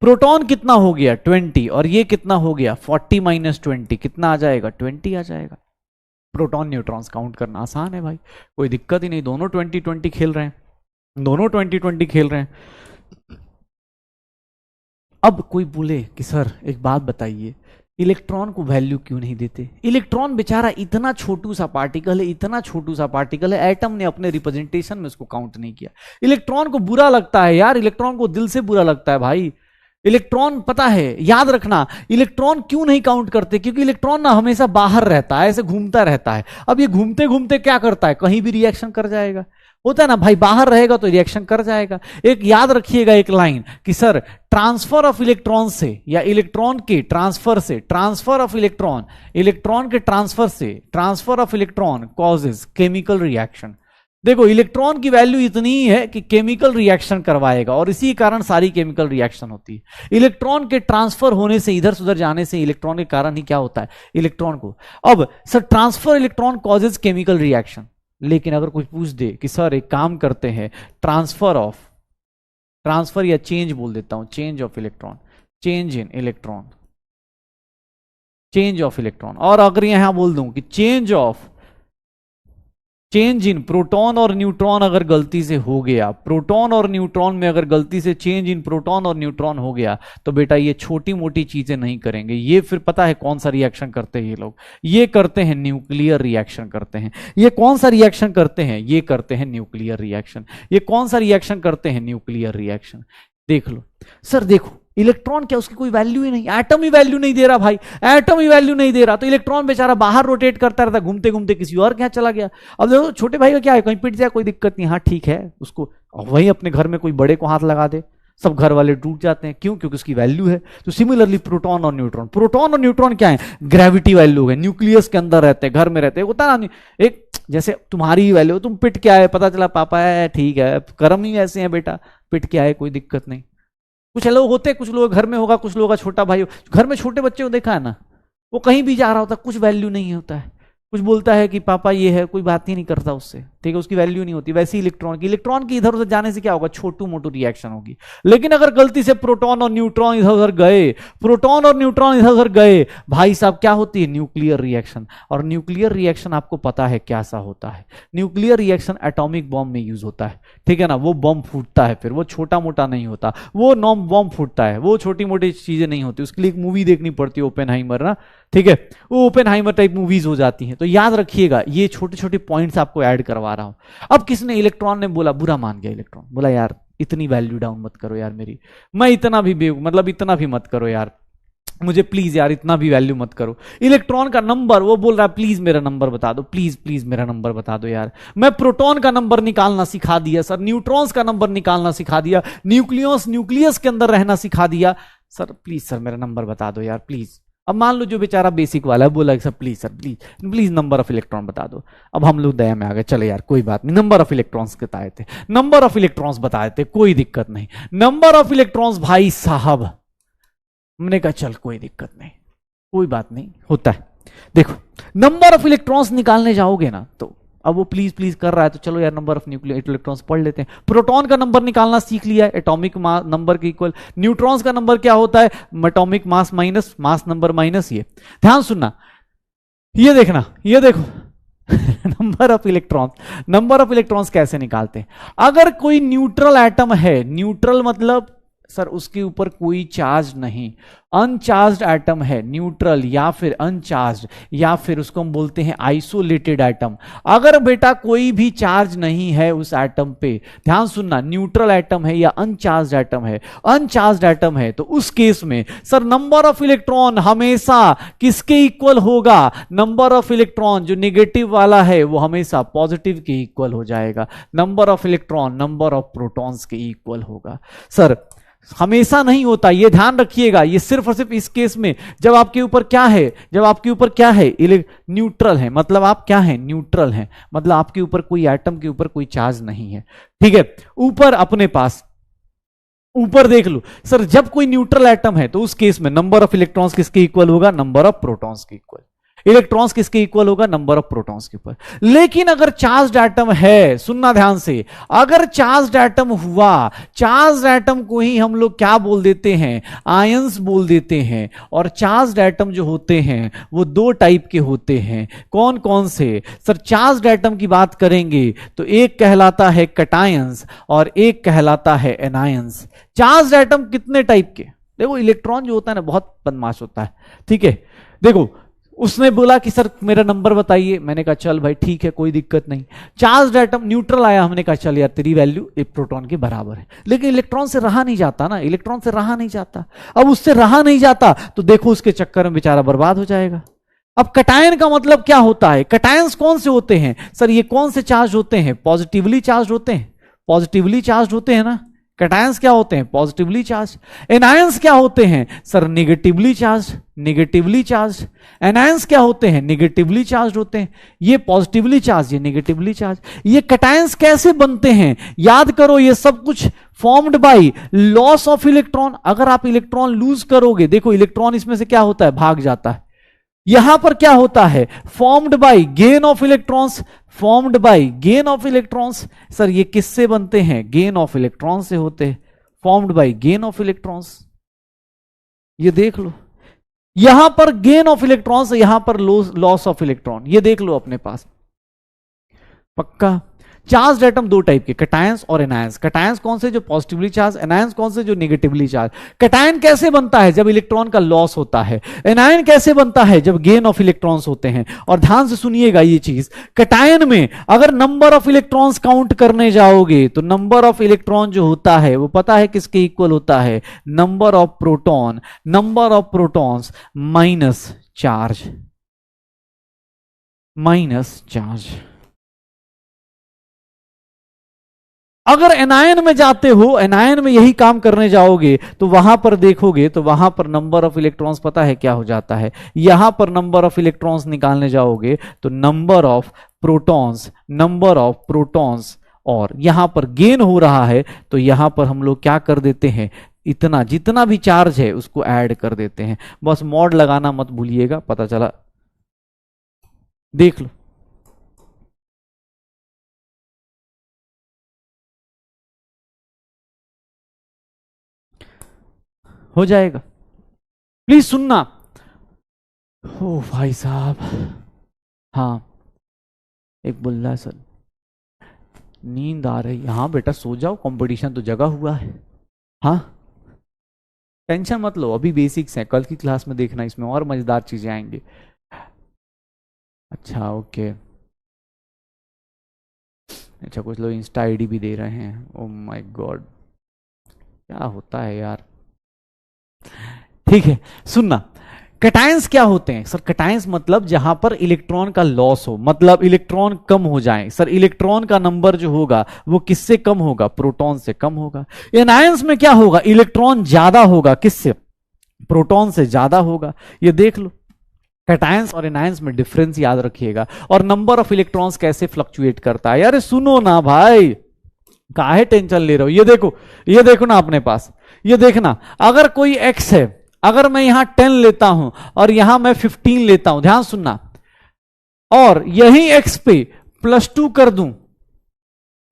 प्रोटॉन कितना हो गया 20, और ये कितना हो गया 40 माइनस 20, कितना आ जाएगा 20 आ जाएगा। प्रोटॉन न्यूट्रॉन्स काउंट करना आसान है भाई, कोई दिक्कत ही नहीं, दोनों 20-20 खेल रहे हैं, दोनों 20-20 खेल रहे हैं। अब कोई बोले कि सर एक बात बताइए, इलेक्ट्रॉन को वैल्यू क्यों नहीं देते? इलेक्ट्रॉन बेचारा इतना छोटू सा पार्टिकल है, इतना छोटू सा पार्टिकल है, एटम ने अपने रिप्रेजेंटेशन में उसको काउंट नहीं किया। इलेक्ट्रॉन को बुरा लगता है यार, इलेक्ट्रॉन को दिल से बुरा लगता है भाई। इलेक्ट्रॉन पता है, याद रखना, इलेक्ट्रॉन क्यों नहीं काउंट करते? क्योंकि इलेक्ट्रॉन ना हमेशा बाहर रहता है, ऐसे घूमता रहता है। अब ये घूमते घूमते क्या करता है, कहीं भी रिएक्शन कर जाएगा, होता है ना भाई, बाहर रहेगा तो रिएक्शन कर जाएगा। एक याद रखिएगा एक लाइन कि सर ट्रांसफर ऑफ इलेक्ट्रॉन से या इलेक्ट्रॉन के ट्रांसफर से, ट्रांसफर ऑफ इलेक्ट्रॉन, इलेक्ट्रॉन के ट्रांसफर से, transfer of electron causes chemical reaction. देखो इलेक्ट्रॉन की वैल्यू इतनी ही है कि केमिकल रिएक्शन करवाएगा, और इसी कारण सारी केमिकल रिएक्शन होती है। इलेक्ट्रॉन के ट्रांसफर होने से, इधर से उधर जाने से, इलेक्ट्रॉन के कारण ही क्या होता है इलेक्ट्रॉन को। अब sir transfer electron causes chemical reaction, लेकिन अगर कुछ पूछ दे कि सर एक काम करते हैं, ट्रांसफर ऑफ, ट्रांसफर या चेंज बोल देता हूं, change of electron, change in electron, change of electron, और अगर यहां बोल दूं कि change of, change in proton और न्यूट्रॉन अगर गलती से हो गया, प्रोटॉन और न्यूट्रॉन में अगर गलती से चेंज इन प्रोटॉन और न्यूट्रॉन हो गया, तो बेटा ये छोटी मोटी चीजें नहीं करेंगे, ये फिर पता है कौन सा रिएक्शन करते हैं ये लोग, ये करते हैं न्यूक्लियर रिएक्शन करते हैं। ये कौन सा रिएक्शन करते हैं, ये करते हैं न्यूक्लियर रिएक्शन। ये कौन सा रिएक्शन करते हैं, न्यूक्लियर रिएक्शन। देख लो सर, देखो इलेक्ट्रॉन क्या, उसकी कोई वैल्यू ही नहीं, एटम ही वैल्यू नहीं दे रहा भाई, एटम ही वैल्यू नहीं दे रहा, तो इलेक्ट्रॉन बेचारा बाहर रोटेट करता रहता, घूमते घूमते किसी और के यहाँ चला गया। अब देखो छोटे भाई का क्या है, कहीं पिट जाए कोई दिक्कत नहीं, हाँ ठीक है, उसको वही अपने घर में कोई बड़े को हाथ लगा दे, सब घर वाले टूट जाते हैं, क्यों? क्योंकि उसकी वैल्यू है। तो सिमिलरली प्रोटॉन और न्यूट्रॉन, प्रोटॉन और न्यूट्रॉन क्या है, ग्रेविटी वैल्यू है, न्यूक्लियस के अंदर रहते हैं, घर में रहते हैं, होता ना एक जैसे तुम्हारी ही वैल्यू, तुम पिट क्या है पता चला पापा है, ठीक है कर्म ही ऐसे हैं बेटा, पिट क्या है कोई दिक्कत नहीं। कुछ लोग होते, कुछ लोग घर में होगा, कुछ लोगों का छोटा भाई, घर में छोटे बच्चे को देखा है ना, वो कहीं भी जा रहा होता, कुछ वैल्यू नहीं होता है, कुछ बोलता है कि पापा ये है, कोई बात ही नहीं करता उससे, ठीक है, उसकी वैल्यू नहीं होती। वैसे ही इलेक्ट्रॉन की इधर उधर जाने से क्या होगा, छोटू मोटू रिएक्शन होगी। लेकिन अगर गलती से प्रोटॉन और न्यूट्रॉन इधर उधर गए, प्रोटॉन और न्यूट्रॉन इधर उधर गए, भाई साहब क्या होती है, न्यूक्लियर रिएक्शन। और न्यूक्लियर रिएक्शन आपको पता है कैसा होता है, न्यूक्लियर रिएक्शन एटॉमिक बॉम्ब में यूज होता है, ठीक है ना, वो बॉम्ब फूटता है, फिर वो छोटा मोटा नहीं होता, वो नॉम बॉम्ब फूटता है, वो छोटी मोटी चीजें नहीं होती, उसके लिए एक मूवी देखनी पड़ती है ओपेनहाइमर ना, ठीक है, वो ओपेनहाइमर टाइप मूवीज हो जाती हैं। तो याद रखिएगा, ये छोटे छोटे पॉइंट्स आपको ऐड करवा रहा हूं। अब किसने, इलेक्ट्रॉन ने बोला, बुरा मान गया इलेक्ट्रॉन, बोला यार इतनी वैल्यू डाउन मत करो यार मेरी, मैं इतना भी मतलब इतना भी मत करो यार मुझे, प्लीज यार इतना भी वैल्यू मत करो। इलेक्ट्रॉन का नंबर, वो बोल रहा है प्लीज मेरा नंबर बता दो, प्लीज प्लीज मेरा नंबर बता दो यार। मैं प्रोटॉन का नंबर निकालना सिखा दिया सर, न्यूट्रॉन्स का नंबर निकालना सिखा दिया, न्यूक्लियस के अंदर रहना सिखा दिया, सर प्लीज सर मेरा नंबर बता दो यार प्लीज। अब मान लो जो बेचारा बेसिक वाला है बोला sir please please number of electron बता दो। अब हम लोग दया में आ गए, चले यार कोई बात नहीं, नंबर ऑफ इलेक्ट्रॉन्स बताए थे, नंबर ऑफ इलेक्ट्रॉन्स बताए थे, कोई दिक्कत नहीं, नंबर ऑफ इलेक्ट्रॉन्स भाई साहब, हमने कहा चल कोई दिक्कत नहीं, कोई बात नहीं, होता है। देखो नंबर ऑफ इलेक्ट्रॉन्स निकालने जाओगे ना, तो अब वो प्लीज प्लीज कर रहा है, तो चलो यार नंबर ऑफ न्यूक्लियर इलेक्ट्रॉन्स पढ़ लेते हैं। प्रोटॉन का नंबर निकालना सीख लिया है, एटॉमिक नंबर के इक्वल। न्यूट्रॉन्स का नंबर क्या होता है, atomic mass minus mass number minus ये। ध्यान सुनना, ये देखना, ये देखो number of electrons, number of electrons कैसे निकालते हैं। अगर कोई न्यूट्रल एटम है, न्यूट्रल मतलब सर उसके ऊपर कोई चार्ज नहीं, अनचार्ज्ड एटम है, न्यूट्रल या फिर अनचार्ज्ड, या फिर उसको हम बोलते हैं आइसोलेटेड एटम। अगर बेटा कोई भी चार्ज नहीं है उस एटम पे, ध्यान सुनना, न्यूट्रल एटम है या अनचार्ज्ड एटम है, अनचार्ज्ड एटम है, तो उस केस में सर नंबर ऑफ इलेक्ट्रॉन हमेशा किसके इक्वल होगा, नंबर ऑफ इलेक्ट्रॉन जो नेगेटिव वाला है वो हमेशा पॉजिटिव के इक्वल हो जाएगा, number of electron number of protons के इक्वल होगा। सर हमेशा नहीं होता, ये ध्यान रखिएगा, ये सिर्फ और सिर्फ इस केस में जब आपके ऊपर क्या है, जब आपके ऊपर क्या है, न्यूट्रल है, मतलब आप क्या है, न्यूट्रल है, मतलब आपके ऊपर कोई एटम के ऊपर कोई चार्ज नहीं है, ठीक है। ऊपर अपने पास, ऊपर देख लो सर, जब कोई न्यूट्रल एटम है तो उस केस में नंबर ऑफ इलेक्ट्रॉन्स किसके इक्वल होगा? नंबर ऑफ प्रोटॉन्स के इक्वल। इलेक्ट्रॉन्स किसके इक्वल होगा? नंबर ऑफ प्रोटॉन्स के ऊपर। लेकिन अगर चार्ज्ड एटम है, सुनना ध्यान से, अगर चार्ज्ड एटम हुआ, चार्ज्ड एटम को ही हम लोग क्या बोल देते हैं? आयंस बोल देते हैं। और चार्ज्ड एटम जो होते हैं वो दो टाइप के होते हैं। कौन कौन से? सर चार्ज्ड एटम की बात करेंगे तो एक कहलाता है कटायंस और एक कहलाता है एनायंस। चार्ज्ड एटम कितने टाइप के? देखो इलेक्ट्रॉन जो होता है ना बहुत बदमाश होता है, ठीक है। देखो उसने बोला कि सर मेरा नंबर बताइए, मैंने कहा चल भाई ठीक है कोई दिक्कत नहीं। चार्ज्ड एटम न्यूट्रल आया, हमने कहा चल यार तेरी वैल्यू एक प्रोटॉन के बराबर है। लेकिन इलेक्ट्रॉन से रहा नहीं जाता ना, इलेक्ट्रॉन से रहा नहीं जाता। अब उससे रहा नहीं जाता तो देखो उसके चक्कर में बेचारा बर्बाद हो जाएगा। अब कटायन का मतलब क्या होता है? कटायंस कौन से होते हैं? सर ये कौन से चार्ज होते हैं? पॉजिटिवली चार्ज होते हैं, पॉजिटिवली चार्ज होते हैं ना। कटायंस क्या होते हैं? Positively charge. एनायंस क्या होते हैं? Sir negatively charge, negatively charge. Anions क्या होते हैं? नेगेटिवली चार्ज होते हैं। ये पॉजिटिवली चार्ज, ये नेगेटिवली चार्ज। ये कटायंस कैसे बनते हैं? याद करो, ये सब कुछ formed by loss of electron. अगर आप इलेक्ट्रॉन लूज करोगे, देखो इलेक्ट्रॉन इसमें से क्या होता है? भाग जाता है। यहां पर क्या होता है? Formed by gain of electrons, formed by gain of electrons. Sir ये किससे बनते हैं? गेन ऑफ इलेक्ट्रॉन से होते हैं, formed by gain of electrons. ये देख लो, यहां पर गेन ऑफ इलेक्ट्रॉन्स, यहां पर लॉस ऑफ इलेक्ट्रॉन। ये देख लो अपने पास, पक्का। चार्ज्ड एटम दो टाइप के, कटायंस और एनायंस। कटायंस कौन से? जो पॉजिटिवली चार्ज। एनायंस कौन से? जो नेगेटिवली चार्ज। कटायन कैसे बनता है? जब इलेक्ट्रॉन का लॉस होता है। एनायन कैसे बनता है? जब गेन ऑफ इलेक्ट्रॉन्स होते हैं। और ध्यान से सुनिएगा ये चीज, कटायन में अगर नंबर ऑफ इलेक्ट्रॉन्स काउंट करने जाओगे तो नंबर ऑफ इलेक्ट्रॉन जो होता है वो पता है किसके इक्वल होता है? Number of proton, number of protons minus charge, minus charge. अगर एनायन में जाते हो, एनायन में यही काम करने जाओगे तो वहां पर देखोगे तो वहां पर नंबर ऑफ इलेक्ट्रॉन्स पता है क्या हो जाता है? यहां पर नंबर ऑफ इलेक्ट्रॉन्स निकालने जाओगे तो number of protons, number of protons, और यहां पर गेन हो रहा है तो यहां पर हम लोग क्या कर देते हैं? इतना जितना भी चार्ज है उसको ऐड कर देते हैं। बस मॉड लगाना मत भूलिएगा, पता चला। देख लो, हो जाएगा। प्लीज सुनना। ओ भाई साहब, हाँ एक बुल्ला सर, नींद आ रही। हाँ बेटा सो जाओ, कंपटीशन तो जगा हुआ है। हाँ टेंशन मत लो, अभी बेसिक्स हैं, कल की क्लास में देखना इसमें और मजेदार चीजें आएंगी। अच्छा ओके, अच्छा कुछ लोग इंस्टा आईडी भी दे रहे हैं। ओ माय गॉड, क्या होता है यार। ठीक है सुनना, कटायंस क्या होते हैं? सर कटायंस मतलब जहां पर इलेक्ट्रॉन का लॉस हो, मतलब इलेक्ट्रॉन कम हो जाए। सर इलेक्ट्रॉन का नंबर जो होगा वो किससे कम होगा? प्रोटॉन से कम होगा। एनायंस में क्या होगा? इलेक्ट्रॉन ज्यादा होगा, किससे? प्रोटॉन से ज्यादा होगा। ये देख लो, कटायंस और एनायंस में डिफरेंस याद रखिएगा। और नंबर ऑफ इलेक्ट्रॉन्स कैसे फ्लक्चुएट करता है। यार सुनो ना भाई, काहे टेंशन ले रहे हो? ये देखो ना अपने पास, ये देखना, अगर कोई एक्स है, अगर मैं यहां 10 लेता हूं और यहां मैं 15 लेता हूं, ध्यान सुनना, और यही एक्स पे +2 कर दूं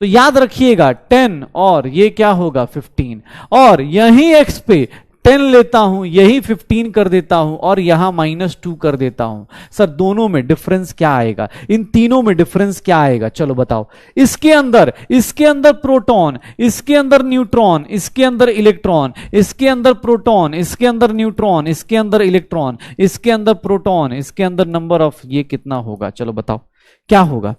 तो याद रखिएगा 10 और ये क्या होगा 15, और यही एक्स पे 10 लेता हूं, यही 15 कर देता हूं और यहां -2 कर देता हूं। सर दोनों में डिफरेंस क्या आएगा? इन तीनों में डिफरेंस क्या आएगा? चलो बताओ। इसके अंदर प्रोटॉन, इसके अंदर न्यूट्रॉन, इसके अंदर इलेक्ट्रॉन, इसके अंदर प्रोटॉन, इसके अंदर न्यूट्रॉन, इसके अंदर इलेक्ट्रॉन, इसके अंदर प्रोटॉन, इसके अंदर नंबर ऑफ, ये कितना होगा? चलो बताओ क्या होगा?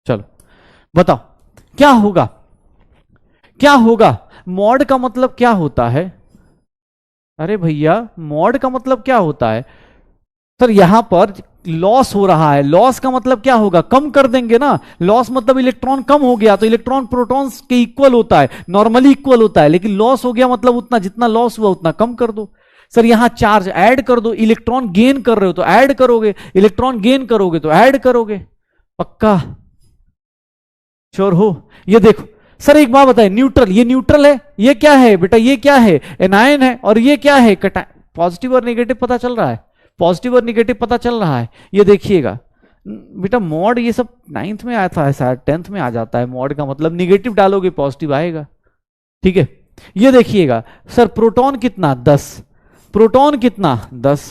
चलो बताओ क्या होगा? क्या होगा? मॉड का मतलब क्या होता है? अरे भैया मॉड का मतलब क्या होता है? सर यहां पर लॉस हो रहा है, लॉस का मतलब क्या होगा, कम कर देंगे ना, लॉस मतलब इलेक्ट्रॉन कम हो गया, तो इलेक्ट्रॉन प्रोटॉन्स के इक्वल होता है, नॉर्मली इक्वल होता है, लेकिन लॉस हो गया मतलब उतना, जितना लॉस हुआ उतना कम कर दो। सर यहां चार्ज ऐड कर दो, इलेक्ट्रॉन गेन कर रहे हो तो ऐड करोगे, इलेक्ट्रॉन गेन करोगे तो ऐड करोगे। पक्का श्योर हो? ये देखो सर एक बात बताए, न्यूट्रल, ये न्यूट्रल है, ये क्या है बेटा, ये क्या है, एनायन है, और ये क्या है, पॉजिटिव और नेगेटिव पता चल रहा है, पॉजिटिव और नेगेटिव पता चल रहा है। ये देखिएगा बेटा, मॉड ये सब 9th में आया था, शायद 10th में आ जाता है, मॉड का मतलब निगेटिव डालोगे पॉजिटिव आएगा। ठीक है, ये देखिएगा सर, प्रोटॉन कितना 10, प्रोटॉन कितना 10,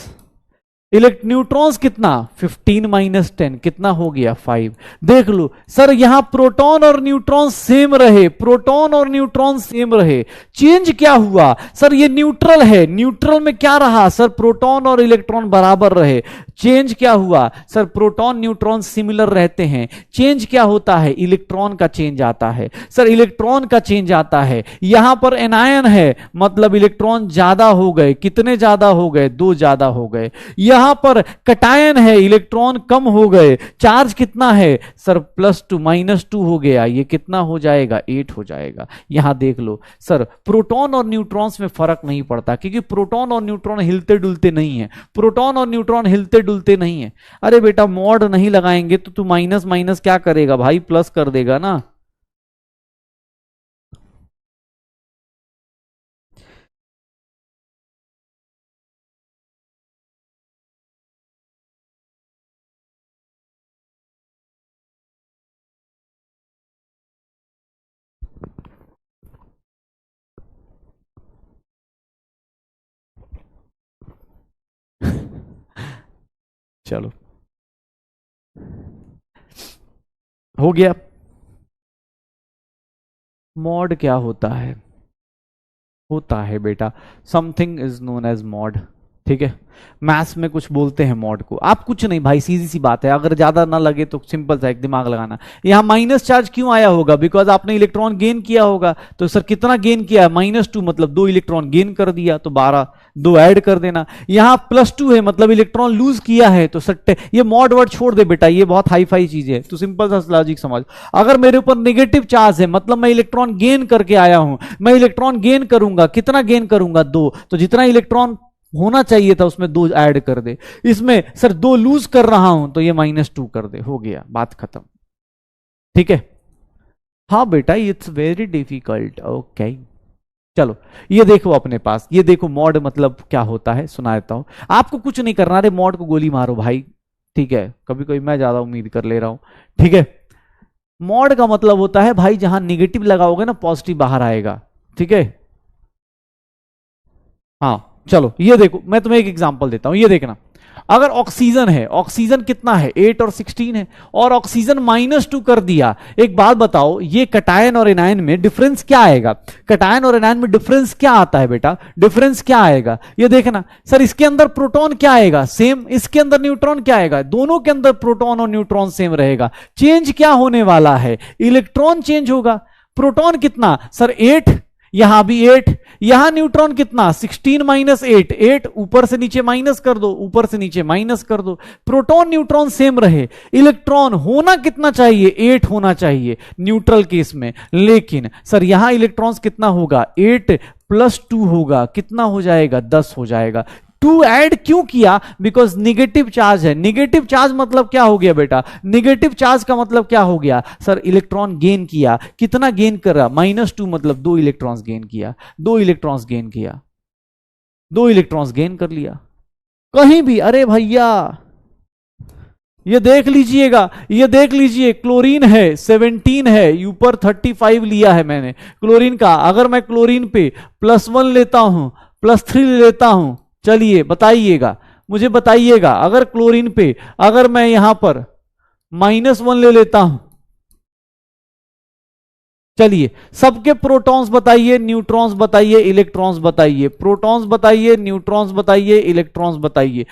न्यूट्रॉन्स कितना 15 माइनस 10 कितना हो गया 5। देख लो सर, यहां प्रोटॉन और न्यूट्रॉन सेम रहे, प्रोटॉन और न्यूट्रॉन सेम रहे, चेंज क्या हुआ सर, ये न्यूट्रल है, न्यूट्रल में क्या रहा सर, प्रोटॉन और इलेक्ट्रॉन बराबर रहे, चेंज क्या हुआ सर, प्रोटॉन न्यूट्रॉन सिमिलर रहते हैं, चेंज क्या होता है, इलेक्ट्रॉन का चेंज आता है सर, इलेक्ट्रॉन का चेंज आता है। यहां पर एनायन है मतलब इलेक्ट्रॉन ज्यादा हो गए, कितने ज्यादा हो गए, 2 ज्यादा हो गए। यहां पर कटायन है, इलेक्ट्रॉन कम हो गए, चार्ज कितना है सर, +2 -2 हो गया, ये कितना हो जाएगा 8 हो जाएगा। यहां देख लो सर, प्रोटॉन और न्यूट्रॉन्स में फर्क नहीं पड़ता, क्योंकि प्रोटॉन और न्यूट्रॉन हिलते डुलते नहीं है, प्रोटॉन और न्यूट्रॉन हिलते डुलते नहीं है। अरे बेटा मॉड नहीं लगाएंगे तो तू माइनस माइनस क्या करेगा भाई, प्लस कर देगा ना। चलो हो गया। मॉड क्या होता है, होता है बेटा something is known as mod. ठीक है, मैथ्स में कुछ बोलते हैं मॉड को, आप कुछ नहीं भाई, सीधी सी बात है, अगर ज्यादा ना लगे तो सिंपल सा एक दिमाग लगाना। यहां माइनस चार्ज क्यों आया होगा, बिकॉज आपने इलेक्ट्रॉन गेन किया होगा, तो सर कितना गेन किया है, -2 मतलब 2 इलेक्ट्रॉन गेन कर दिया, तो 12, 2 ऐड कर देना। यहां +2 है मतलब इलेक्ट्रॉन लूज किया है, तो सर ये मॉड वर्ड छोड़ दे बेटा, ये बहुत हाई फाई चीज है, तो सिंपल सा लॉजिक समझ। अगर मेरे ऊपर नेगेटिव चार्ज है मतलब मैं इलेक्ट्रॉन गेन करके आया हूं, मैं इलेक्ट्रॉन गेन करूंगा, कितना गेन करूंगा 2, तो जितना इलेक्ट्रॉन होना चाहिए था उसमें 2 ऐड कर दे। इसमें सर 2 लूज कर रहा हूं तो ये -2 कर दे, हो गया बात खत्म। ठीक है, हाँ बेटा इट्स वेरी डिफिकल्ट, ओके। चलो ये देखो अपने पास, ये देखो मॉड मतलब क्या होता है, सुना देता हूं आपको, कुछ नहीं करना, अरे मॉड को गोली मारो भाई। ठीक है, कभी कभी मैं ज्यादा उम्मीद कर ले रहा हूं। ठीक है, मॉड का मतलब होता है भाई, जहां निगेटिव लगाओगे ना पॉजिटिव बाहर आएगा। ठीक है, हाँ चलो ये देखो, मैं तुम्हें एक एग्जांपल देता हूं, ये देखना, अगर ऑक्सीजन है, ऑक्सीजन कितना है 8 और 16 है, और ऑक्सीजन -2 कर दिया। एक बात बताओ, ये कटायन और एनायन में डिफरेंस क्या आएगा, कटायन और एनायन में डिफरेंस क्या आता है बेटा, डिफरेंस क्या आएगा, ये देखना सर, इसके अंदर प्रोटॉन क्या आएगा सेम, इसके अंदर न्यूट्रॉन क्या आएगा, दोनों के अंदर प्रोटॉन और न्यूट्रॉन सेम रहेगा। चेंज क्या होने वाला है, इलेक्ट्रॉन चेंज होगा। प्रोटॉन कितना सर 8, यहां भी 8, यहां न्यूट्रॉन कितना 16 -8, 8 ऊपर से नीचे माइनस कर दो, ऊपर से नीचे माइनस कर दो, प्रोटॉन न्यूट्रॉन सेम रहे। इलेक्ट्रॉन होना कितना चाहिए 8 होना चाहिए न्यूट्रल केस में, लेकिन सर यहां इलेक्ट्रॉन्स कितना होगा 8 +2 होगा, कितना हो जाएगा 10 हो जाएगा। 2 ऐड क्यों किया, बिकॉज निगेटिव चार्ज है। निगेटिव चार्ज मतलब क्या हो गया बेटा, निगेटिव चार्ज का मतलब क्या हो गया सर, इलेक्ट्रॉन गेन किया, कितना गेन कर रहा -2 मतलब 2 इलेक्ट्रॉन्स गेन किया, 2 इलेक्ट्रॉन्स गेन किया, 2 इलेक्ट्रॉन्स गेन कर लिया कहीं भी। अरे भैया ये देख लीजिएगा, ये देख लीजिए, क्लोरीन है 17 है, ऊपर 35 लिया है मैंने क्लोरीन का। अगर मैं क्लोरीन पे +1 लेता हूं, +3 लेता हूं, चलिए बताइएगा, मुझे बताइएगा, अगर क्लोरीन पे अगर मैं यहां पर -1 ले लेता हूं, चलिए सबके प्रोटॉन्स बताइए, न्यूट्रॉन्स बताइए, इलेक्ट्रॉन्स बताइए, प्रोटॉन्स बताइए, न्यूट्रॉन्स बताइए, इलेक्ट्रॉन्स बताइए,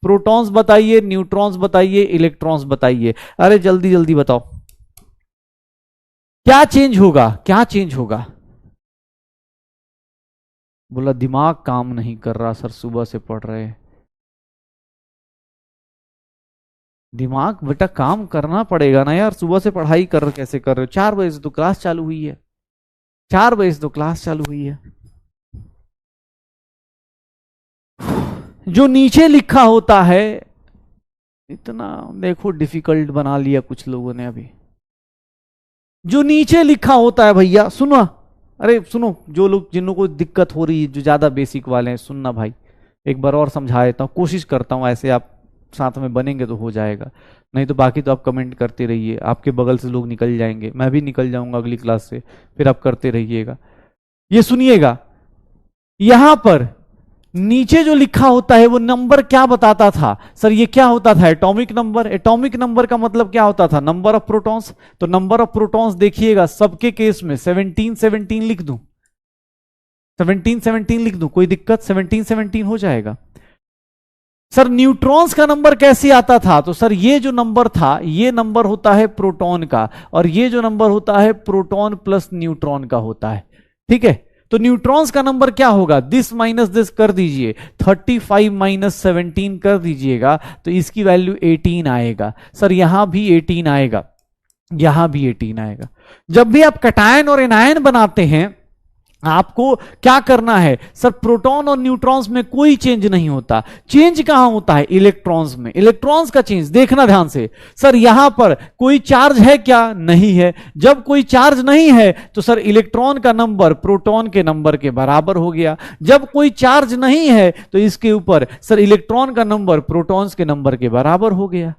प्रोटॉन्स बताइए, न्यूट्रॉन्स बताइए, इलेक्ट्रॉन्स बताइए। अरे जल्दी जल्दी बताओ क्या चेंज होगा, क्या चेंज होगा। बोला दिमाग काम नहीं कर रहा सर, सुबह से पढ़ रहे हैं। दिमाग बेटा काम करना पड़ेगा ना यार, सुबह से पढ़ाई कर कैसे कर रहे हो? 4 बजे से तो क्लास चालू हुई है, 4 बजे से तो क्लास चालू हुई है। जो नीचे लिखा होता है, इतना देखो डिफिकल्ट बना लिया कुछ लोगों ने अभी। जो नीचे लिखा होता है भैया, सुनो, अरे सुनो, जो लोग जिन लोगों को दिक्कत हो रही है, जो ज्यादा बेसिक वाले हैं, सुनना भाई, एक बार और समझा देता हूँ, कोशिश करता हूँ, ऐसे आप साथ में बनेंगे तो हो जाएगा, नहीं तो बाकी तो आप कमेंट करते रहिए, आपके बगल से लोग निकल जाएंगे, मैं भी निकल जाऊंगा अगली क्लास से, फिर आप करते रहिएगा। ये सुनिएगा, यहां पर नीचे जो लिखा होता है वो नंबर क्या बताता था? सर ये क्या होता था? Atomic number. एटॉमिक नंबर का मतलब क्या होता था? Number of protons. तो नंबर ऑफ प्रोटॉन्स देखिएगा सबके केस में 17 17 लिख दूं, 17 17 लिख दूं, कोई दिक्कत? 17 17 हो जाएगा। सर न्यूट्रॉन्स का नंबर कैसे आता था? तो सर ये जो नंबर था, ये नंबर होता है प्रोटॉन का, और ये जो नंबर होता है प्रोटॉन प्लस न्यूट्रॉन का होता है, ठीक है? तो न्यूट्रॉन्स का नंबर क्या होगा? दिस माइनस दिस कर दीजिए, 35 माइनस 17 कर दीजिएगा, तो इसकी वैल्यू 18 आएगा। सर यहां भी 18 आएगा, यहां भी 18 आएगा। जब भी आप कैटायन और एनायन बनाते हैं, आपको क्या करना है? सर प्रोटॉन और न्यूट्रॉन्स में कोई चेंज नहीं होता। चेंज कहां होता है? इलेक्ट्रॉन्स में। इलेक्ट्रॉन्स का चेंज देखना ध्यान से। सर यहां पर कोई चार्ज है क्या? नहीं है। जब कोई चार्ज नहीं है तो सर इलेक्ट्रॉन का नंबर प्रोटॉन के नंबर के बराबर हो गया। जब कोई चार्ज नहीं है तो इसके ऊपर सर इलेक्ट्रॉन का नंबर प्रोटॉन्स के नंबर के बराबर हो गया।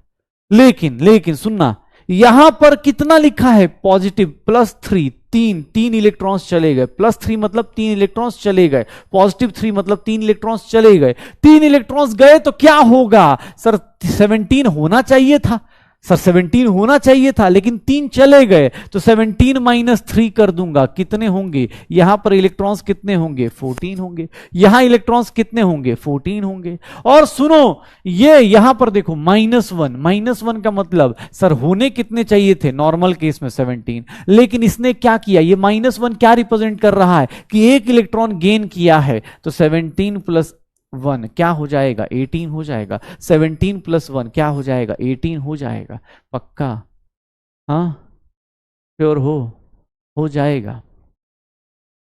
लेकिन सुनना, यहां पर कितना लिखा है? पॉजिटिव +3, तीन इलेक्ट्रॉन्स चले गए। +3 मतलब 3 इलेक्ट्रॉन्स चले गए, +3 मतलब 3 इलेक्ट्रॉन्स चले गए। 3 इलेक्ट्रॉन्स गए तो क्या होगा? सर 17 होना चाहिए था, सर 17 होना चाहिए था, लेकिन 3 चले गए, तो 17 माइनस 3 कर दूंगा, कितने होंगे? यहां पर इलेक्ट्रॉन्स कितने होंगे? 14 होंगे। यहां इलेक्ट्रॉन्स कितने होंगे? 14 होंगे। और सुनो, ये यहां पर देखो -1 का मतलब सर होने कितने चाहिए थे? नॉर्मल केस में 17, लेकिन इसने क्या किया? ये -1 क्या रिप्रेजेंट कर रहा है? कि एक इलेक्ट्रॉन गेन किया है, तो 17 + 1 क्या हो जाएगा? 18 हो जाएगा। 17 + 1 क्या हो जाएगा? 18 हो जाएगा। पक्का? हाँ, श्योर हो जाएगा।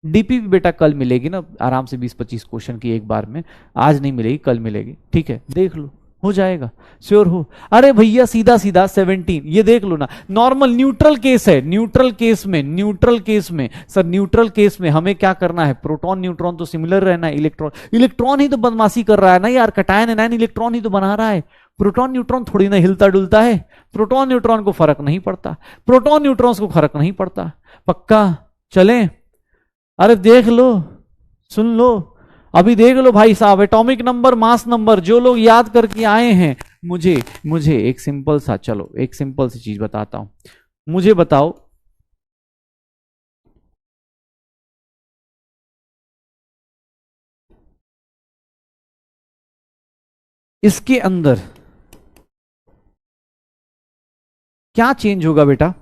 डीपी भी बेटा कल मिलेगी ना, आराम से 20-25 क्वेश्चन की एक बार में, आज नहीं मिलेगी, कल मिलेगी, ठीक है? देख लो, हो जाएगा, श्योर हो। अरे भैया सीधा 17, ये देख लो ना, नॉर्मल न्यूट्रल केस है। न्यूट्रल केस में सर, न्यूट्रल केस में हमें क्या करना है? प्रोटॉन न्यूट्रॉन तो सिमिलर रहना है। इलेक्ट्रॉन ही तो बदमाशी कर रहा है ना यार, कैटायन एनायन इलेक्ट्रॉन ही तो बना रहा है। प्रोटॉन न्यूट्रॉन थोड़ी ना हिलता डुलता है, प्रोटॉन न्यूट्रॉन को फर्क नहीं पड़ता, प्रोटॉन न्यूट्रॉन्स को फर्क नहीं पड़ता। पक्का? चलें? अरे देख लो, सुन लो, अभी देख लो भाई साहब, एटॉमिक नंबर, मास नंबर, जो लोग याद करके आए हैं, मुझे एक सिंपल सा, चलो एक सिंपल सी चीज बताता हूं, मुझे बताओ, इसके अंदर क्या चेंज होगा बेटा?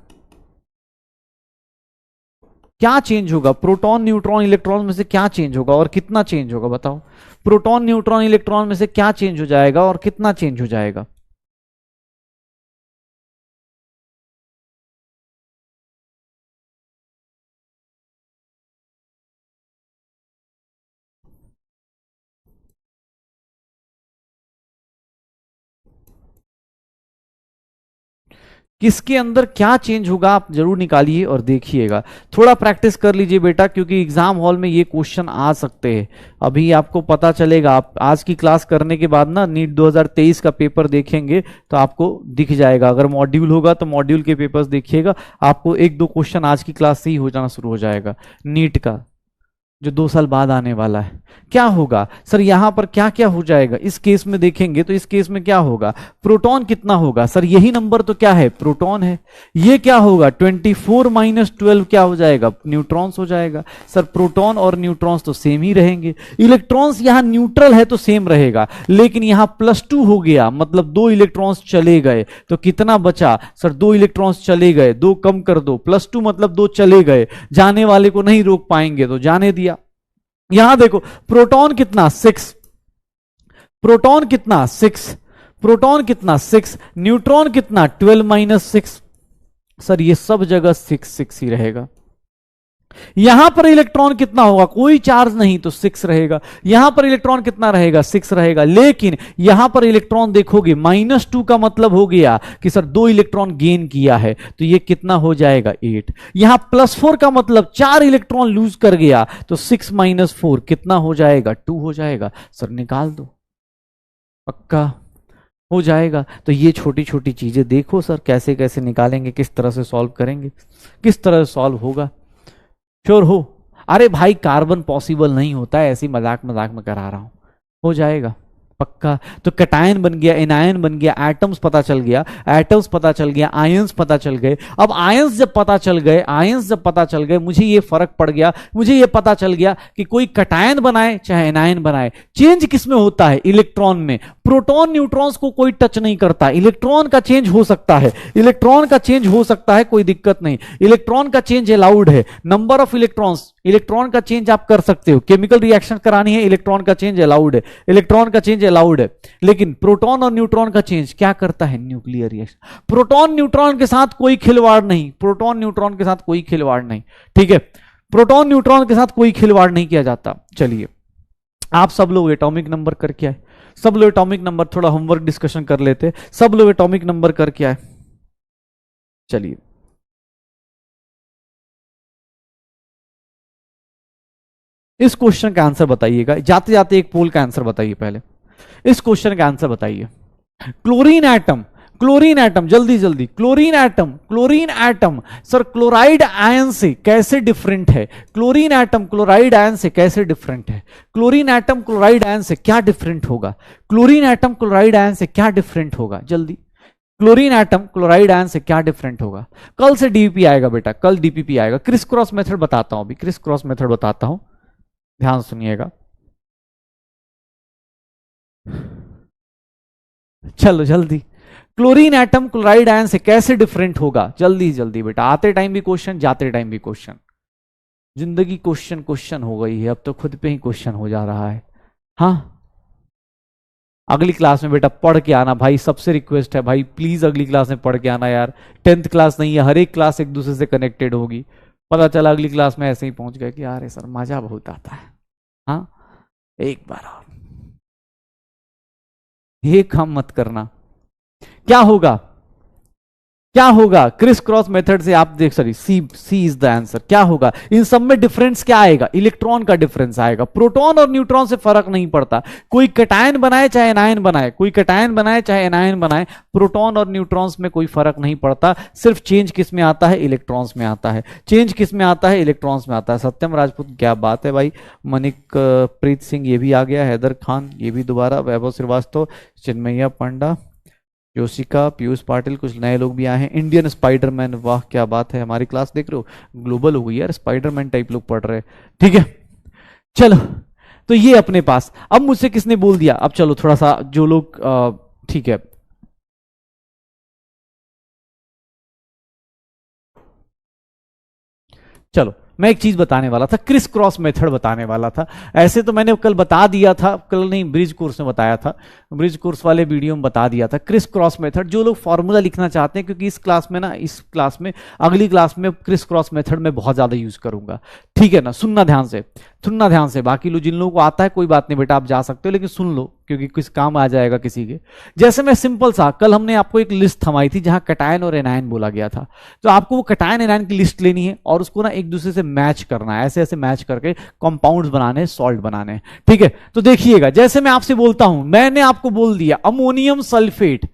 क्या चेंज होगा? प्रोटॉन न्यूट्रॉन इलेक्ट्रॉन में से क्या चेंज होगा और कितना चेंज होगा? बताओ, प्रोटॉन न्यूट्रॉन इलेक्ट्रॉन में से क्या चेंज हो जाएगा और कितना चेंज हो जाएगा? किसके अंदर क्या चेंज होगा? आप जरूर निकालिए और देखिएगा, थोड़ा प्रैक्टिस कर लीजिए बेटा, क्योंकि एग्जाम हॉल में ये क्वेश्चन आ सकते हैं। अभी आपको पता चलेगा, आप आज की क्लास करने के बाद ना नीट 2023 का पेपर देखेंगे तो आपको दिख जाएगा। अगर मॉड्यूल होगा तो मॉड्यूल के पेपर्स देखिएगा, आपको 1-2 क्वेश्चन आज की क्लास से ही हो जाना शुरू हो जाएगा। नीट का जो 2 साल बाद आने वाला है, क्या होगा? सर यहां पर क्या क्या हो जाएगा? इस केस में देखेंगे तो इस केस में क्या होगा? प्रोटॉन कितना होगा? सर यही नंबर तो क्या है? प्रोटॉन है। ये क्या होगा? 24 - 12 क्या हो जाएगा? न्यूट्रॉन्स हो जाएगा। सर प्रोटॉन और न्यूट्रॉन्स तो सेम ही रहेंगे। इलेक्ट्रॉन्स यहां न्यूट्रल है तो सेम रहेगा, लेकिन यहां +2 हो गया, मतलब 2 इलेक्ट्रॉन्स चले गए, तो कितना बचा? सर 2 इलेक्ट्रॉन्स चले गए, 2 कम कर दो, +2 मतलब 2 चले गए, जाने वाले को नहीं रोक पाएंगे तो जाने दिया। यहां देखो, प्रोटॉन कितना? 6, प्रोटॉन कितना? 6, प्रोटॉन कितना 6, न्यूट्रॉन कितना 12-6। सर ये सब जगह 6 ही रहेगा। यहां पर इलेक्ट्रॉन कितना होगा, कोई चार्ज नहीं तो 6 रहेगा। यहां पर इलेक्ट्रॉन कितना रहेगा, 6 रहेगा। लेकिन यहां पर इलेक्ट्रॉन देखोगे -2 का मतलब हो गया कि सर 2 इलेक्ट्रॉन गेन किया है, तो ये कितना हो जाएगा 8। यहां +4 का मतलब 4 इलेक्ट्रॉन लूज कर गया, तो 6 - 4 कितना हो जाएगा, 2 हो जाएगा। सर निकाल दो, पक्का हो जाएगा। तो ये छोटी छोटी चीजें देखो सर कैसे कैसे निकालेंगे, किस तरह से सॉल्व करेंगे, किस तरह से सॉल्व होगा। श्योर हो? अरे भाई कार्बन पॉसिबल नहीं होता है, ऐसी मजाक मजाक में करा रहा हूं, हो जाएगा पक्का। तो कैटायन बन गया, एनायन बन गया, एटम्स पता चल गया, एटम्स पता चल गया, आयंस पता चल गए। अब आयंस जब पता चल गए, आयंस जब पता चल गए, मुझे ये फर्क पड़ गया, मुझे ये पता चल गया कि कोई कैटायन बनाए चाहे एनायन बनाए, चेंज किसमें होता है, इलेक्ट्रॉन में। प्रोटॉन न्यूट्रॉन्स को कोई टच नहीं करता, इलेक्ट्रॉन का चेंज हो सकता है, इलेक्ट्रॉन का चेंज हो सकता है, कोई दिक्कत नहीं, इलेक्ट्रॉन का चेंज अलाउड है। नंबर ऑफ इलेक्ट्रॉन्स, इलेक्ट्रॉन का चेंज आप कर सकते हो, केमिकल रिएक्शन करानी है, इलेक्ट्रॉन का चेंज अलाउड है, इलेक्ट्रॉन का चेंज अलाउड है। लेकिन प्रोटॉन और न्यूट्रॉन का चेंज क्या करता है, न्यूक्लियर रिएक्शन। प्रोटॉन न्यूट्रॉन के साथ कोई खिलवाड़ नहीं, प्रोटॉन न्यूट्रॉन के साथ कोई खिलवाड़ नहीं, ठीक है, प्रोटॉन न्यूट्रॉन के साथ कोई खिलवाड़ नहीं किया जाता। चलिए आप सब लोग एटॉमिक नंबर करके आए, सब लोग एटॉमिक नंबर, थोड़ा होमवर्क डिस्कशन कर लेते, सब लोग एटॉमिक नंबर करके आए। चलिए इस क्वेश्चन का आंसर बताइएगा, जाते जाते एक पोल का आंसर बताइए। पहले इस क्वेश्चन का आंसर बताइए। क्लोरीन एटम, क्लोरीन एटम, जल्दी जल्दी, chlorine atom, chlorine atom sir chloride ion से कैसे डिफरेंट है, क्लोरीन एटम क्लोराइड आयन से कैसे डिफरेंट है, क्लोरीन एटम क्लोराइड आयन से क्या डिफरेंट होगा, क्लोरीन एटम क्लोराइड आयन से क्या डिफरेंट होगा, जल्दी, क्लोरीन एटम क्लोराइड आयन से क्या डिफरेंट होगा। कल से डीपीपी आएगा बेटा, कल डीपीपी आएगा। क्रिस क्रॉस मेथड बताता हूं, अभी क्रिस क्रॉस मेथड बताता हूं, ध्यान सुनिएगा। चलो जल्दी, क्लोरीन एटम क्लोराइड आयन से कैसे डिफरेंट होगा, जल्दी जल्दी बेटा, आते टाइम भी क्वेश्चन, जाते टाइम भी क्वेश्चन। जिंदगी क्वेश्चन क्वेश्चन हो गई है, अब तो खुद पे ही क्वेश्चन हो जा रहा है। हाँ अगली क्लास में बेटा पढ़ के आना भाई, सबसे रिक्वेस्ट है भाई, प्लीज अगली क्लास में पढ़ के आना यार। 10th क्लास नहीं है, हर एक क्लास एक दूसरे से कनेक्टेड होगी। पता चला अगली क्लास में ऐसे ही पहुंच गए कि यार सर मजा बहुत आता है। हाँ एक बार और ये काम मत करना। क्या होगा, क्या होगा, क्रिस क्रॉस मेथड से आप देख, sorry C is the answer. क्या होगा, इन सब में डिफरेंस क्या आएगा, इलेक्ट्रॉन का डिफरेंस आएगा। प्रोटॉन और न्यूट्रॉन से फर्क नहीं पड़ता, कोई कैटायन बनाए चाहे एनायन बनाए, कोई कैटायन बनाए चाहे एनायन बनाए, प्रोटॉन और न्यूट्रॉन्स में कोई फर्क नहीं पड़ता। सिर्फ चेंज किस में आता है, इलेक्ट्रॉन्स में आता है, चेंज किस में आता है, इलेक्ट्रॉन्स में आता है। सत्यम राजपूत क्या बात है भाई, मनिक प्रीत सिंह ये भी आ गया, हैदर खान ये भी दोबारा, वैभव श्रीवास्तव, चिन्मैया पांडा, योशिका, पीयूष पाटिल, कुछ नए लोग भी आए हैं। इंडियन स्पाइडरमैन, वाह क्या बात है, हमारी क्लास देख रहे हो ग्लोबल हो गई यार, स्पाइडरमैन टाइप लोग पढ़ रहे हैं, ठीक है। चलो तो ये अपने पास, अब मुझसे किसने बोल दिया, अब चलो थोड़ा सा जो लोग, ठीक है चलो मैं एक चीज बताने वाला था, क्रिस क्रॉस मेथड बताने वाला था। ऐसे तो मैंने कल बता दिया था, कल नहीं ब्रिज कोर्स में बताया था, ब्रिज कोर्स वाले वीडियो में बता दिया था क्रिस क्रॉस मेथड। जो लोग फॉर्मूला लिखना चाहते हैं, क्योंकि इस क्लास में ना, इस क्लास में, अगली क्लास में क्रिस क्रॉस मेथड में बहुत ज्यादा यूज करूंगा, ठीक है ना। सुनना ध्यान से, सुनना ध्यान से, बाकी लोग जिन लोगों को आता है कोई बात नहीं बेटा, आप जा सकते हो, लेकिन सुन लो क्योंकि किस काम आ जाएगा किसी के। जैसे मैं सिंपल सा, कल हमने आपको एक लिस्ट थमाई थी जहां कैटायन और एनायन बोला गया था, तो आपको वो कैटायन एनायन की लिस्ट लेनी है और उसको ना एक दूसरे से मैच करना है, ऐसे ऐसे मैच करके कंपाउंड्स बनाने, सॉल्ट बनाने, ठीक है। तो देखिएगा, जैसे मैं आपसे बोलता हूं, मैंने आपको बोल दिया अमोनियम सल्फेट,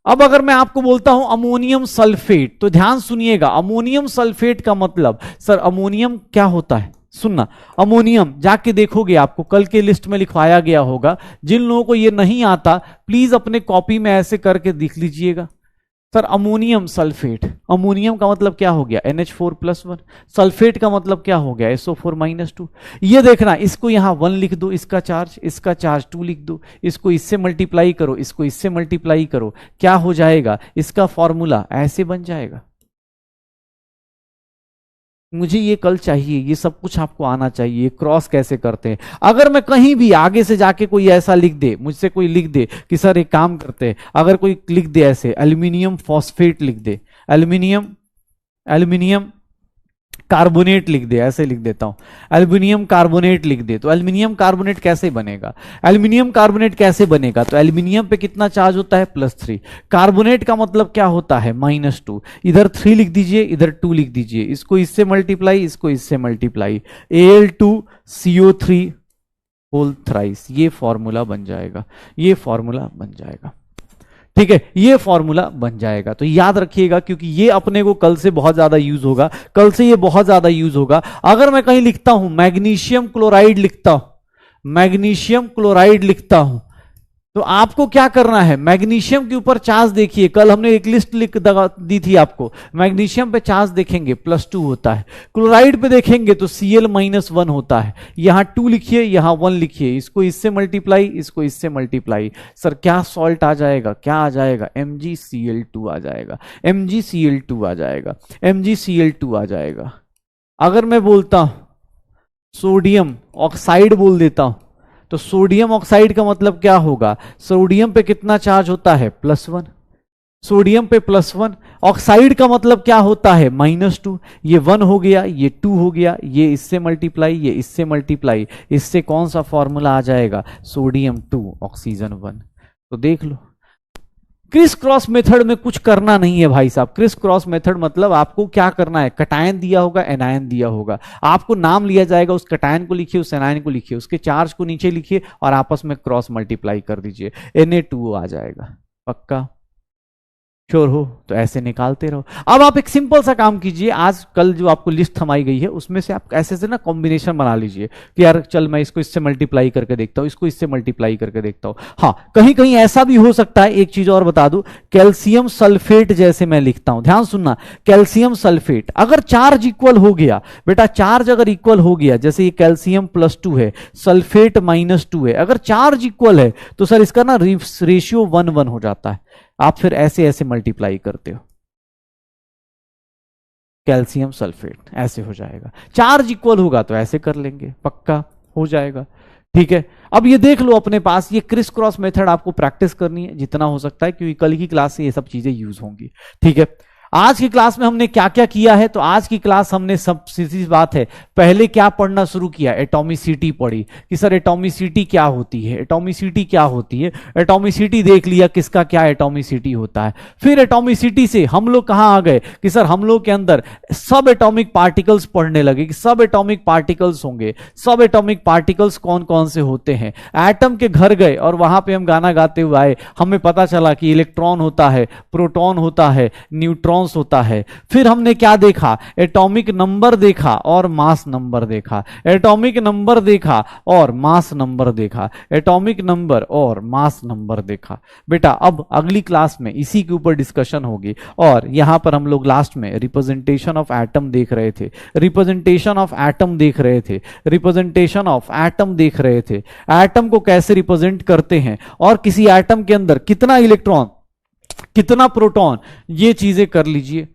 अब अगर मैं आपको बोलता हूं अमोनियम सल्फेट, तो ध्यान सुनिएगा, अमोनियम सल्फेट का मतलब, सर अमोनियम क्या होता है, सुनना, अमोनियम जाके देखोगे, आपको कल के लिस्ट में लिखवाया गया होगा। जिन लोगों को ये नहीं आता प्लीज अपने कॉपी में ऐसे करके देख लीजिएगा। सर अमोनियम सल्फेट, अमोनियम का मतलब क्या हो गया, NH4+1, सल्फेट का मतलब क्या हो गया, SO4-2। ये देखना, इसको यहां 1 लिख दो, इसका चार्ज 2 लिख दो, इसको इससे मल्टीप्लाई करो, इसको इससे मल्टीप्लाई करो, क्या हो जाएगा, इसका फॉर्मूला ऐसे बन जाएगा। मुझे ये कल चाहिए, ये सब कुछ आपको आना चाहिए, क्रॉस कैसे करते हैं। अगर मैं कहीं भी आगे से जाके कोई ऐसा लिख दे, मुझसे कोई लिख दे कि सर एक काम करते हैं, अगर कोई लिख दे ऐसे एल्यूमिनियम फॉस्फेट लिख दे, एल्यूमिनियम एल्यूमिनियम कार्बोनेट लिख दे, ऐसे लिख देता हूं एल्यूमिनियम कार्बोनेट लिख दे, तो एल्यूमिनियम कार्बोनेट कैसे बनेगा, एल्यूमिनियम कार्बोनेट कैसे बनेगा, तो एल्यूमिनियम पे कितना चार्ज होता है +3, कार्बोनेट का मतलब क्या होता है -2, इधर 3 लिख दीजिए, इधर 2 लिख दीजिए, इसको इससे मल्टीप्लाई, इसको इससे मल्टीप्लाई, Al2CO3 होल थ्राइस, ये फॉर्मूला बन जाएगा, ये फॉर्मूला बन जाएगा। ठीक है, ये फॉर्मूला बन जाएगा। तो याद रखिएगा, क्योंकि ये अपने को कल से बहुत ज्यादा यूज होगा, कल से ये बहुत ज्यादा यूज होगा। अगर मैं कहीं लिखता हूं मैग्नीशियम क्लोराइड लिखता हूं, मैग्नीशियम क्लोराइड लिखता हूं, तो आपको क्या करना है, मैग्नीशियम के ऊपर चार्ज देखिए, कल हमने एक लिस्ट लिख दी थी आपको, मैग्नीशियम पे चार्ज देखेंगे +2 होता है, क्लोराइड पे देखेंगे तो Cl-1 होता है, यहां 2 लिखिए, यहां 1 लिखिए, इसको इससे मल्टीप्लाई, इसको इससे मल्टीप्लाई, सर क्या सॉल्ट आ जाएगा, क्या आ जाएगा, MgCl2 आ जाएगा, MgCl2 आ जाएगा, MgCl2 आ जाएगा। अगर मैं बोलता हूं सोडियम ऑक्साइड बोल देता हूं, तो सोडियम ऑक्साइड का मतलब क्या होगा, सोडियम पे कितना चार्ज होता है +1, सोडियम पे +1, ऑक्साइड का मतलब क्या होता है -2, ये 1 हो गया, ये 2 हो गया, ये इससे मल्टीप्लाई, ये इससे मल्टीप्लाई, इससे कौन सा फॉर्मूला आ जाएगा, सोडियम 2 ऑक्सीजन 1। तो देख लो, क्रिस क्रॉस मेथड में कुछ करना नहीं है भाई साहब। क्रिस क्रॉस मेथड मतलब आपको क्या करना है, कटायन दिया होगा, एनायन दिया होगा, आपको नाम लिया जाएगा, उस कटायन को लिखिए, उस एनायन को लिखिए, उसके चार्ज को नीचे लिखिए और आपस में क्रॉस मल्टीप्लाई कर दीजिए, Na2O आ जाएगा। पक्का श्योर हो तो ऐसे निकालते रहो। अब आप एक सिंपल सा काम कीजिए, आज कल जो आपको लिस्ट थमाई गई है उसमें से आप ऐसे से ना कॉम्बिनेशन बना लीजिए कि यार चल मैं इसको इससे मल्टीप्लाई करके देखता हूं, इसको इससे मल्टीप्लाई करके देखता हूं। हाँ, कहीं कहीं ऐसा भी हो सकता है, एक चीज और बता दूं, कैल्शियम सल्फेट जैसे मैं लिखता हूं, ध्यान सुनना, कैल्शियम सल्फेट अगर चार्ज इक्वल हो गया, बेटा चार्ज अगर इक्वल हो गया, जैसे ये कैल्शियम +2 है, सल्फेट -2 है, अगर चार्ज इक्वल है तो सर इसका ना रेशियो 1:1 हो जाता है, आप फिर ऐसे ऐसे मल्टीप्लाई करते हो, कैल्शियम सल्फेट ऐसे हो जाएगा, चार्ज इक्वल होगा तो ऐसे कर लेंगे, पक्का हो जाएगा। ठीक है, अब ये देख लो अपने पास, ये क्रिस क्रॉस मेथड आपको प्रैक्टिस करनी है जितना हो सकता है, क्योंकि कल की क्लास से ये सब चीजें यूज होंगी। ठीक है, आज की क्लास में हमने क्या क्या किया है, तो आज की क्लास हमने सब सीधी बात है, पहले क्या पढ़ना शुरू किया, एटॉमिसिटी पढ़ी कि सर एटॉमिसिटी क्या होती है, एटॉमिसिटी क्या होती है, एटॉमिसिटी देख लिया किसका क्या एटॉमिसिटी होता है। फिर एटॉमिसिटी से हम लोग कहां आ गए कि सर हम लोग के अंदर सब एटॉमिक पार्टिकल्स पढ़ने लगे कि सब एटॉमिक पार्टिकल्स होंगे, सब एटॉमिक पार्टिकल्स कौन कौन से होते हैं, एटम के घर गए और वहां पे हम गाना गाते हुए आए, हमें पता चला कि इलेक्ट्रॉन होता है, प्रोटॉन होता है, न्यूट्रॉन होता है। फिर हमने क्या देखा, एटॉमिक नंबर देखा और मास नंबर देखा, एटॉमिक नंबर देखा और मास नंबर देखा, एटॉमिक नंबर और मास नंबर देखा। बेटा अब अगली क्लास में इसी के ऊपर डिस्कशन होगी, और यहां पर हम लोग लास्ट में रिप्रेजेंटेशन ऑफ एटम देख रहे थे, रिप्रेजेंटेशन ऑफ एटम देख रहे थे, रिप्रेजेंटेशन ऑफ एटम देख रहे थे, एटम को कैसे रिप्रेजेंट करते हैं और किसी एटम के अंदर कितना इलेक्ट्रॉन, कितना प्रोटॉन, ये चीजें कर लीजिए।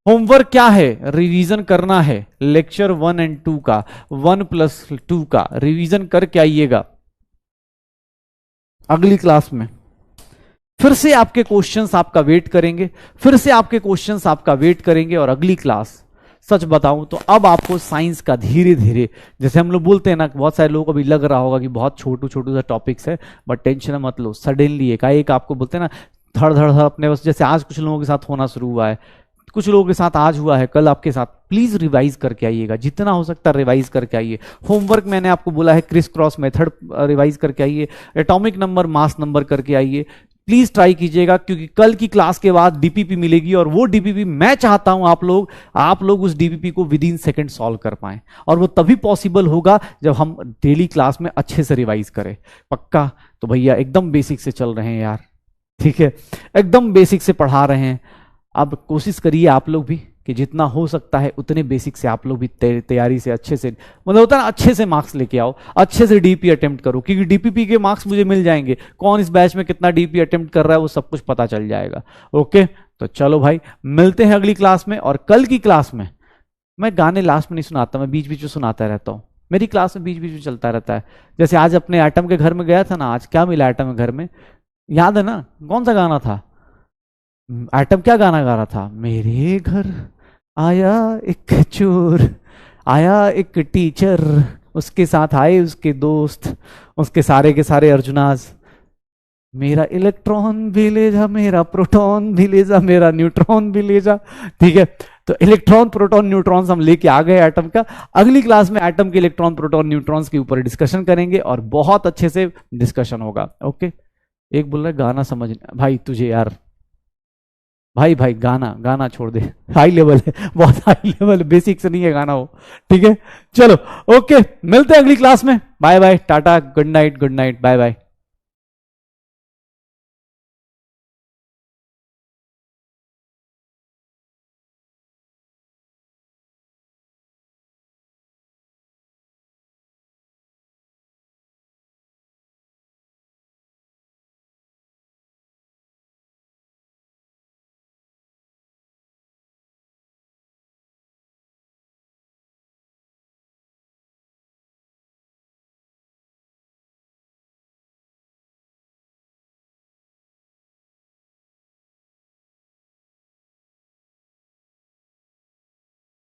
होमवर्क क्या है, रिवीजन करना है, लेक्चर 1 और 2 का, 1+2 का रिवीजन करके आइएगा। अगली क्लास में फिर से आपके क्वेश्चंस आपका वेट करेंगे, फिर से आपके क्वेश्चंस आपका वेट करेंगे, और अगली क्लास सच बताऊं तो अब आपको साइंस का धीरे धीरे, जैसे हम लोग बोलते हैं ना, बहुत सारे लोगों को भी लग रहा होगा कि बहुत छोटू छोटू सा टॉपिक्स है, बट टेंशन मत लो, सडनली एक आपको बोलते हैं ना धड़ धड़ धड़ अपने बस, जैसे आज कुछ लोगों के साथ होना शुरू हुआ है, कुछ लोगों के साथ आज हुआ है, कल आपके साथ, प्लीज रिवाइज करके आइएगा, जितना हो सकता है रिवाइज करके आइए। होमवर्क मैंने आपको बोला है क्रिस क्रॉस मेथड रिवाइज करके आइए, एटॉमिक नंबर मास नंबर करके आइए, प्लीज ट्राई कीजिएगा, क्योंकि कल की क्लास के बाद डीपीपी मिलेगी, और वो डीपीपी मैं चाहता हूं आप लोग उस डीपीपी को विद इन सेकंड सॉल्व कर पाएं, और वो तभी पॉसिबल होगा जब हम डेली क्लास में अच्छे से रिवाइज करें। पक्का? तो भैया एकदम बेसिक से चल रहे हैं यार, ठीक है, एकदम बेसिक से पढ़ा रहे हैं। अब कोशिश करिए आप लोग भी कि जितना हो सकता है उतने बेसिक से आप लोग भी तैयारी से अच्छे से, मतलब होता है ना, अच्छे से मार्क्स लेके आओ, अच्छे से डीपी अटेम्प्ट करो, क्योंकि डीपीपी के मार्क्स मुझे मिल जाएंगे, कौन इस बैच में कितना डीपी अटेम्प्ट कर रहा है वो सब कुछ पता चल जाएगा। ओके, तो चलो भाई मिलते हैं अगली क्लास में, और कल की क्लास में मैं गाने लास्ट में नहीं सुनाता, मैं बीच बीच में सुनाता रहता हूँ, मेरी क्लास में बीच बीच में चलता रहता है। जैसे आज अपने एटम के घर में गया था ना, आज क्या मिला एटम के घर में, याद है ना कौन सा गाना था? एटम क्या गाना गा रहा था? मेरे घर आया एक चोर, आया एक टीचर, उसके साथ आए उसके दोस्त, उसके सारे के सारे अर्जुनास, मेरा इलेक्ट्रॉन भी ले जा, मेरा प्रोटॉन भी ले जा, मेरा न्यूट्रॉन भी ले जा। ठीक है, तो इलेक्ट्रॉन प्रोटॉन न्यूट्रॉन्स हम लेके आ गए एटम का। अगली क्लास में एटम के इलेक्ट्रॉन प्रोटॉन न्यूट्रॉन्स के ऊपर डिस्कशन करेंगे और बहुत अच्छे से डिस्कशन होगा। ओके, एक बोल रहा है गाना समझ भाई तुझे यार, भाई भाई गाना गाना छोड़ दे, हाई लेवल है, बहुत हाई लेवल, बेसिक से नहीं है गाना वो। ठीक है, चलो ओके, मिलते हैं अगली क्लास में। Bye bye, tata, good night, good night, bye bye.